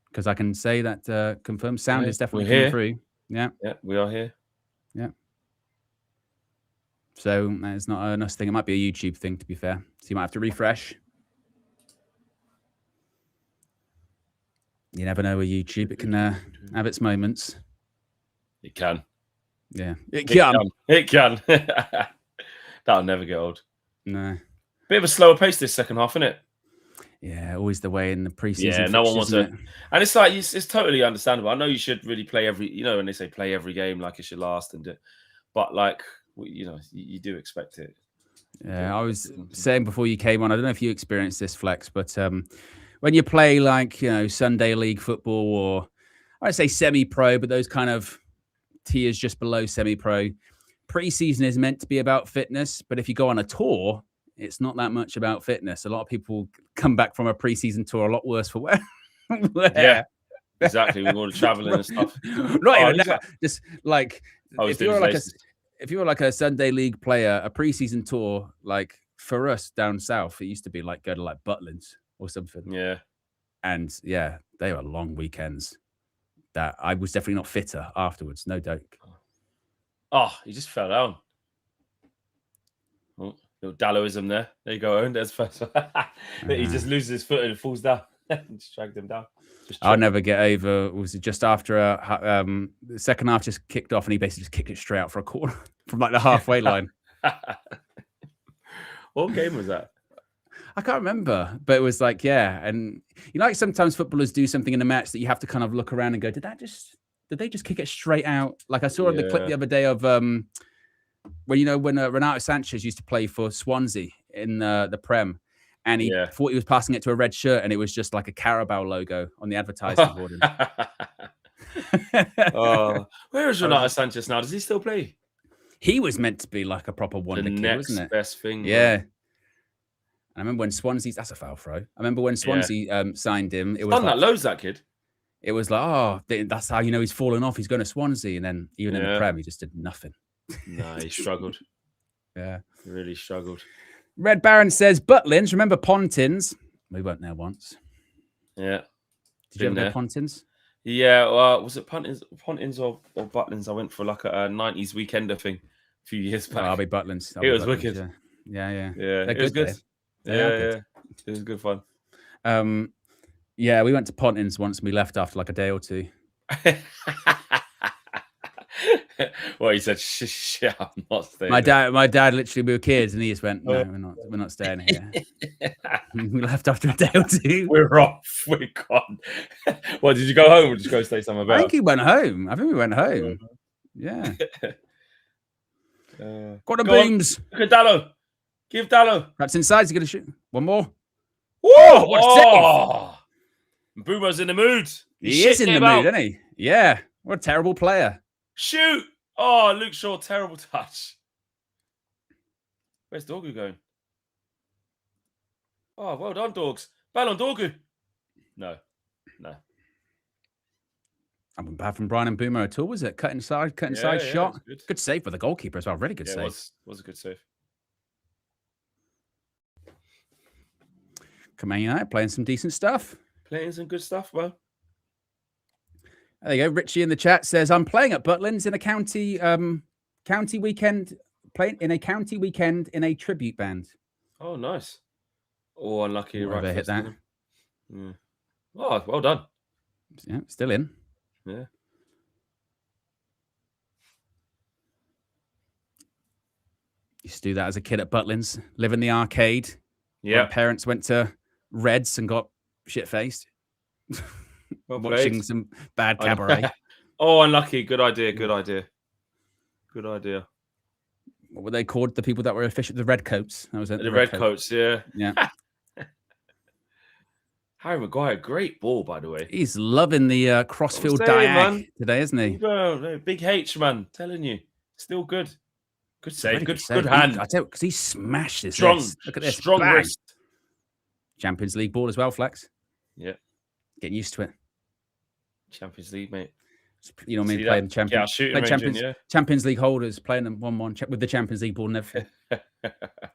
Because I can say that confirmed sound is definitely coming through. Yeah.
Yeah, we are here.
Yeah. So it's not a us thing. It might be a YouTube thing, to be fair. So you might have to refresh. You never know with YouTube. It can have its moments.
It can.
Yeah. It can.
It can. That'll never get old.
No.
Bit of a slower pace this second half, isn't it?
Yeah, always the way in the preseason.
Yeah, no one wants to. And it's like, it's totally understandable. I know you should really play every, when they say play every game like it's your last, but like, you do expect it.
Yeah, I was saying before you came on, I don't know if you experienced this, Flex, but when you play like, Sunday league football or I'd say semi-pro, but those kind of tiers just below semi-pro, preseason is meant to be about fitness. But if you go on a tour, it's not that much about fitness. A lot of people come back from a preseason tour a lot worse for wear.
Yeah, exactly. With all the traveling and stuff.
Not even that. Just like if you're like a Sunday league player, a preseason tour, like for us down south, it used to be like go to like Butlins or something.
Yeah.
And yeah, they were long weekends that I was definitely not fitter afterwards. No doubt.
Oh, he just fell down. Oh, little Dalloism there. There you go, Owen. There's first. He just loses his foot and falls down. Just dragged him down.
I'll never get over. Was it just after the second half just kicked off and he basically just kicked it straight out for a corner from like the halfway line.
What game was that?
I can't remember, but it was like, yeah. And like sometimes footballers do something in a match that you have to kind of look around and go, did they just kick it straight out? Like I saw the clip the other day of when Renato Sanchez used to play for Swansea in the Prem. And he thought he was passing it to a red shirt, and it was just like a Carabao logo on the advertising board.
Where is Renato Sanchez now? Does he still play?
He was meant to be like a proper wonder kid, wasn't it?
Best thing.
Yeah. And I remember when that's a foul throw. I remember when Swansea signed him. It was
done that loads, that kid.
It was like, that's how he's fallen off. He's going to Swansea, and then even in the Prem, he just did nothing.
No, he struggled.
Yeah,
he really struggled.
Red Baron says, Butlins, remember Pontins? We weren't there once.
Yeah.
Did you ever go Pontins?
Yeah, was it Pontins or Butlins? I went for like a 90s weekender thing a few years back.
I'll be Butlins.
It was wicked.
Yeah.
It was good. Yeah. It was good fun.
Yeah, we went to Pontins once and we left after like a day or two.
Well, he said, "Shit, I'm not staying."
My dad, literally, we were kids, and he just went, "No, we're not staying here." We left after a day or two.
We're off. We're gone. Well, did you go home or did you go stay somewhere better?
I think we went home. Yeah. Got the beams.
Look at Dallo. Give Dallo.
That's inside. He's gonna shoot one more.
Whoa! What a save! Bumo's in the mood.
He is in the mood, isn't he? Yeah. What a terrible player.
Shoot! Oh, Luke Shaw, terrible touch. Where's Dorgu going? Oh, well done, dogs. Ballon Dorgu. No.
I wasn't bad from Brian and Boomer at all, was it? Cutting side shot. Good save for the goalkeeper as well. Really good save.
Was a good save.
Man United playing some decent stuff.
Playing some good stuff, bro.
There you go. Richie in the chat says, I'm playing at Butlins in a county weekend, playing in a county weekend in a tribute band.
Oh, nice. Oh, unlucky.
Right, hit that.
Yeah. Oh, well done.
Yeah, still in.
Yeah.
Used to do that as a kid at Butlins, live in the arcade.
Yeah.
Parents went to Reds and got shit-faced.
Well
watching some bad cabaret.
Oh, unlucky. Good idea.
What were they called? The people that were official, the Redcoats. That was it.
The Redcoats, yeah. Harry Maguire, great ball, by the way.
He's loving the crossfield diag today, isn't he?
No, big H, man. Telling you. Still good. Good save. Good hand.
I tell you, because he smashed his
strong.
wrist. Look at this.
Strong wrist.
Champions League ball as well, Flex.
Yeah.
Getting used to it.
Champions League, mate.
You know what I mean? Playing Champions League holders, playing them 1-1 with the Champions League ball and everything.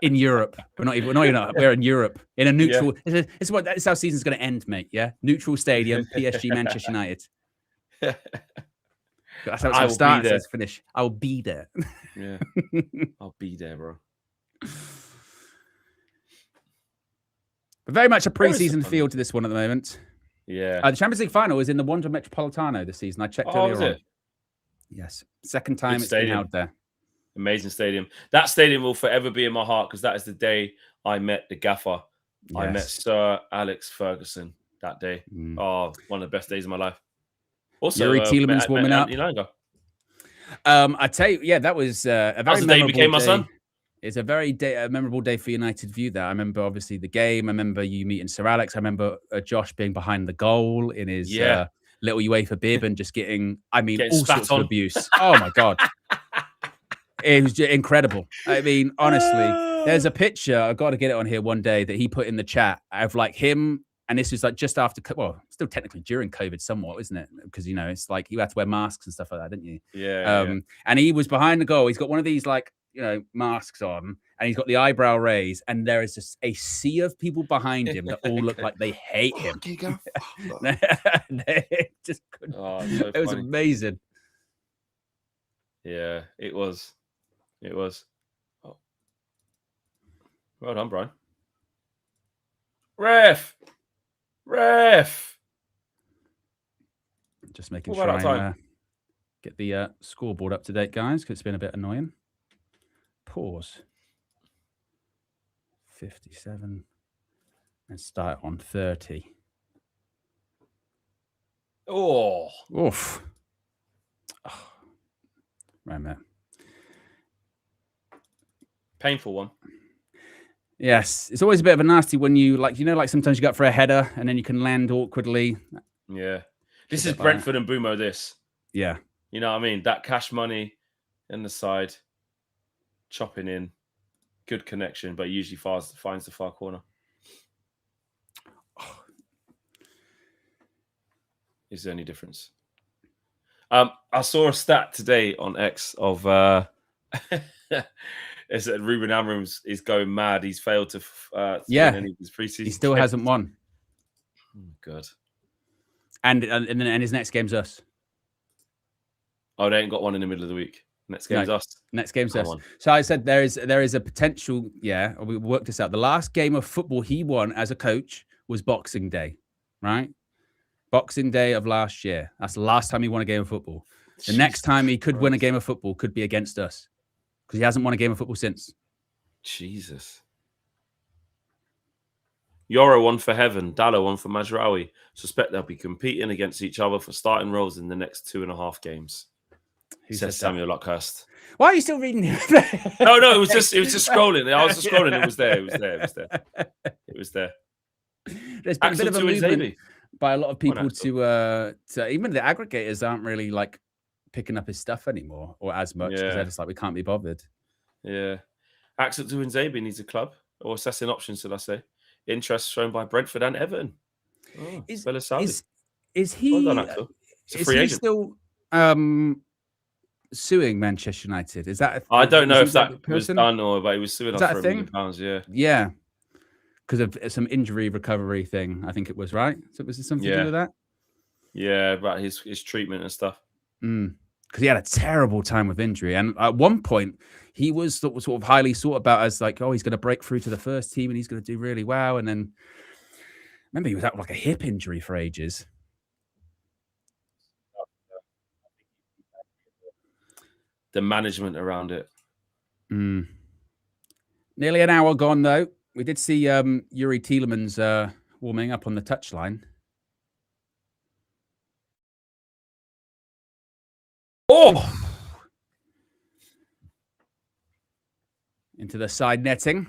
In Europe. We're not even we're in Europe. In a neutral. Yeah. This is how season's going to end, mate. Yeah. Neutral stadium, PSG, Manchester United. That's how it's going to start. Finish. I'll be there.
Yeah. I'll be there, bro.
But very much a pre-season feel to this one at the moment.
Yeah.
The Champions League final is in the Wanda Metropolitano this season. I checked earlier on. Yes. Second time it's been held there.
Amazing stadium. That stadium will forever be in my heart because that is the day I met the gaffer. Yes. I met Sir Alex Ferguson that day. Oh, one of the best days of my life. Also,
Yuri Tielemans warming up. I tell you, that was a very memorable day.
Became my son.
It's a very memorable day for United View there. I remember, obviously, the game. I remember you meeting Sir Alex. I remember Josh being behind the goal in his little UEFA bib and just getting all sorts of abuse. Oh, my God. It was just incredible. I mean, honestly, there's a picture. I've got to get it on here one day that he put in the chat of like him. And this was like just after, well, still technically during COVID somewhat, isn't it? Because, it's like you had to wear masks and stuff like that, didn't you?
Yeah.
And he was behind the goal. He's got one of these like, masks on, and he's got the eyebrow raised, and there is just a sea of people behind him that all look like they hate him. They just couldn't. Oh, so it was amazing.
Yeah, it was. Oh. Well done, Brian. Ref.
Just making sure I get the scoreboard up to date, guys, because it's been a bit annoying. Pause. 57 and start on 30.
Oh.
Oof. Oh. Right, mate.
Painful one.
Yes. It's always a bit of a nasty when you like sometimes you go up for a header and then you can land awkwardly.
Yeah. This is Brentford and Bumo, this.
Yeah.
You know what I mean? That cash money in the side. Chopping in, good connection, but usually finds the far corner. Is the only difference. I saw a stat today on X of is that Ruben Amorim is going mad. He's failed to any of his preseason.
He still hasn't won.
Oh, God.
And his next game's us.
Oh, they ain't got one in the middle of the week. Next game's us.
Next game's us. So I said there is a potential. Yeah, we worked this out. The last game of football he won as a coach was Boxing Day, right? Boxing Day of last year. That's the last time he won a game of football. The next time he could win a game of football could be against us because he hasn't won a game of football since.
Jesus. Yoro won for Heaven. Dallo won for Mazraoui. Suspect they'll be competing against each other for starting roles in the next 2.5 games. Who says Samuel Lockhurst?
Why are you still reading it?
No, it was just scrolling. I was just scrolling. It was there. There's been a bit of a movement.
by a lot of people to even the aggregators aren't really like picking up his stuff anymore or as much because they're just like, we can't be bothered.
Yeah. Axel Tuanzebe needs a club or assessing options, should I say. Interest shown by Brentford and Everton. Oh,
Is he,
well done, Axel. It's a free agent.
Still suing Manchester United? Is that
I don't know if that was done or but he was suing us for £1 million, yeah.
Yeah. Because of some injury recovery thing, I think it was, right? So was there something to do with that?
Yeah, about his treatment and stuff.
Because he had a terrible time with injury. And at one point, he was sort of highly sought about as like, oh, he's going to break through to the first team and he's going to do really well. And then, remember, he was out with like a hip injury for ages.
The management around it.
Nearly an hour gone, though. We did see Yuri Tielemans warming up on the touchline. Oh! Into the side netting.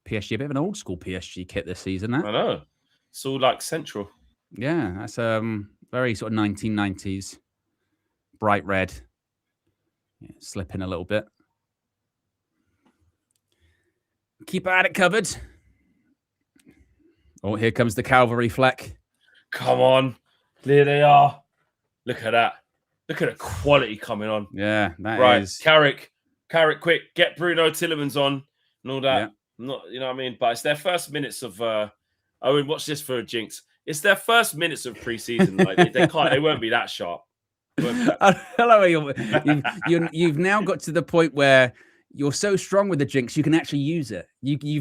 PSG, a bit of an old school PSG kit this season, huh?
I know. It's all like central.
Yeah, that's very sort of 1990s. Bright red. Yeah, slipping a little bit. Keep at it covered. Oh, here comes the cavalry fleck.
Come on. There they are. Look at that. Look at the quality coming on.
Yeah, that is.
Carrick, quick. Get Bruno Tielemans on and all that.
Yeah.
Not, you know what I mean? But it's their first minutes of Owen, watch this for a jinx. It's their first minutes of pre-season. Like they won't be that sharp.
Hello, you've now got to the point where you're so strong with the jinx, you can actually use it. You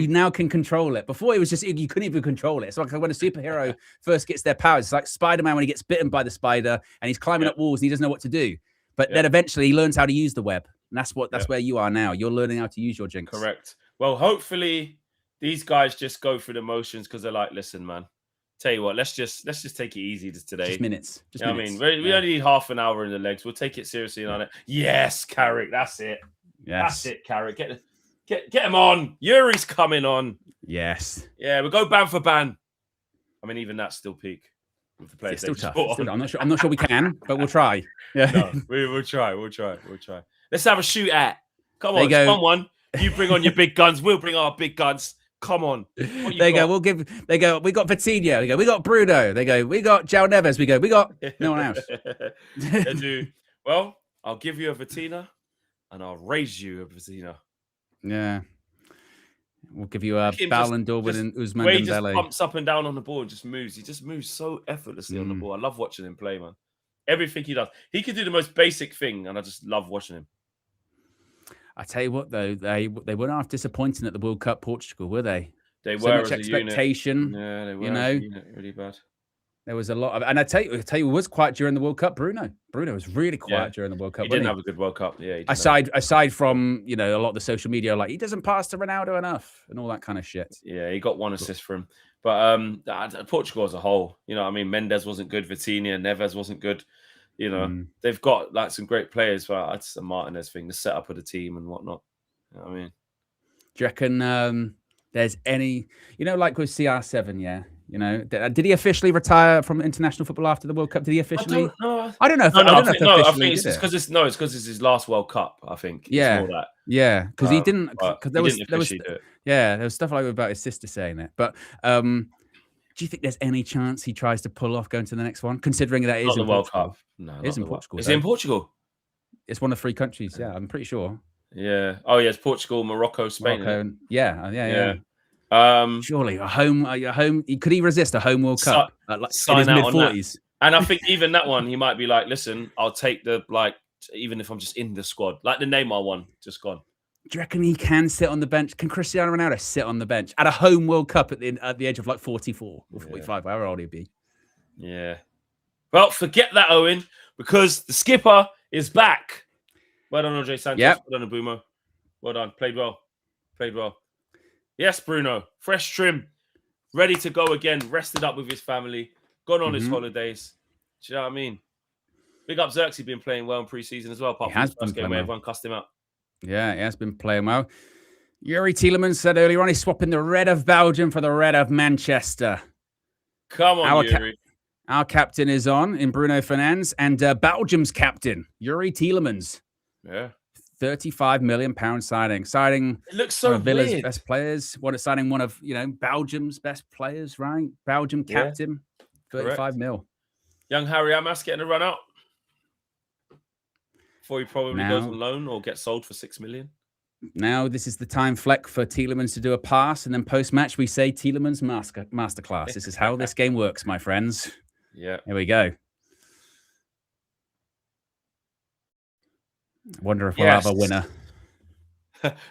now can control it. Before it was just you couldn't even control it. It's like when a superhero first gets their powers. It's like Spider-Man when he gets bitten by the spider and he's climbing up walls and he doesn't know what to do. But then eventually he learns how to use the web. And that's where you are now. You're learning how to use your jinx.
Correct. Well, hopefully these guys just go through the motions because they're like, listen, man. Tell you what, let's just take it easy today.
Just minutes.
I mean, we only need half an hour in the legs. We'll take it seriously on it. Yes, Carrick, that's it.
Yes.
That's it, Carrick. Get him on. Yuri's coming on.
Yes.
Yeah, we'll go ban for ban. I mean, even that's still peak with the players.
It's still tough. I'm not sure we can, but we'll try. Yeah.
No, we'll try. Let's have a shoot at. Come on, someone. You bring on your big guns. We'll bring our big guns. Come on.
They go, we got Vitinha. They go, we got Bruno. They go, we got João Neves. We go, we got no one else.
They do. Well, I'll give you a Vitinha and I'll raise you a Vitinha.
Yeah. We'll give you a Ballon d'Or winning Ousmane
Dembele. He
just
pumps up and down on the ball and just moves. He just moves so effortlessly on the ball. I love watching him play, man. Everything he does. He can do the most basic thing, and I just love watching him.
I tell you what, though, they weren't half disappointing at the World Cup Portugal, were they?
They
so
were
much expectation.
Yeah, they were.
You know,
really bad.
There was a lot of, and I tell you, it was quiet during the World Cup. Bruno was really quiet during the World Cup.
He didn't have a good World Cup. Yeah.
Aside from a lot of the social media, like he doesn't pass to Ronaldo enough and all that kind of shit.
Yeah, he got one assist for him, but Portugal as a whole, I mean, Mendes wasn't good. Vitinha, Neves wasn't good. They've got like some great players, but it's a Martinez thing, the setup of the team and whatnot. You know what I mean?
Do you reckon there's any, like with CR7, yeah? Did he officially retire from international football after the World Cup? Did he officially?
I don't know. I think it's
because
it's his last World Cup. I think.
Yeah, because he didn't. Because there was
do it.
There was stuff like about his sister saying it. But do you think there's any chance he tries to pull off going to the next one? Considering that it is in
World
Portugal.
Cup. No,
it's in Portugal.
Is it in Portugal?
It's one of 3 countries. Yeah, I'm pretty sure.
Yeah. Oh, yeah. It's Portugal, Morocco, Spain.
Yeah. Surely a home. Could he resist a home World Cup in his mid-40s?
And I think even that one, he might be like, "Listen, I'll take even if I'm just in the squad, like the Neymar one, just gone."
Do you reckon he can sit on the bench? Can Cristiano Ronaldo sit on the bench at a home World Cup at the age of like 44 or 45, however old he'd be?
Yeah. Well, forget that, Owen, because the skipper is back. Well done, Andre Santos.
Yep.
Well done, Abumo. Well done. Played well. Yes, Bruno. Fresh trim. Ready to go again. Rested up with his family. Gone on his holidays. Do you know what I mean? Big up Xerxes, been playing well in pre-season as well. Apart from his first game where everyone cussed him out.
Yeah, he has been playing well. Yuri Tielemans said earlier on he's swapping the red of Belgium for the red of Manchester.
Come on, Yuri.
Our captain is on in Bruno Fernandes, and Belgium's captain, Yuri Tielemans.
Yeah.
£35 million signing.
It looks so
one of Villa's
weird.
best players. Signing one of Belgium's best players, right? Belgium captain. 35 mil.
Young Harry Amas getting a run out. Before he probably goes on loan or gets sold for $6 million.
Now this is the time, Fleck, for Tielemans to do a pass, and then post-match we say Tielemans masterclass. This is how this game works, my friends.
Yeah.
Here we go. Wonder if we'll have a winner.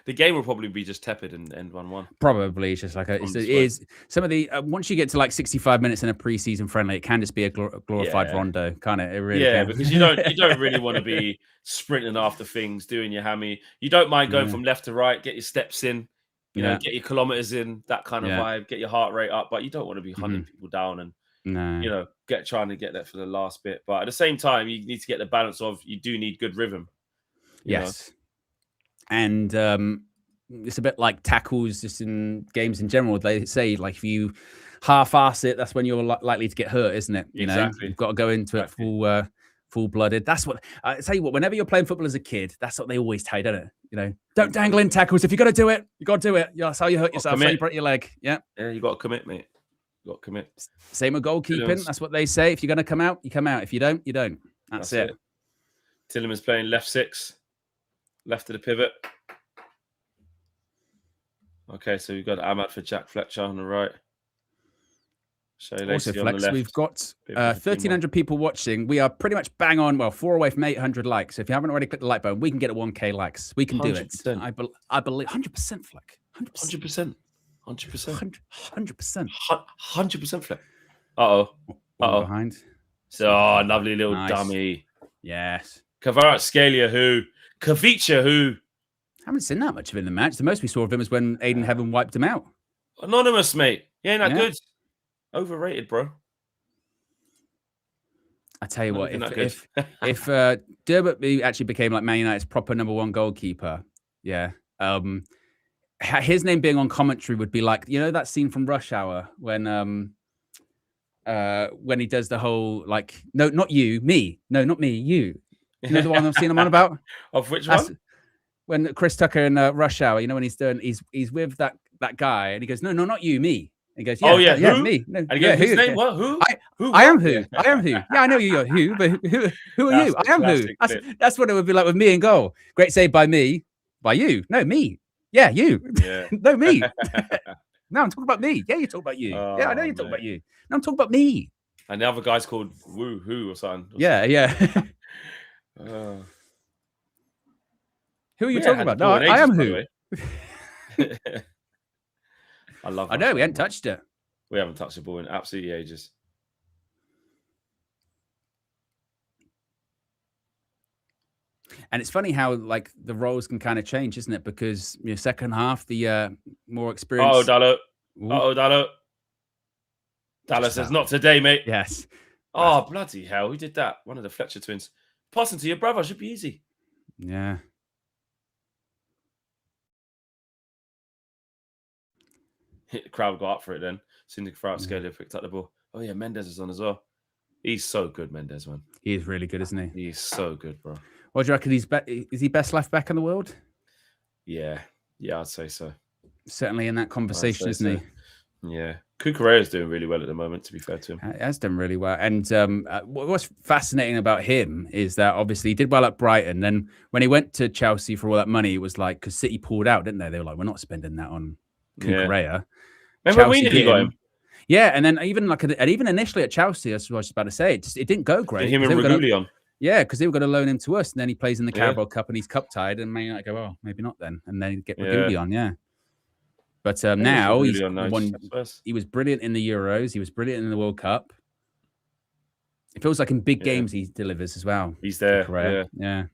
The game will probably be just tepid and end 1-1.
Probably. It's just like it is. Some of the once you get to like 65 minutes in a preseason friendly, it can just be a glorified rondo, can't it? It really can.
Because you don't really want to be sprinting after things, doing your hammy. You don't mind going from left to right, get your steps in, you know, get your kilometers in, that kind of vibe, get your heart rate up, but you don't want to be hunting people down and you know, trying to get that for the last bit. But at the same time, you need to get the balance of you do need good rhythm.
Yes. And it's a bit like tackles just in games in general. They say, like, if you half-ass it, that's when you're likely to get hurt, isn't it? You know, you've got to go into it full-blooded. That's what I tell you. What, whenever you're playing football as a kid, that's what they always tell you, don't it? You know, don't dangle in tackles. If you got to do it, you got to do it. That's how you hurt yourself. So you break your leg. Yeah,
you got to commit, mate. You got to commit.
Same with goalkeeping. That's what they say. If you're going to come out, you come out. If you don't, you don't. That's it.
Tielemans playing left 6, left of the pivot. Okay, so we've got Ahmad for Jack Fletcher on the right.
Also, Flex, we've got 1,300 people watching. We are pretty much bang on, 4 away from 800 likes. So if you haven't already clicked the like button, we can get at 1K likes. We can do it. I believe 100%, Fleck. 100%.
100%, Fleck. Uh-oh.
Behind.
So, lovely little dummy.
Yes.
Kvaratskhelia who? Kavicha who?
I haven't seen that much of him in the match. The most we saw of him was when Aiden Heaven wiped him out.
Anonymous, mate. He ain't that good. Overrated, bro.
I tell you what, if Durbert actually became like Man United's proper #1 goalkeeper, his name being on commentary would be like, you know, that scene from Rush Hour when he does the whole like, no, not you, me, no, not me, you. You know the one I've seen him on about?
Of which one?
When Chris Tucker in Rush Hour, you know, when he's with that guy, and he goes, no, not you, me. And he goes,
who?
Me. No,
and he goes, his name what? Who?
I am who? I am who? Yeah, I know you're who, but who are you? I am who. That's what it would be like with me in goal. Great save by me, by you. No, me. Yeah, you.
Yeah.
No, me. No, I'm talking about me. Yeah, you're talking about you. I know you're talking about you. No, I'm talking about me.
And the other guy's called Woo Hoo or something.
Yeah. Who are you talking about? No, I am who.
I love.
I know we haven't touched it.
We haven't touched the ball in absolutely ages.
And it's funny how like the roles can kind of change, isn't it? Because second half, the more experienced.
Oh, Dallo. Dallo. Dallo says, "Not today, mate."
Yes.
Oh, bloody hell! Who did that? One of the Fletcher twins. Passing to your brother should be easy.
Yeah.
The crowd got up for it then. Soon as Kvaratskhelia picked up the ball. Oh, yeah, Mendes is on as well. He's so good, Mendes, man.
He is really good, isn't he?
He's so good, bro.
What do you reckon? Is he best left back in the world?
Yeah, I'd say so.
Certainly in that conversation, isn't he?
Yeah. Cucurella is doing really well at the moment, to be fair to him.
He has done really well. And what's fascinating about him is that obviously he did well at Brighton. Then when he went to Chelsea for all that money, it was like, because City pulled out, didn't they? They were like, we're not spending that on Cucurella.
Remember we nearly got him?
Yeah, and then even initially at Chelsea, I was just about to say, it didn't go great.
Him and Regulion.
Yeah, because they were going to loan him to us, and then he plays in the Carabao Cup and he's cup tied, and Man United go, oh, maybe not then, and then get Regulion, But now he was brilliant in the Euros. He was brilliant in the World Cup. It feels like in big games he delivers as well.
He's there,
yeah.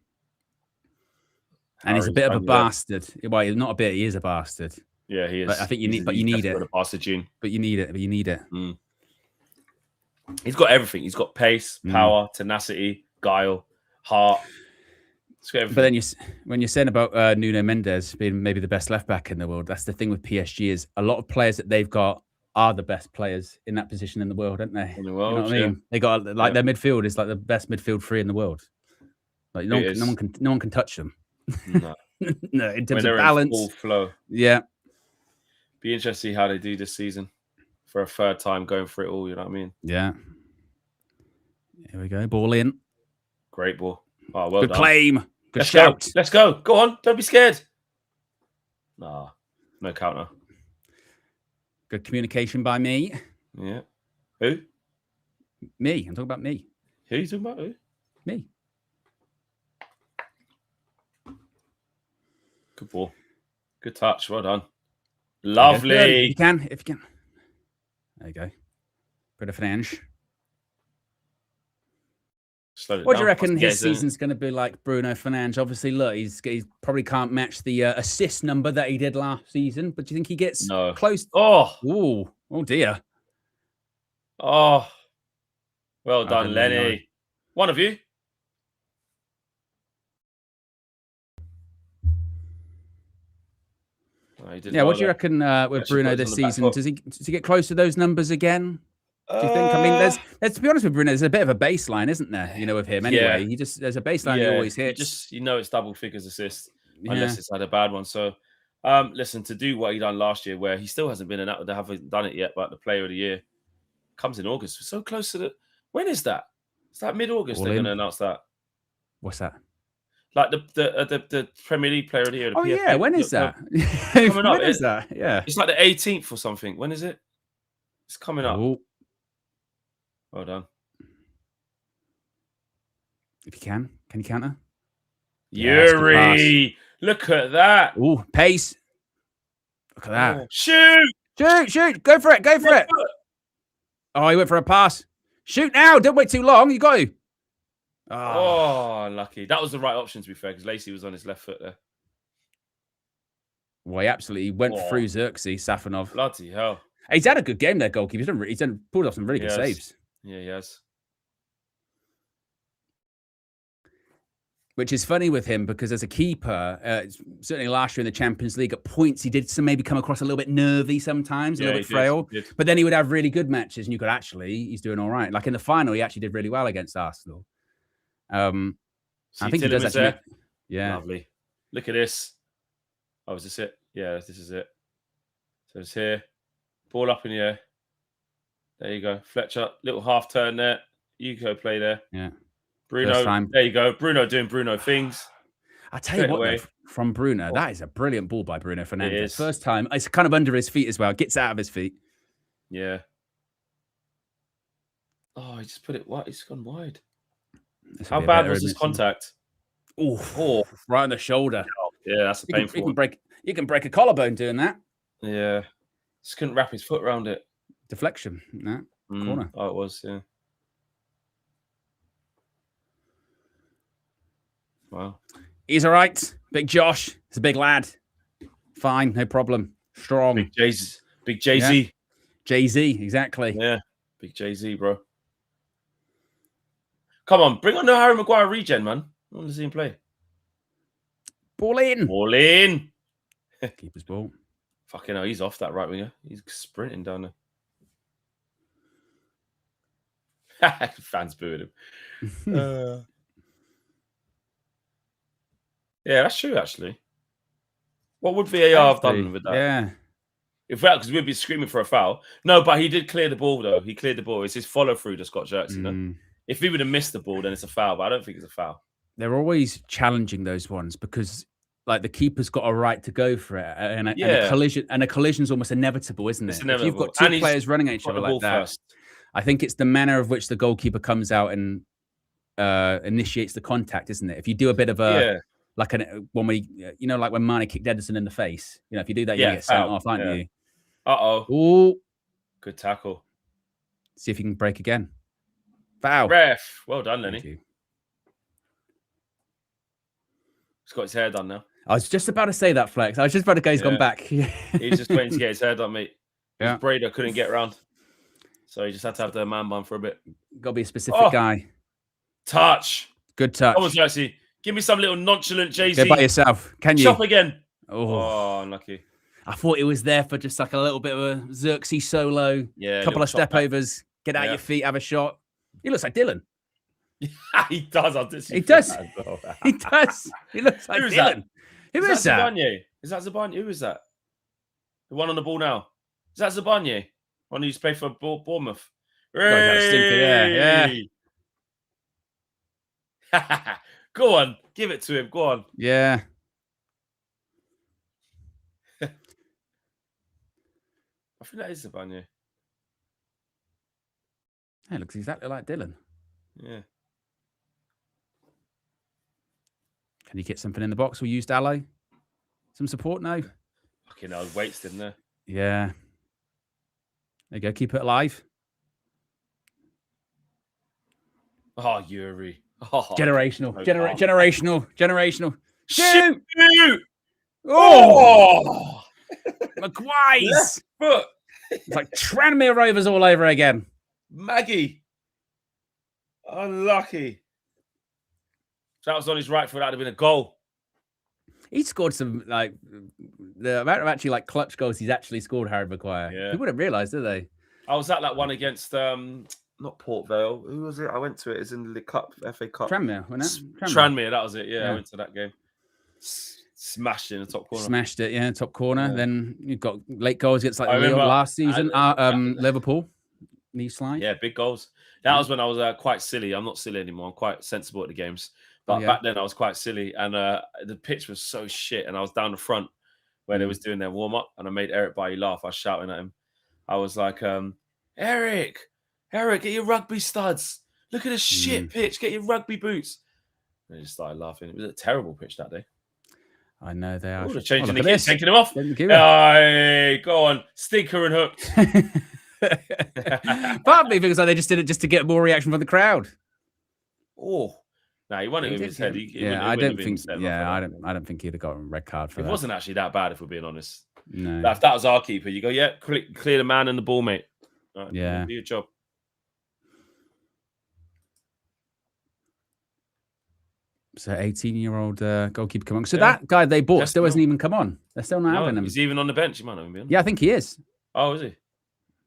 And he's a bit of a bastard. Well, he's not a bit. He is a bastard.
Yeah, he is.
But I think you need it.
A bastard gene.
But you need it.
Mm. He's got everything. He's got pace, power, tenacity, guile, heart. But
then when you're saying about Nuno Mendes being maybe the best left back in the world, that's the thing with PSG is a lot of players that they've got are the best players in that position in the world, aren't they?
In the world,
you know what I mean? They got their midfield is like the best midfield three in the world. Like no one can touch them.
No,
no, in terms
of
balance,
in full flow.
Yeah,
be interesting to see how they do this season for a third time going for it all. You know what I mean?
Yeah. Here we go. Ball in.
Great ball. Oh, well
Good
done.
claim. Good
Let's
shout.
Go. Let's go. Go on. Don't be scared. Nah, no counter.
Good communication by me.
Yeah. Who?
Me. I'm talking about me.
Who are you talking about? Who?
Me.
Good ball. Good touch. Well done. Lovely.
If you can. There you go. Bit of flange. What do you reckon his season's going to be like, Bruno Fernandes? Obviously, look, he probably can't match the assist number that he did last season, but do you think he gets close?
Oh
dear.
Oh, well done, Lenny. Know. One of you.
Oh, what do you reckon with Bruno this season? Does he get close to those numbers again? Do you think? I mean, let's be honest with Bruno. There's a bit of a baseline, isn't there? You know, with him anyway. There's a baseline he always hits.
You know, it's double figures assists unless it's had a bad one. So, listen, to do what he done last year, where he still hasn't been they haven't done it yet, but the Player of the Year comes in August. We're so close to the. When is that? Is that mid-August? They're going to announce that.
What's that?
Like the Premier League Player of the Year.
Oh yeah, when is that? When is that? Yeah,
it's like the 18th or something. When is it? It's coming up.
Ooh.
Well done.
If you can you counter?
Yuri, look at that.
Ooh, pace. Look at that.
Shoot.
Go for it. Oh, he went for a pass. Shoot now. Don't wait too long. You got to.
Oh, unlucky. That was the right option, to be fair, because Lacey was on his left foot there.
Well, he absolutely went through Xerxes, Safanov.
Bloody hell.
He's had a good game there, goalkeeper. He's pulled off some really good saves.
Yeah, he has.
Which is funny with him because as a keeper, certainly last year in the Champions League, at points he did maybe come across a little bit nervy sometimes, a little bit frail. But then he would have really good matches, and you could he's doing all right. Like in the final, he actually did really well against Arsenal. I think he does actually. Yeah,
lovely. Look at this. Oh, is this it? Yeah, this is it. So it's here. Ball up in the air. There you go. Fletcher, little half turn there. You go play there.
Yeah.
Bruno, there you go. Bruno doing Bruno things.
I tell you what, though, from Bruno, that is a brilliant ball by Bruno Fernandes. First time, it's kind of under his feet as well. Gets out of his feet.
Yeah. Oh, he just put it wide. It's gone wide. How bad was his contact?
Oh, right on the shoulder.
Yeah, that's a painful one.
You can break a collarbone doing that.
Yeah. Just couldn't wrap his foot around it.
Deflection. No. Corner.
Oh, it was, yeah. Wow.
He's all right. Big Josh. He's a big lad. Fine. No problem. Strong.
Big Jay-Z. Big Jay-Z.
Yeah. Jay-Z. Exactly.
Yeah. Big Jay-Z, bro. Come on. Bring on the Harry Maguire regen, man. I want to see him play.
Ball in.
Ball in.
Keeper's ball.
Fucking hell. He's off that right winger. He's sprinting down there. Fans booing him. Yeah, that's true, actually. What would VAR have done with that?
Yeah.
Because we'd be screaming for a foul. No, but he did clear the ball, though. He cleared the ball. It's his follow-through that's got jerks, you know? If he would have missed the ball, then it's a foul, but I don't think it's a foul. They're
always challenging those ones because, like, the keeper's got a right to go for it. And a collision's almost inevitable, isn't it?
It's inevitable.
If you've got two players running at each other like that, first. I think it's the manner of which the goalkeeper comes out and initiates the contact, isn't it? If you do a bit of a... Like when Mane kicked Ederson in the face. You know, if you do that, you get sent off, aren't you?
Uh-oh. Good tackle.
See if you can break again. Foul.
Ref. Well done, Lenny. He's got his hair done now.
I was just about to say that, Flex. I was just about to go, he's gone back.
He's just waiting to get his hair done, mate.
Yeah.
Brader couldn't get around. So he just had to have the man bun for a bit.
Got to be a specific guy.
Touch.
Good touch.
That was actually... Give me some little nonchalant Jay-Z.
Go by yourself. Can you?
Chop again.
Oh,
Oh, unlucky.
I thought it was there for just like a little bit of a Xerxes solo.
Yeah.
Couple of step overs. Get out your feet, have a shot. He looks like Dylan.
He does.
He does. He does. He looks like Dylan. Who is that?
Is that Zabanye? Who is that? The one on the ball now. Is that Zabanye? One who used to play for Bournemouth.
Yeah.
Go on. Give it to him. Go on.
Yeah.
I think that is Zabanye.
It looks exactly like Dylan.
Yeah.
Can you get something in the box? We used Aloe. Some support? No.
Fucking hell, weights, didn't there?
Yeah. There you go. Keep it alive.
Oh, Yuri. Oh,
generational. Generational.
Shoot!
Oh! McGuire's
foot.
It's like Tranmere Rovers all over again.
Maggie. Unlucky. That was on his right foot. That would have been a goal.
He scored some, like, the amount of actually, like, clutch goals he's actually scored, Harry Maguire.
Yeah.
People don't realise, do they?
I was at that one against, not Port Vale. Who was it? I went to it. It's in the Cup, FA Cup.
Tranmere, wasn't it?
Tranmere, that was it. Yeah, I went to that game. Smashed it in the top corner.
Smashed it, yeah, top corner.
Yeah.
Then you've got late goals against, like, Lyon last season. Liverpool, knee slide.
Yeah, big goals. That was when I was quite silly. I'm not silly anymore. I'm quite sensible at the games. But back then I was quite silly. And the pitch was so shit. And I was down the front where they was doing their warm-up. And I made Eric Bailly laugh. I was shouting at him. I was like, Eric, get your rugby studs. Look at this shit pitch. Get your rugby boots. And he just started laughing. It was a terrible pitch that day.
I know they are.
They're changing the kit, taking them off. Go on. Stinker and hooked.
Part of me thinks like they just did it just to get more reaction from the crowd.
Oh. No, he won it with his head.
I don't think he'd have got a red card for that.
It wasn't actually that bad, if we're being honest.
No.
If that was our keeper, you go, clear the man and the ball, mate. Right,
yeah.
Do your job.
So 18-year-old goalkeeper come on. So that guy they bought still hasn't even come on. They're still not having him.
He's even on the bench. He might not even be on.
Yeah, I think he is.
Oh, is he?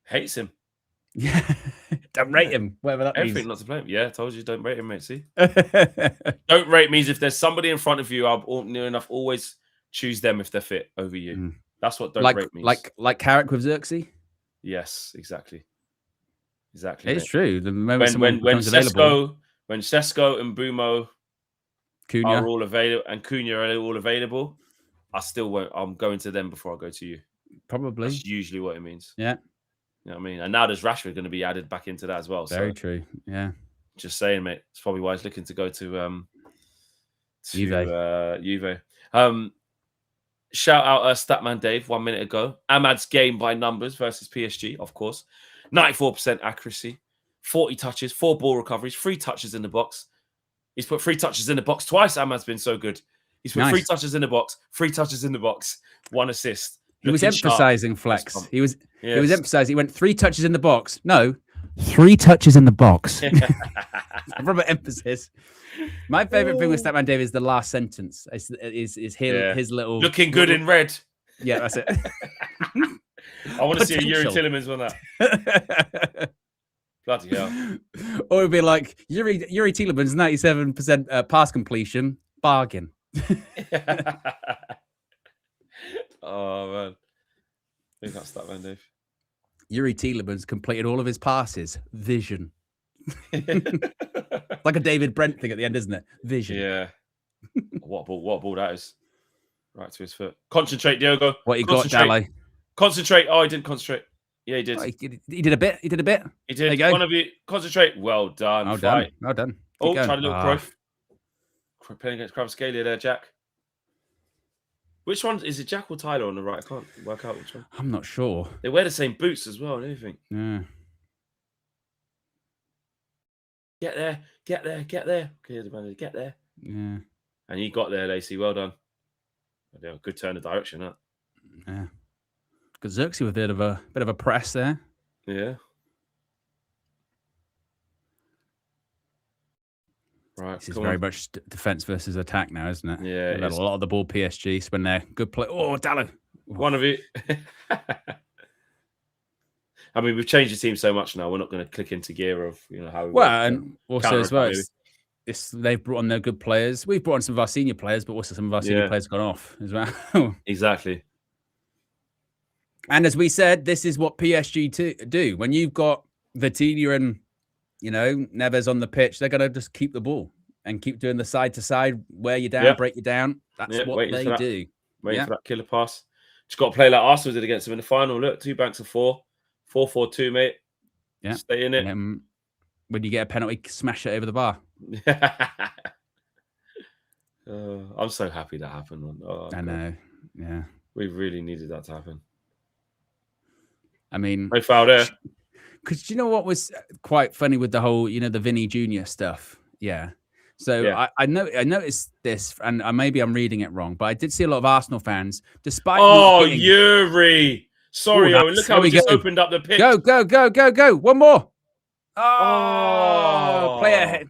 Hates him.
Yeah. Don't rate him, whatever that
Everything
means.
not to blame. Yeah, I told you don't rate him, mate. See? Don't rate means if there's somebody in front of you, I'll near enough always choose them if they're fit over you. That's what don't rate means.
Like Carrick with Xerxes?
Yes, exactly.
It's true. The moment
when Sesko and Bumo
Cunha
are all available and Cunha are all available, I still won't. I'm going to them before I go to you.
Probably.
That's usually what it means.
Yeah.
You know what I mean? And now there's Rashford going to be added back into that as well.
Very true. Yeah.
Just saying, mate. It's probably why he's looking to go to
Juve.
Shout out Statman Dave 1 minute ago. Ahmad's game by numbers versus PSG, of course. 94% accuracy, 40 touches, 4 ball recoveries, 3 touches in the box. He's put 3 touches in the box twice. Ahmad's been so good. He's put 3 touches in the box, 3 touches in the box, 1 assist.
He was emphasizing flex. He was emphasizing. He went 3 touches in the box. No, 3 touches in the box. Proper emphasis. My favorite thing with Statman Dave is the last sentence. Is his little
looking good in red.
Yeah, that's it.
I want to see a Yuri Tillemans on that. Bloody hell.
Or it'd be like Yuri Tillemans, 97% pass completion, bargain.
Oh man, I think that's that man, Dave.
Yuri Tillemans completed all of his passes. Vision. Like a David Brent thing at the end, isn't it? Vision.
Yeah. What ball that is. Right to his foot. Concentrate, Diogo.
What you got, Dally?
Concentrate. Oh, he didn't concentrate. Yeah, he did.
Oh, he did a bit. He did.
There you go. One of you. Concentrate. Well done.
Well done. Well done.
Oh, tried a little growth. Playing against Kvaratskhelia there, Jack. Which one? Is it Jack or Tyler on the right? I can't work out which one.
I'm not sure.
They wear the same boots as well and everything.
Yeah.
Get there. Clear the man. Get there.
Yeah.
And you got there, Lacey. Well done. Good turn of direction, that.
Yeah. Because Xerxes with a bit of a press there.
Yeah. Right.
This is very much defense versus attack now, isn't it?
Yeah.
A lot of the ball PSG when they're good play. Oh, Dallo.
One of it. I mean, we've changed the team so much now. We're not going to click into gear of how we
work, and also as well, they've brought on their good players. We've brought on some of our senior players, but also some of our senior players gone off as well.
Exactly.
And as we said, this is what PSG do. When you've got Vitinha and Neves on the pitch, they're going to just keep the ball and keep doing the side to side, wear you down, break you down. That's what they do.
Waiting for that killer pass. Just got to play like Arsenal did against them in the final. Look, 2 banks of 4, 4-4-2, mate.
Yeah,
stay in it.
When you get a penalty, smash it over the bar.
I'm so happy that happened.
I know. Yeah,
we really needed that to happen.
I mean,
no foul there.
Because you know what was quite funny with the whole, the Vinny Jr. stuff. Yeah. So I noticed this, and maybe I'm reading it wrong, but I did see a lot of Arsenal fans, despite.
Oh, Yuri! Sorry, Owen. Look how we just opened up the pitch.
Go! One more. Oh, play ahead.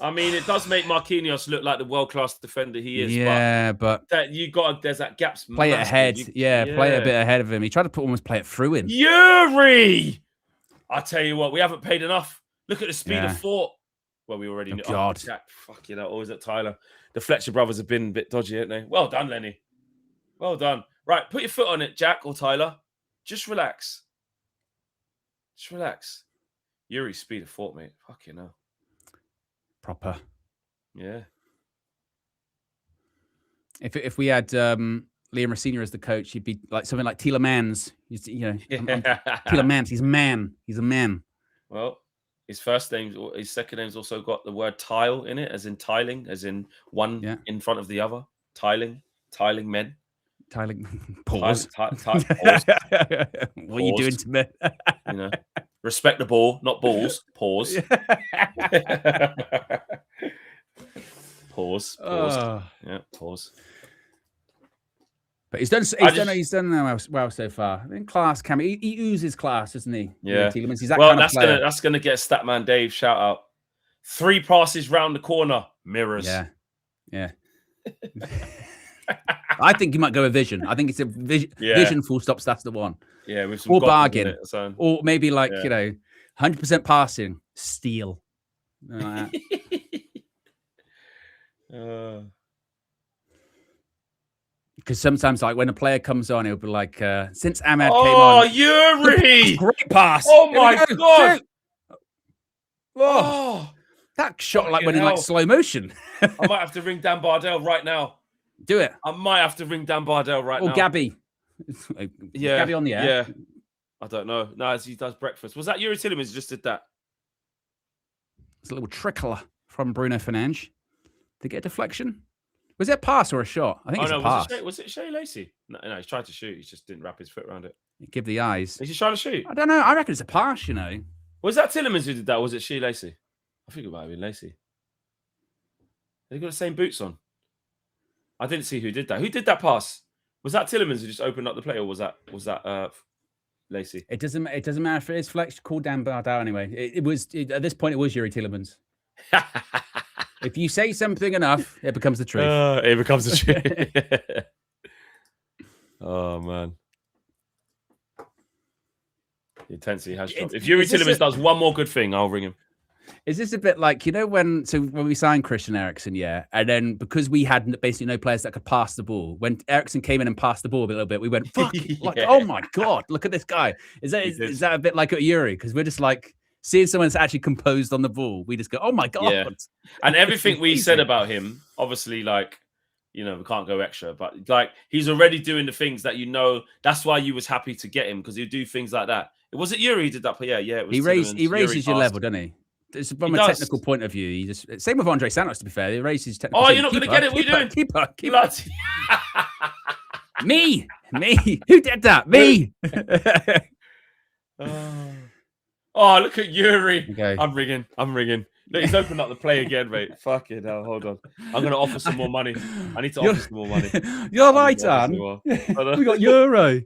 I mean, it does make Marquinhos look like the world-class defender he is.
Yeah, but
there's that gap.
Play it ahead. Play it a bit ahead of him. He tried to almost play it through him.
Yuri! I tell you what, we haven't paid enough. Look at the speed of thought. Well, we already knew.
God.
Jack, fuck you know, always at Tyler. The Fletcher brothers have been a bit dodgy, haven't they? Well done, Lenny. Well done. Right, put your foot on it, Jack or Tyler. Just relax. Just relax. Yuri's speed of thought, mate. Fuck you know.
Proper.
Yeah.
If we had Liam Rosenior as the coach, he'd be like something like Tielemans. Tielemans. He's a man.
Well, his second name's also got the word tile in it, as in tiling, as in one in front of the other. Tiling men.
Tiling. Pause.
Pause.
What are you doing to me?
Respect the ball, not balls. Pause. Pause. Yeah, pause.
But he's done well so far. I think class, Cam. He oozes class, doesn't he?
Yeah.
Tielemans. He's that kind of player.
That's gonna get Statman Dave shout out. 3 passes round the corner, mirrors.
Yeah. I think he might go with vision. I think it's a vision. Full stop. That's the one.
Yeah, with some
or bargain,
or
maybe 100% passing, steal. Like Because sometimes, when a player comes on, he'll be like, since Ahmed came on.
Oh, Yuri!
Great pass.
Oh, my God.
Oh, that shot went in slow motion.
I might have to ring Dan Bardell right now.
Do it.
I might have to ring Dan Bardell right now.
Or Gabby. Gabby on the air.
Yeah. I don't know. No, as he does breakfast. Was that Yuri Tielemans just did that?
It's a little trickler from Bruno Fernandes. Did he get a deflection? Was it a pass or a shot? I think it's a pass.
Was it Shea Lacey? No, he's tried to shoot. He just didn't wrap his foot around it.
Give the eyes.
Is he trying to shoot?
I don't know. I reckon it's a pass,
Was that Tielemans who did that, or was it Shea Lacey? I think it might have been Lacey. They got the same boots on. I didn't see who did that. Who did that pass? Was that Tielemans who just opened up the play, or was that Lacey? It doesn't
matter if it is Flex. Call Dan Bardell anyway. At this point it was Yuri Tielemans. If you say something enough, it becomes the truth.
It becomes the truth. Oh man, the intensity has dropped. If Yuri Tielemans does one more good thing, I'll ring him.
Is this a bit like, when we signed Christian Eriksen, and then because we had basically no players that could pass the ball, when Eriksen came in and passed the ball a little bit, we went, fuck, oh my God, look at this guy. Is that a bit like a Yuri? Because we're just seeing someone that's actually composed on the ball, we just go, oh my God.
Yeah. And everything we said about him, obviously, we can't go extra, but he's already doing the things that that's why you was happy to get him, because he'd do things like that. Was it Yuri who did that? Yeah, it was.
He raises your level, doesn't he? It's from a technical point of view. Same with Andre Santos, to be fair. He raises technical.
Oh, you're not going to get it. What are you doing?
Keeper. Me. Who did that? Me.
Oh, look at Yuri.
Okay.
I'm ringing. Look, he's opened up the play again, mate. Fucking hell. Hold on. I'm going to offer some more money. I need to offer some more money.
You're right, Dan. We got Euro.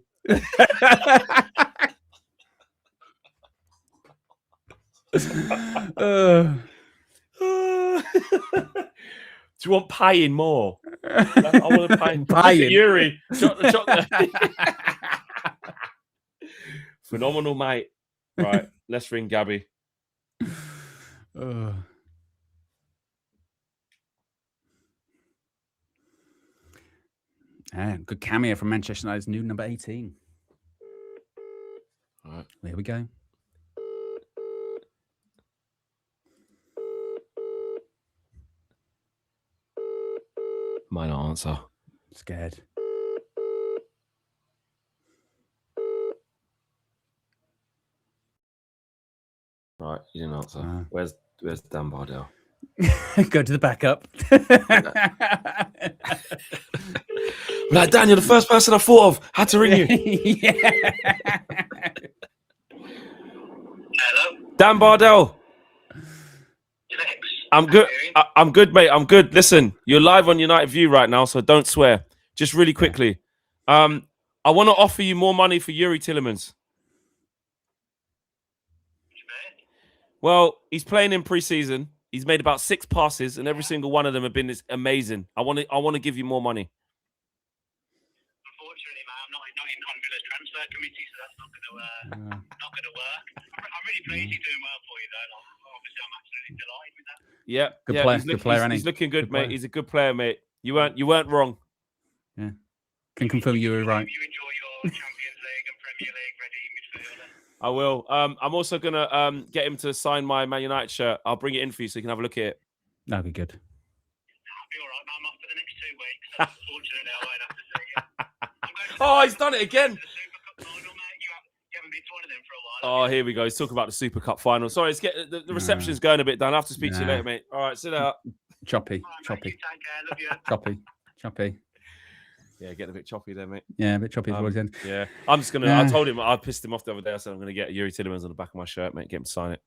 Do you want paying more? I want to pay. Look at Yuri. Phenomenal, mate. Right, let's ring Gabby.
Good cameo from Manchester United's new number 18.
All right.
There we go.
Might not answer.
Scared.
Right, you didn't answer. Where's Dan Bardell?
Go to the backup.
Like, Dan, you're the first person I thought of. Had to ring you.
Hello?
Dan Bardell. I'm good. I'm good, mate. I'm good. Listen, you're live on United View right now, so don't swear. Just really quickly. I want to offer you more money for Yuri Tillemans. Well, he's playing in pre-season. He's made about 6 passes, and every single one of them have been amazing. I want to give you more money.
Unfortunately, man, I'm not in Convilla's transfer committee, so that's not going to work. I'm really pleased he's doing well for you, though. Obviously, I'm absolutely delighted with that.
Yeah,
good player. Good player,
he's looking good, mate. He's a good player, mate. You weren't wrong.
Yeah, can confirm you were right.
You enjoy your Champions League and Premier League ready midfielder.
I will. I'm also gonna get him to sign my Man United shirt. I'll bring it in for you so you can have a look at it.
That'd be good.
That'll be all right. I'm off for the next 2 weeks. So unfortunately, I won't have to see you.
Oh, he's done it again.
The Super Cup final, mate. You haven't been to one of them for a while.
Oh, here we go. He's talking about the Super Cup final. Sorry, it's the reception's going a bit down. I have to speak to you later, mate. All right, sit out.
Choppy.
Right, choppy. Take care. Love you.
Choppy.
Yeah, getting a bit choppy there, mate.
Yeah, a bit choppy towards the end.
Yeah, I'm just gonna. I told him I pissed him off the other day. I said I'm gonna get Yuri Tillemans on the back of my shirt, mate. Get him to sign it.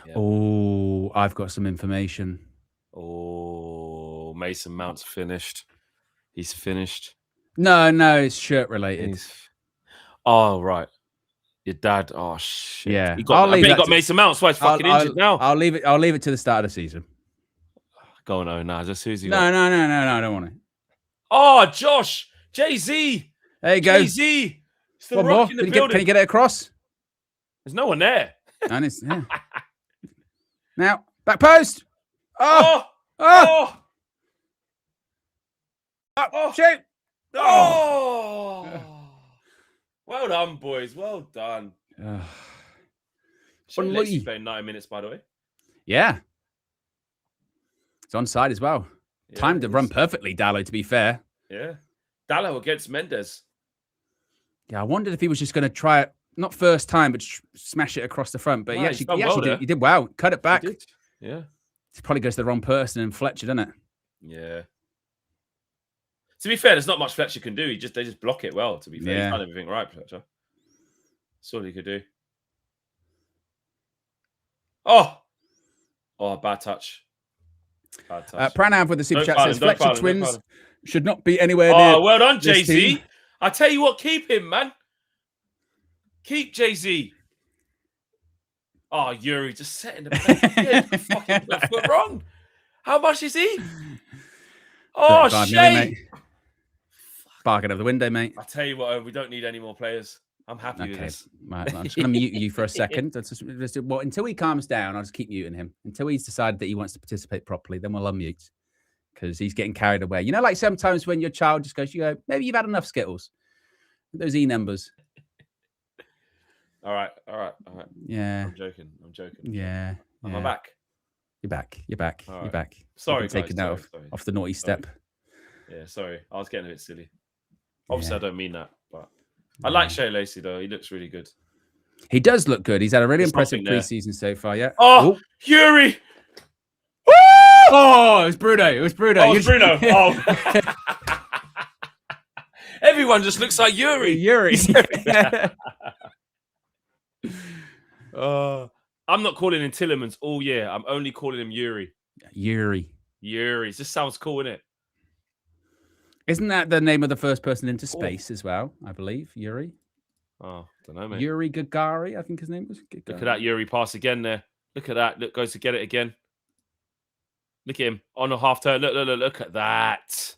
Yeah.
Oh, I've got some information.
Oh, Mason Mount's finished. He's finished.
No, it's shirt related.
Oh, right. Your dad. Oh shit.
Yeah,
he got Mason Mount. So he's fucking injured now.
I'll leave it to the start of the season.
Go on, no. Just who's he?
No, I don't want it.
Oh, Josh, Jay-Z.
There you go.
Jay-Z.
One more. Can you get it across?
There's no one there.
And it's now back post. Oh. Shoot.
Oh. Well done, boys. Well done. Lacey's playing 9 minutes, by the way.
Yeah. It's onside as well. Yeah, timed to run perfectly, Dallo, to be fair.
Yeah. Dallo against Mendes.
Yeah, I wondered if he was just going to try it, not first time, but smash it across the front. But he did well. Cut it back.
Yeah.
It probably goes to the wrong person and Fletcher, doesn't it?
Yeah. To be fair, there's not much Fletcher can do. They just block it well, to be fair. He's done everything right, Fletcher. That's all he could do. Oh, bad touch.
Pranav with the super chat says Fletcher twins should not be anywhere near.
Oh, well done, Jay-Z. I tell you what, keep him, man. Keep Jay-Z. Oh, Yuri just setting the fucking left foot wrong. How much is he? Oh, shame.
Bargain over the window, mate.
I tell you what, we don't need any more players. I'm happy with this.
Right, I'm just going to mute you for a second. Until he calms down, I'll just keep muting him. Until he's decided that he wants to participate properly, then we'll unmute. Because he's getting carried away. You know, like sometimes when your child just goes, maybe you've had enough Skittles. Those E numbers.
All right.
Yeah.
I'm joking.
Yeah.
Am I back?
You're back.
Right.
You're back.
Sorry,
taking that off the naughty step.
Yeah, sorry. I was getting a bit silly. Obviously, I don't mean that, but I like Shea Lacey, though. He looks really good.
He does look good. He's had a really impressive preseason so far, yeah.
Oh, Yuri!
Woo! Oh, it was Bruno.
Oh, it was Bruno. Oh. Everyone just looks like Yuri. I'm not calling him Tillemans all year. I'm only calling him Yuri.
Yuri.
It just sounds cool, innit?
Isn't that the name of the first person into space as well? I believe Yuri.
Oh, don't know, mate.
Yuri Gagari, I think his name was.
Look at that Yuri pass again there. Look at that. Look, goes to get it again. Look at him on a half turn. Look at that.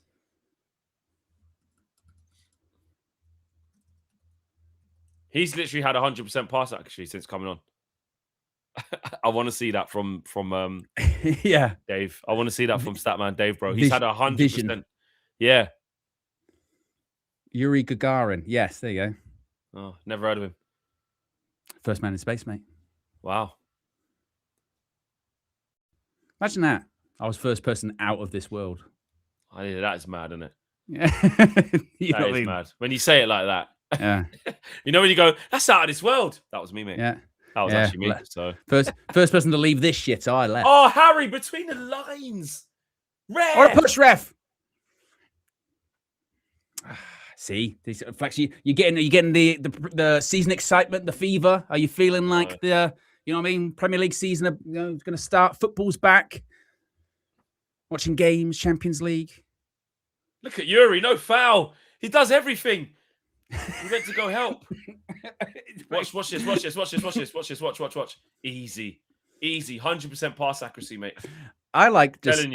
He's literally had 100% pass actually since coming on. I want to see that from
yeah,
Dave. I want to see that from Statman Dave, bro. He's had 100%. Yeah.
Yuri Gagarin. Yes, there you go.
Oh, never heard of him.
First man in space, mate.
Wow.
Imagine that. I was first person out of this world.
That is mad, isn't it?
Yeah.
That is mad. When you say it like that.
Yeah.
You know when you go, that's out of this world. That was me, mate.
Yeah.
That was actually me. So
first person to leave this shit, so I left.
Oh, Harry, between the lines. Ref.
What a push, ref. See, Flex, you're getting the season excitement, the fever. Are you feeling like the you know what I mean? Premier League season, going to start. Football's back. Watching games, Champions League.
Look at Yuri, no foul. He does everything. He went to go help. Watch this. Easy. 100% pass accuracy, mate.
I like just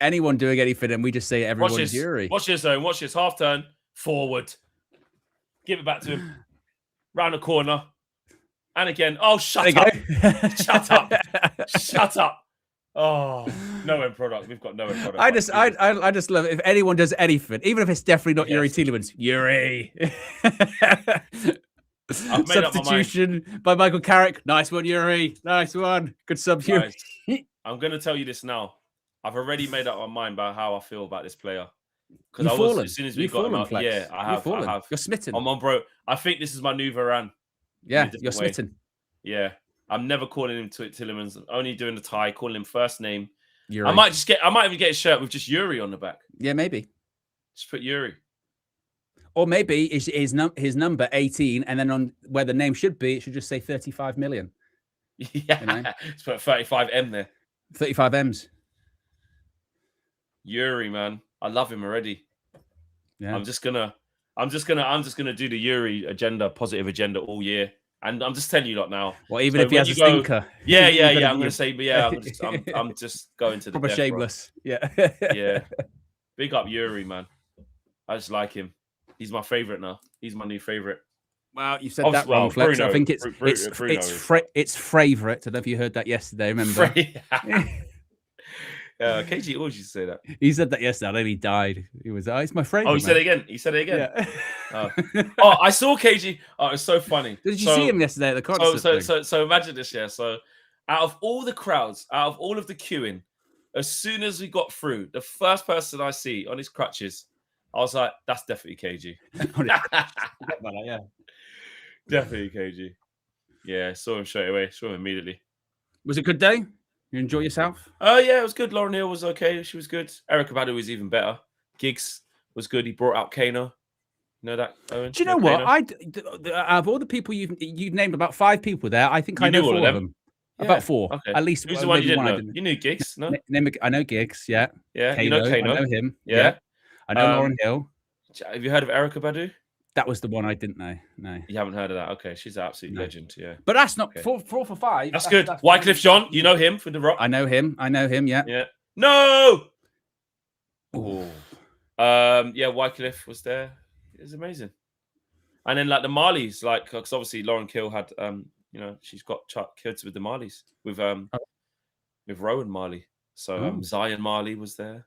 anyone doing anything, and we just say everyone's Yuri.
Watch this zone. Watch this half turn forward. Give it back to him. Round the corner. And again. Oh, shut up. Shut up. Shut up. Oh, no end product. We've got no end product.
I just love it. If anyone does anything, even if it's definitely not Yuri Tielemans, Yuri. Substitution by Michael Carrick. Nice one, Yuri. Nice one. Good sub, Yuri.
I'm going to tell you this now. I've already made up my mind about how I feel about this player.
Because as soon as we got him out,
yeah, I have.
You're smitten.
I'm on, bro. I think this is my new Varane.
Yeah, you're smitten.
Yeah. I'm never calling him Tielemans. Only doing the tie, calling him first name.
Yuri.
I might even get a shirt with just Yuri on the back.
Yeah, maybe.
Just put Yuri.
Or maybe his number 18, and then on where the name should be, it should just say 35 million.
Yeah, you know? Let's put 35M there.
35 M's.
Yuri, man, I love him already.
Yeah,
I'm just gonna do the Yuri agenda, positive agenda all year. And I'm just telling you lot now.
Well, even if he has a stinker.
Yeah. I'm going to say, but yeah, I'm just going to the
proper shameless. Bro.
Yeah. Yeah. Big up Yuri, man. I just like him. He's my favorite now. He's my new favorite.
Well, you said that wrong, Flex.
Bruno,
I think it's favorite. I don't know if you heard that yesterday. Remember?
KG always used to say that.
He said that yesterday. And then he died. He was, it's my favorite.
Oh, he said it again. Yeah. I saw KG. Oh, it's so funny.
Did you see him yesterday at the concert?
So imagine this, yeah. So out of all the crowds, out of all of the queuing, as soon as we got through, the first person I see on his crutches, I was like, that's definitely KG.
Yeah.
Definitely KG. Yeah, saw him straight away. Saw him immediately.
Was it a good day? You enjoy yourself?
Oh, yeah, it was good. Lauren Hill was okay. She was good. Erica Badu was even better. Giggs was good. He brought out Kano. You know that, Owen?
Do you know what? Out of all the people you've named, about 5 people there, I think I know 4 of them. Yeah. About 4.
Okay.
At least.
Who's the one you didn't know? You knew Giggs, no?
I know Giggs, yeah.
Yeah,
Kano,
you know Kano.
I know him.
Yeah.
I know Lauren Hill.
Have you heard of Erica Badu?
That was the one I didn't know. No.
You haven't heard of that? Okay, she's an absolute legend, yeah.
But that's not 4 for 5.
That's good. Wycliffe Jean, you know him from The Rock?
I know him, yeah.
Yeah. No! Oh. Yeah, Wycliffe was there. It was amazing. And then like the Marleys, like, because obviously Lauren Hill had, she's got kids with the Marleys, with Rowan Marley. So Zion Marley was there,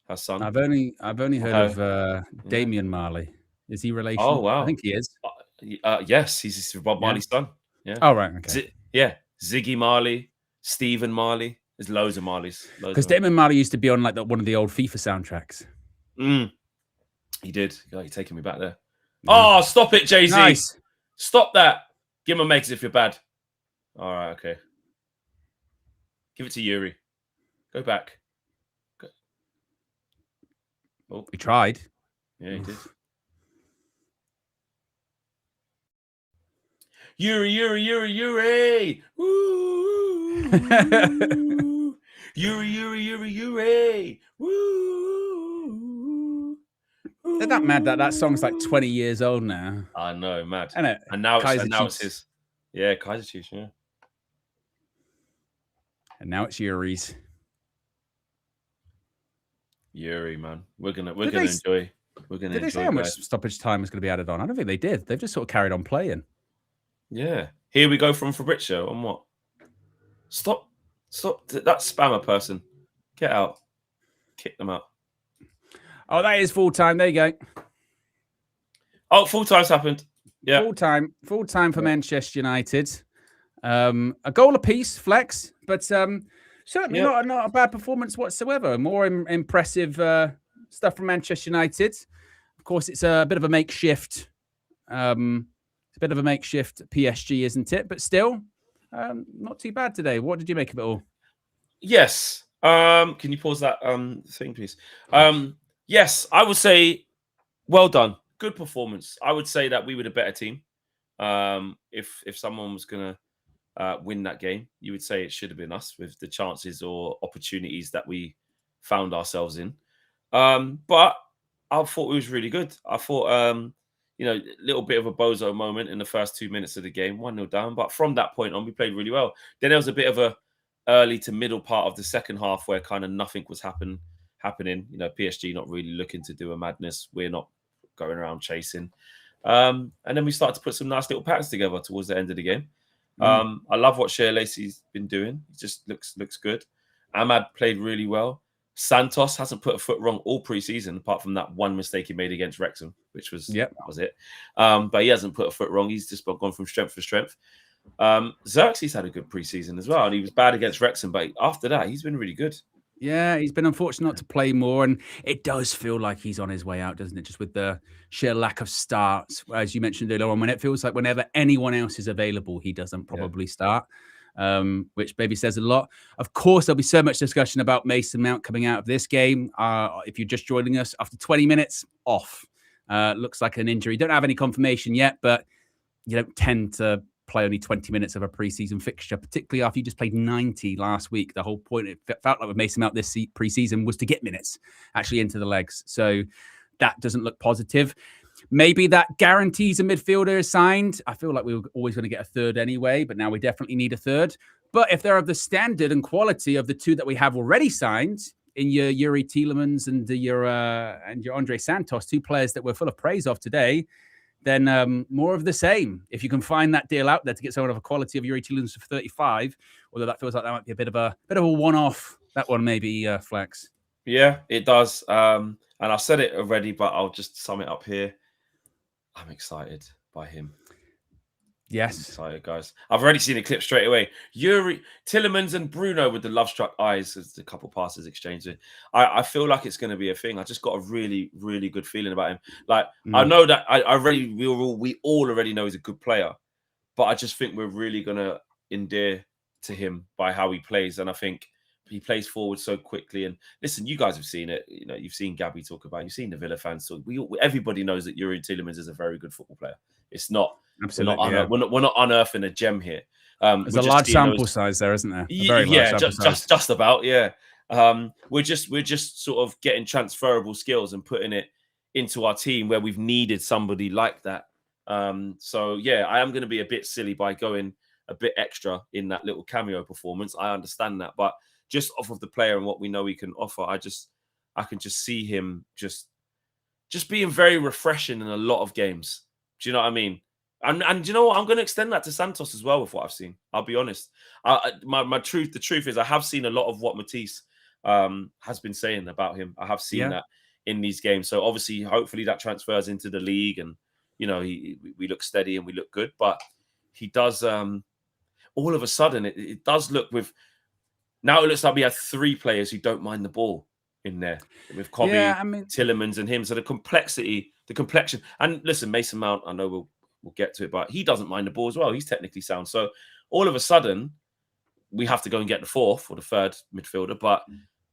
her son.
I've only heard of Damian Marley. Is he related?
Oh wow,
I think he is.
Yes, he's Bob Marley's son. Yeah.
Oh right. Okay.
Ziggy Marley, Stephen Marley. There's loads of Marleys.
Because Damian Marley used to be on like one of the old FIFA soundtracks.
He did. Oh, you're taking me back there. Yeah. Oh, stop it, Jay-Z.
Nice.
Stop that. Give him a Megs if you're bad. All right, okay. Give it to Yuri. Go back. Go.
Oh, he tried.
Yeah, he did. Yuri. Woo! Yuri. Woo!
Isn't that mad that song's like 20 years old now?
I know, mad.
Isn't it?
And now it's his. Yeah, Kaiser Chiefs, yeah.
And now it's Yuri's.
Yuri, man, we're gonna enjoy. We're gonna.
Did they say how much stoppage time is going to be added on? I don't think they did. They've just sort of carried on playing.
Yeah. Here we go from Fabrizio on what? Stop that spammer person. Get out. Kick them out.
Oh, that is full time. There you go.
Oh, full time's happened. Yeah.
Full time for Manchester United. A goal apiece, Flex, but certainly not a bad performance whatsoever. More impressive stuff from Manchester United. Of course, it's a bit of a makeshift. It's a bit of a makeshift PSG, isn't it? But still, not too bad today. What did you make of it all?
Yes. Can you pause that thing, please? Yes, I would say well done. Good performance. I would say that we were the better team. If someone was gonna win that game, you would say it should have been us with the chances or opportunities that we found ourselves in. But I thought it was really good. I thought, a little bit of a bozo moment in the first 2 minutes of the game, 1-0 down. But from that point on, we played really well. Then there was a bit of a early to middle part of the second half where kind of nothing was happening. PSG not really looking to do a madness. We're not going around chasing. And then we started to put some nice little patterns together towards the end of the game. I love what Shea Lacey's been doing. He just looks good. Ahmad played really well. Santos hasn't put a foot wrong all pre-season, apart from that one mistake he made against Wrexham, which was that was it. But he hasn't put a foot wrong. He's just gone from strength to strength. Xerxes had a good pre-season as well, and he was bad against Wrexham, but after that, he's been really good.
Yeah, he's been unfortunate not to play more, and it does feel like he's on his way out, doesn't it? Just with the sheer lack of starts, as you mentioned earlier on, when it feels like whenever anyone else is available, he doesn't probably start, which maybe says a lot. Of course, there'll be so much discussion about Mason Mount coming out of this game. If you're just joining us, after 20 minutes, off. Looks like an injury. Don't have any confirmation yet, but you don't tend to play only 20 minutes of a preseason fixture, particularly after you just played 90 last week. The whole point, it felt like with Mason Mount this preseason, was to get minutes actually into the legs. So that doesn't look positive. Maybe that guarantees a midfielder is signed. I feel like we were always going to get a third anyway, but now we definitely need a third. But if they're of the standard and quality of the two that we have already signed in your Yuri Tielemans and your Andre Santos, two players that we're full of praise of today, then more of the same. If you can find that deal out there to get someone of a quality of Yuri Tielemans for 35, although that feels like that might be a bit of a one-off. That one maybe Flex.
Yeah, it does. And I've said it already, but I'll just sum it up here. I'm excited by him.
Yes.
I'm excited, guys. I've already seen a clip straight away. Yuri Tielemans and Bruno with the love-struck eyes as the couple passes exchanged. I feel like it's going to be a thing. I just got a really, really good feeling about him. Like, I know that we all already know he's a good player, but I just think we're really going to endear to him by how he plays. And I think he plays forward so quickly. And listen, you guys have seen it. You know, you've seen Gabby talk about it. You've seen the Villa fans talk. Everybody knows that Yuri Tielemans is a very good football player. It's not.
Absolutely,
we're not unearthing a gem here.
There's a large sample size there, isn't there?
Just about. Yeah. We're just sort of getting transferable skills and putting it into our team where we've needed somebody like that. So yeah, I am going to be a bit silly by going a bit extra in that little cameo performance. I understand that, but just off of the player and what we know he can offer, I can just see him just being very refreshing in a lot of games. Do you know what I mean? And you know what? I'm going to extend that to Santos as well with what I've seen. I'll be honest. The truth is I have seen a lot of what Matisse has been saying about him. I have seen that in these games. So obviously, hopefully that transfers into the league and, you know, we look steady and we look good. But he does, all of a sudden, it does look with, now it looks like we have three players who don't mind the ball in there with Kobe, Tielemans and him. So the complexion. And listen, Mason Mount, I know we'll get to it, but he doesn't mind the ball as well. He's technically sound. So all of a sudden, we have to go and get the fourth or the third midfielder. But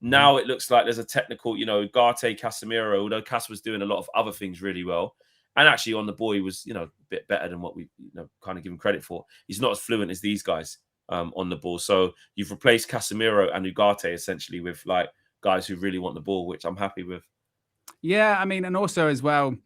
now it looks like there's a technical, you know, Garte, Casemiro, although Cas was doing a lot of other things really well. And actually on the ball, he was, you know, a bit better than what we kind of give him credit for. He's not as fluent as these guys on the ball. So you've replaced Casemiro and Ugarte essentially with like guys who really want the ball, which I'm happy with.
Yeah, I mean, and also as well, like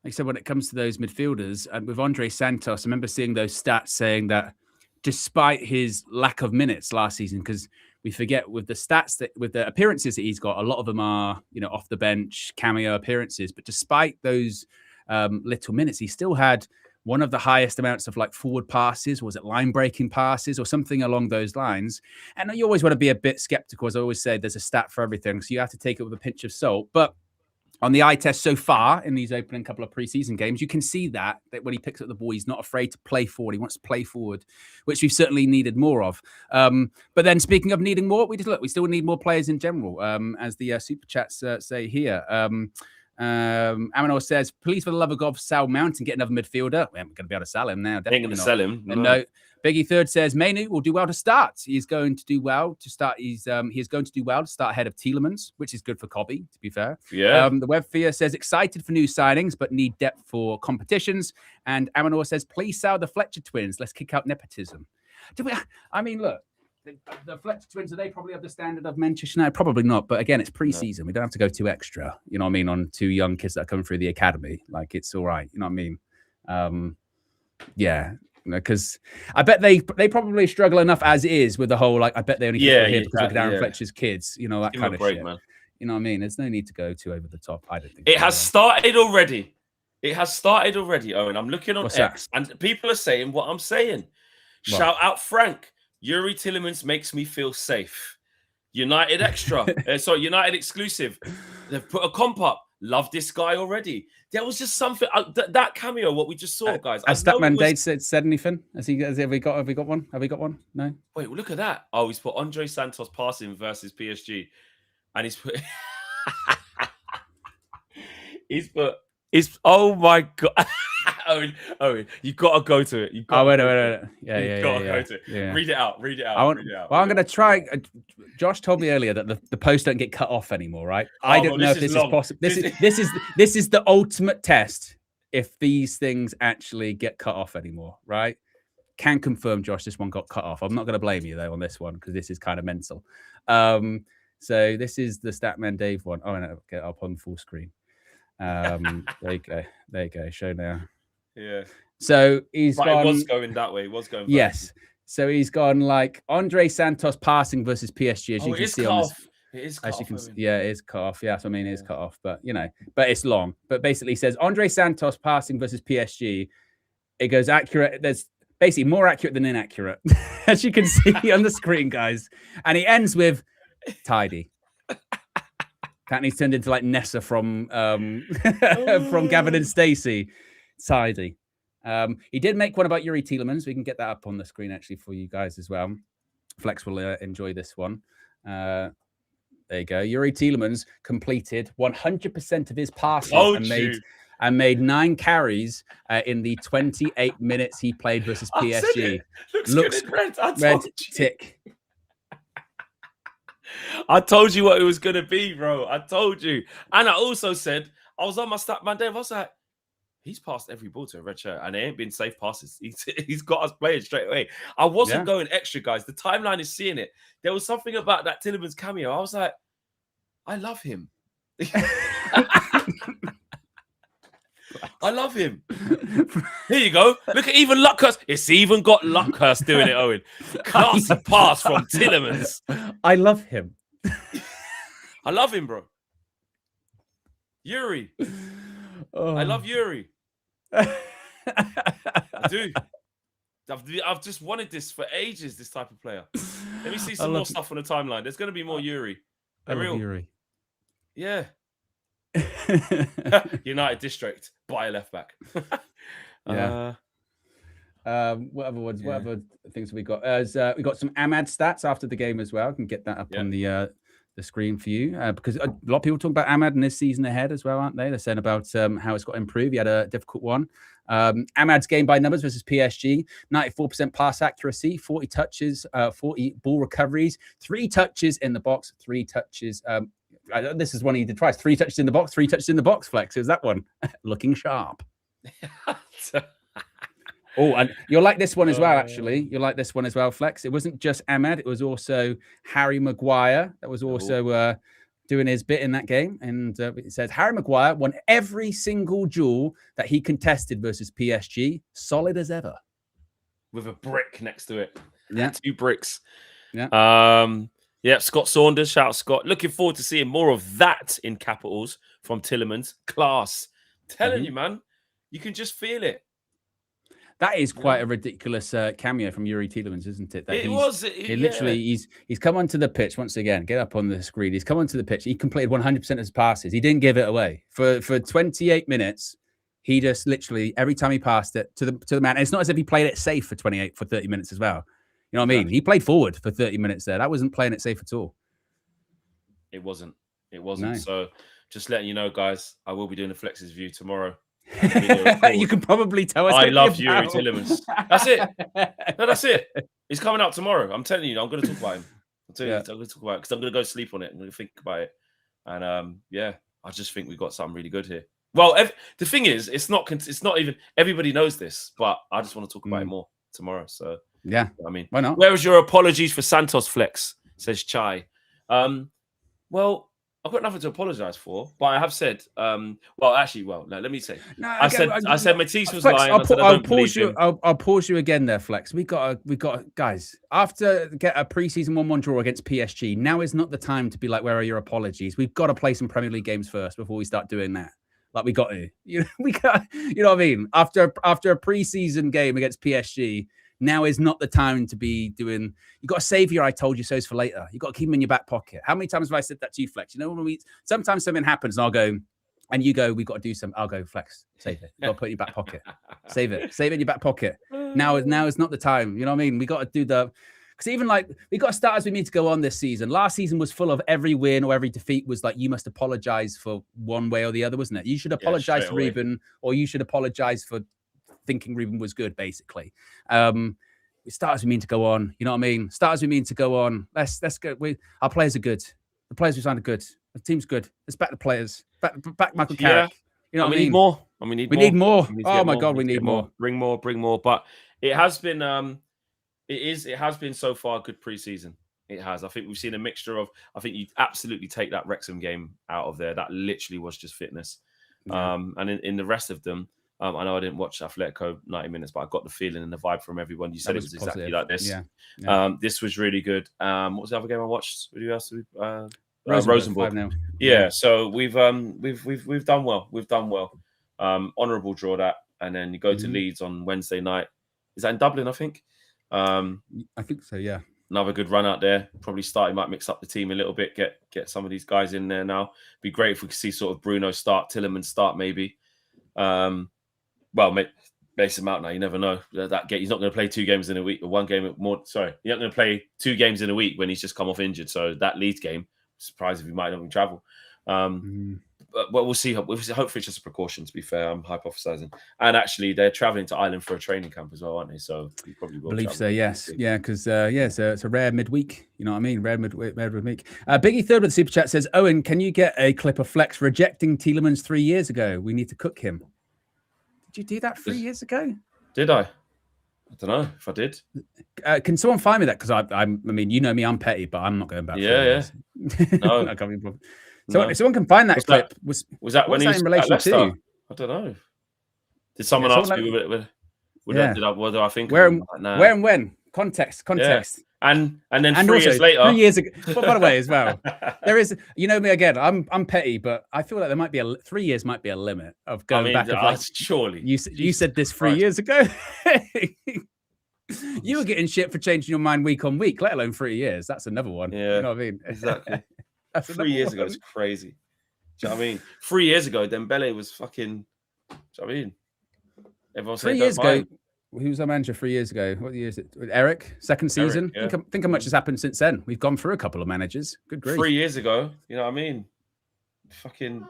I said, when it comes to those midfielders, and with Andre Santos, I remember seeing those stats saying that despite his lack of minutes last season, because we forget with the stats with the appearances that he's got, a lot of them are, off the bench cameo appearances. But despite those little minutes, he still had one of the highest amounts of like forward passes, was it line breaking passes or something along those lines. And you always want to be a bit skeptical. As I always say, there's a stat for everything. So you have to take it with a pinch of salt. But on the eye test so far in these opening couple of preseason games, you can see that when he picks up the ball, he's not afraid to play forward. He wants to play forward, which we've certainly needed more of. But then speaking of needing more, we still need more players in general, as the super chats say here. Amanor says, please, for the love of God, Sal Mount and get another midfielder. We ain't going to be able to sell him now.
Ain't going to sell him.
No. Biggie Third says, Manu will do well to start. He's going to do well to start. He is going to do well to start ahead of Tielemans, which is good for Cobby, to be fair.
Yeah.
The Web Fear says, excited for new signings, but need depth for competitions. And Amanor says, please sell the Fletcher twins. Let's kick out nepotism. Look. The Fletcher twins, are they probably of the standard of Manchester United? Probably not. But again, it's preseason. No. We don't have to go too extra, on 2 young kids that are coming through the academy. Like, it's all right. You know what I mean? Because I bet they probably struggle enough as is with the whole, like, I bet they only here because look at Darren Fletcher's kids, that kind of shit. Man. You know what I mean? There's no need to go too over the top. I don't think
it has started already. It has started already, Owen. I'm looking on X, and people are saying what I'm saying. What? Shout out Frank. Yuri Tielemans makes me feel safe. United extra. United exclusive. They've put a comp up. Love this guy already. There was just something that cameo. What we just saw, guys.
Has Statman Dade said anything? Have we got one? Have we got one? No.
Wait, look at that. Oh, he's put Andre Santos passing versus PSG, and he's put. Oh my God. Owen, you gotta go to it.
Wait. Yeah.
Go to it. Yeah. Read it out.
Well, I'm gonna try. Josh told me earlier that the post don't get cut off anymore, right? I don't know if this is possible. This is the ultimate test if these things actually get cut off anymore, right? Can confirm, Josh, this one got cut off. I'm not gonna blame you though on this one because this is kind of mental. So this is the Statman Dave one. Oh, no, get up on full screen. There you go. Show now.
Yeah.
So he's gone.
It was going that way. It was going.
Yes. So he's gone like Andre Santos passing versus PSG. As you can see on this.
It is cut off.
Yeah, it is cut off. Yeah, so I mean, it is cut off. But but it's long. But basically, he says Andre Santos passing versus PSG. It goes accurate. There's basically more accurate than inaccurate, as you can see on the screen, guys. And he ends with tidy. He's turned into like Nessa from Gavin and Stacey. Tidy. He did make one about Yuri Tielemans. We can get that up on the screen actually for you guys as well. Flex will enjoy this one. There you go. Yuri Tielemans completed 100% of his passes and made 9 carries in the 28 minutes he played versus PSG.
Looks good in red.
Red tick.
I told you what it was going to be, bro. I told you. And I also said, I was on my Statman Dave. I was like, he's passed every ball to a red shirt and it ain't been safe passes. He's got us playing straight away. I wasn't going extra, guys. The timeline is seeing it. There was something about that Tielemans cameo. I was like, I love him. I love him. Here you go. Look at even Luckhurst. It's even got Luckhurst doing it, Owen. Classy pass from Tielemans.
I love him.
I love him, bro. Yuri. I love Yuri. I do. I've just wanted this for ages, this type of player. Let me see some more stuff on the timeline. There's going to be more Yuri.
I love Yuri.
Yeah. United District, buy a left back.
What other ones? What other things have we got? We got some Ahmad stats after the game as well. I can get that up on the screen for you because a lot of people talk about Ahmad in this season ahead as well, aren't they? They're saying about how it's got to improve. He had a difficult one. Ahmad's game by numbers versus PSG: 94% pass accuracy, 40 touches, 40 ball recoveries, 3 touches in the box, 3 touches. This is one he did twice. 3 touches in the box, 3 touches in the box. Flex, is that one looking sharp? And you'll like this one as well, actually. You'll like this one as well, Flex. It wasn't just Ahmad. It was also Harry Maguire that was also doing his bit in that game. And it says, Harry Maguire won every single duel that he contested versus PSG. Solid as ever.
With a brick next to it.
Yeah.
2 bricks.
Yeah.
Yeah, Scott Saunders, shout out Scott. Looking forward to seeing more of that in capitals from Tielemans. Class. Telling you, man, you can just feel it.
That is quite a ridiculous cameo from Yuri Tielemans, isn't it? That
He
literally he's come onto the pitch once again. Get up on the screen. He's come onto the pitch. He completed 100% of his passes. He didn't give it away for 28 minutes. He just literally every time he passed it to the man. And it's not as if he played it safe for 30 minutes as well. You know what I mean? He played forward for 30 minutes there. That wasn't playing it safe at all.
It wasn't. No. So just letting you know, guys, I will be doing a Flex's View tomorrow.
You can probably tell us.
I love Yuri Tielemans. That's it. No, that's it. He's coming out tomorrow. I'm telling you, I'm going to talk about him. I'm going to talk about it because I'm going to go sleep on it. I'm going to think about it. And I just think we've got something really good here. Well, the thing is, it's not even everybody knows this, but I just want to talk about it more tomorrow. So
yeah,
I mean,
why not?
Where was your apologies for Santos Flex? Says Chai. Well, I've got nothing to apologise for, but I have said, let me say, I said Matisse was
Flex,
lying.
I'll pause you again there, Flex. We got guys. After get a preseason 1-1 draw against PSG, now is not the time to be like, where are your apologies? We've got to play some Premier League games first before we start doing that. Like we got to, you know what I mean? After a preseason game against PSG. Now is not the time to be doing. You got to save your "I told you so's" for later. You got to keep them in your back pocket. How many times have I said that to you, Flex? You know when sometimes something happens and I'll go, and you go, "We've got to do something." I'll go, "Flex, save it. You got to put it in your back pocket. Save it in your back pocket." Now is not the time. You know what I mean? We got to do because even like we got to start as we need to go on this season. Last season was full of every win or every defeat was like you must apologize for one way or the other, wasn't it? You should apologize to Ruben, or you should apologize for thinking Ruben was good, basically. We start as we mean to go on. You know what I mean? Start as we mean to go on. Let's go. Our players are good. The players we signed are good. The team's good. Let's back the players. Back Michael Carrick. You know what I mean?
We need more. We need more.
Oh my God, we need more.
Bring more. But it has been it has been so far a good preseason. It has. I think we've seen a mixture of. I think you absolutely take that Wrexham game out of there. That literally was just fitness. Yeah. And in the rest of them. I know I didn't watch Atletico 90 minutes, but I got the feeling and the vibe from everyone. You said it was exactly like this. Yeah. This was really good. What was the other game I watched? Rosenborg. Yeah. So we've done well. We've done well. Honourable draw that, and then you go to Leeds on Wednesday night. Is that in Dublin? I think.
I think so. Yeah.
Another good run out there. Probably might mix up the team a little bit. Get some of these guys in there now. Be great if we could see sort of Bruno start, Tielemans start maybe. Well, Mason Mount now, you never know. That he's not going to play 2 games in a week, or 1 game more. Sorry, you're not going to play 2 games in a week when he's just come off injured. So that Leeds game, surprised if he might not even travel. But we'll see. Hopefully, it's just a precaution. To be fair, I'm hypothesizing. And actually, they're traveling to Ireland for a training camp as well, aren't they? So you probably will.
Believe so. Yes. Yeah. Because it's a rare midweek. You know what I mean? Rare midweek. Biggie Third with the super chat says, "Owen, can you get a clip of Flex rejecting Tielemans 3 years ago? We need to cook him." Did you do that 3 years ago?
Did I? I don't know if I did.
Can someone find me that? Because I mean, you know me, I'm petty, but I'm not going back.
Yeah. No.
I can't be bothered. So if someone can find that clip, was
that when he was
in relation to?
I don't know. Did someone ask me? What do I think?
Where and when? Context.
Yeah. And then 3 years later.
3 years ago. But by the way, as well, there is. You know me again. I'm petty, but I feel like there might be 3 years might be a limit of going back.
Surely
you said this 3 years ago. You were getting shit for changing your mind week on week, let alone 3 years. That's another one.
Yeah,
you know what I mean?
Exactly. 3 years ago is crazy. Do you know what I mean? 3 years ago, Dembele was fucking. Do you know what I mean? Everyone
3 years ago. Who was our manager 3 years ago? What year is it? Eric, second season.
Eric, yeah.
Think how much has happened since then. We've gone through a couple of managers. Good grief.
3 years ago, you know what I mean? Fucking.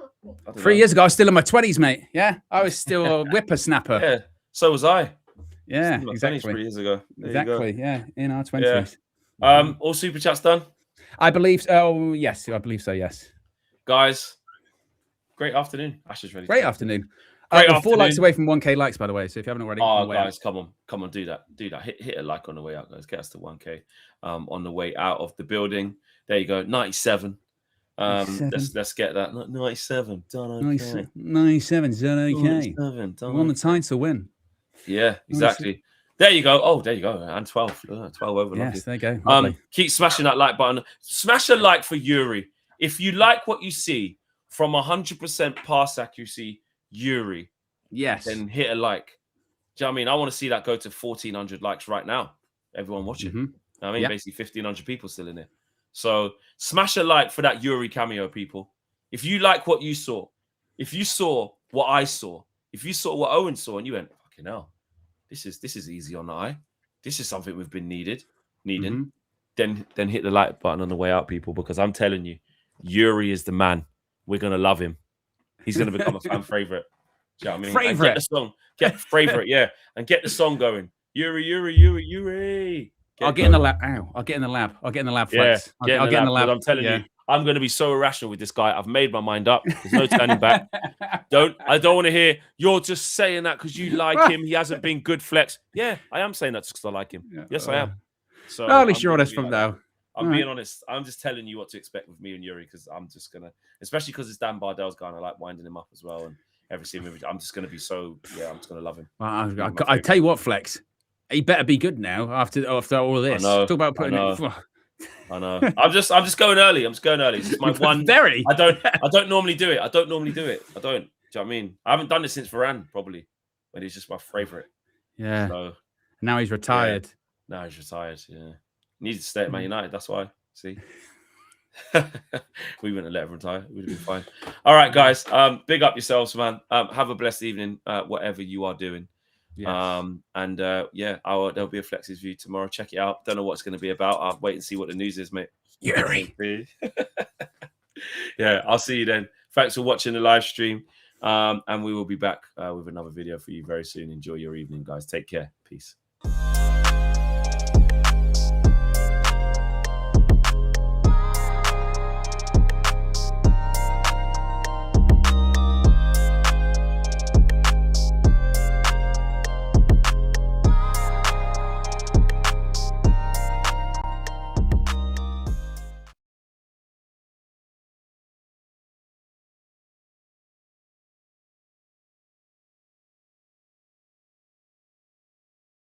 3 years ago, I was still in my 20s, mate. Yeah, I was still a whippersnapper.
Yeah, so was I.
Yeah, exactly.
3 years ago.
Exactly. Yeah, in our 20s.
Yeah. All super chats done.
I believe so. Oh, yes, I believe so. Yes.
Guys, great afternoon. Ash's ready.
Great afternoon. We're 4 likes away from 1K likes, by the way. So if you haven't already,
guys, come on, do that. Hit a like on the way out, guys. Get us to 1K. On the way out of the building. There you go. 97. Let's get that. 97. Done okay.
97. Done okay.
97. Done
Won the title win.
Yeah, exactly. There you go. Oh, there you go. And 12. 12 over.
Yes,
lovely.
there you go. Lovely.
Keep smashing that like button. Smash a like for Yuri. If you like what you see from 100% pass accuracy, Yuri,
Yes.
then hit a like. Do you know what I mean? I want to see that go to 1,400 likes right now. Everyone watching.
Mm-hmm.
I mean, basically 1,500 people still in there. So smash a like for that Yuri cameo, people. If you like what you saw, if you saw what I saw, if you saw what Owen saw, and you went, fucking hell, this is easy on the eye. This is something we've been needing. Then hit the like button on the way out, people, because I'm telling you, Yuri is the man. We're gonna love him. He's gonna become a fan favorite. Do you know what I mean?
Favorite.
Get the song. Get favorite, yeah. And get the song going. Yuri, Yuri, Yuri, Yuri.
I'll get in the lab. Ow. I'll get in the lab. I'll get in the lab, Flex.
Yeah,
I'll get in the lab.
I'm telling you, I'm going to be so irrational with this guy. I've made my mind up. There's no turning back. I don't want to hear you're just saying that because you like him. He hasn't been good, Flex. Yeah, I am saying that just because I like him. Yes, I am. So
at least you're honest from now.
I'm being honest. I'm just telling you what to expect with me and Yuri because I'm just going to, especially because it's Dan Bardell's guy and I like winding him up as well. And I'm just going to be so, I'm just going to love him.
I tell you what, Flex, he better be good now after all of this. Talk about putting it.
I know. I'm just going early. I'm just going early. This is my one.
Very.
I don't normally do it. I don't. Do you know what I mean? I haven't done this since Varane, probably, but he's just my favorite.
Yeah.
So,
now he's retired.
Yeah. Now he's retired. Yeah. Needs to stay at Man United. That's why. See. We wouldn't have let him retire. We'd have been fine. All right, guys. Big up yourselves, man. Have a blessed evening, whatever you are doing. Yes. There'll be a Flex's View tomorrow. Check it out. Don't know what it's going to be about. I'll wait and see what the news is, mate.
Yuri.
Yeah, I'll see you then. Thanks for watching the live stream. And we will be back with another video for you very soon. Enjoy your evening, guys. Take care. Peace.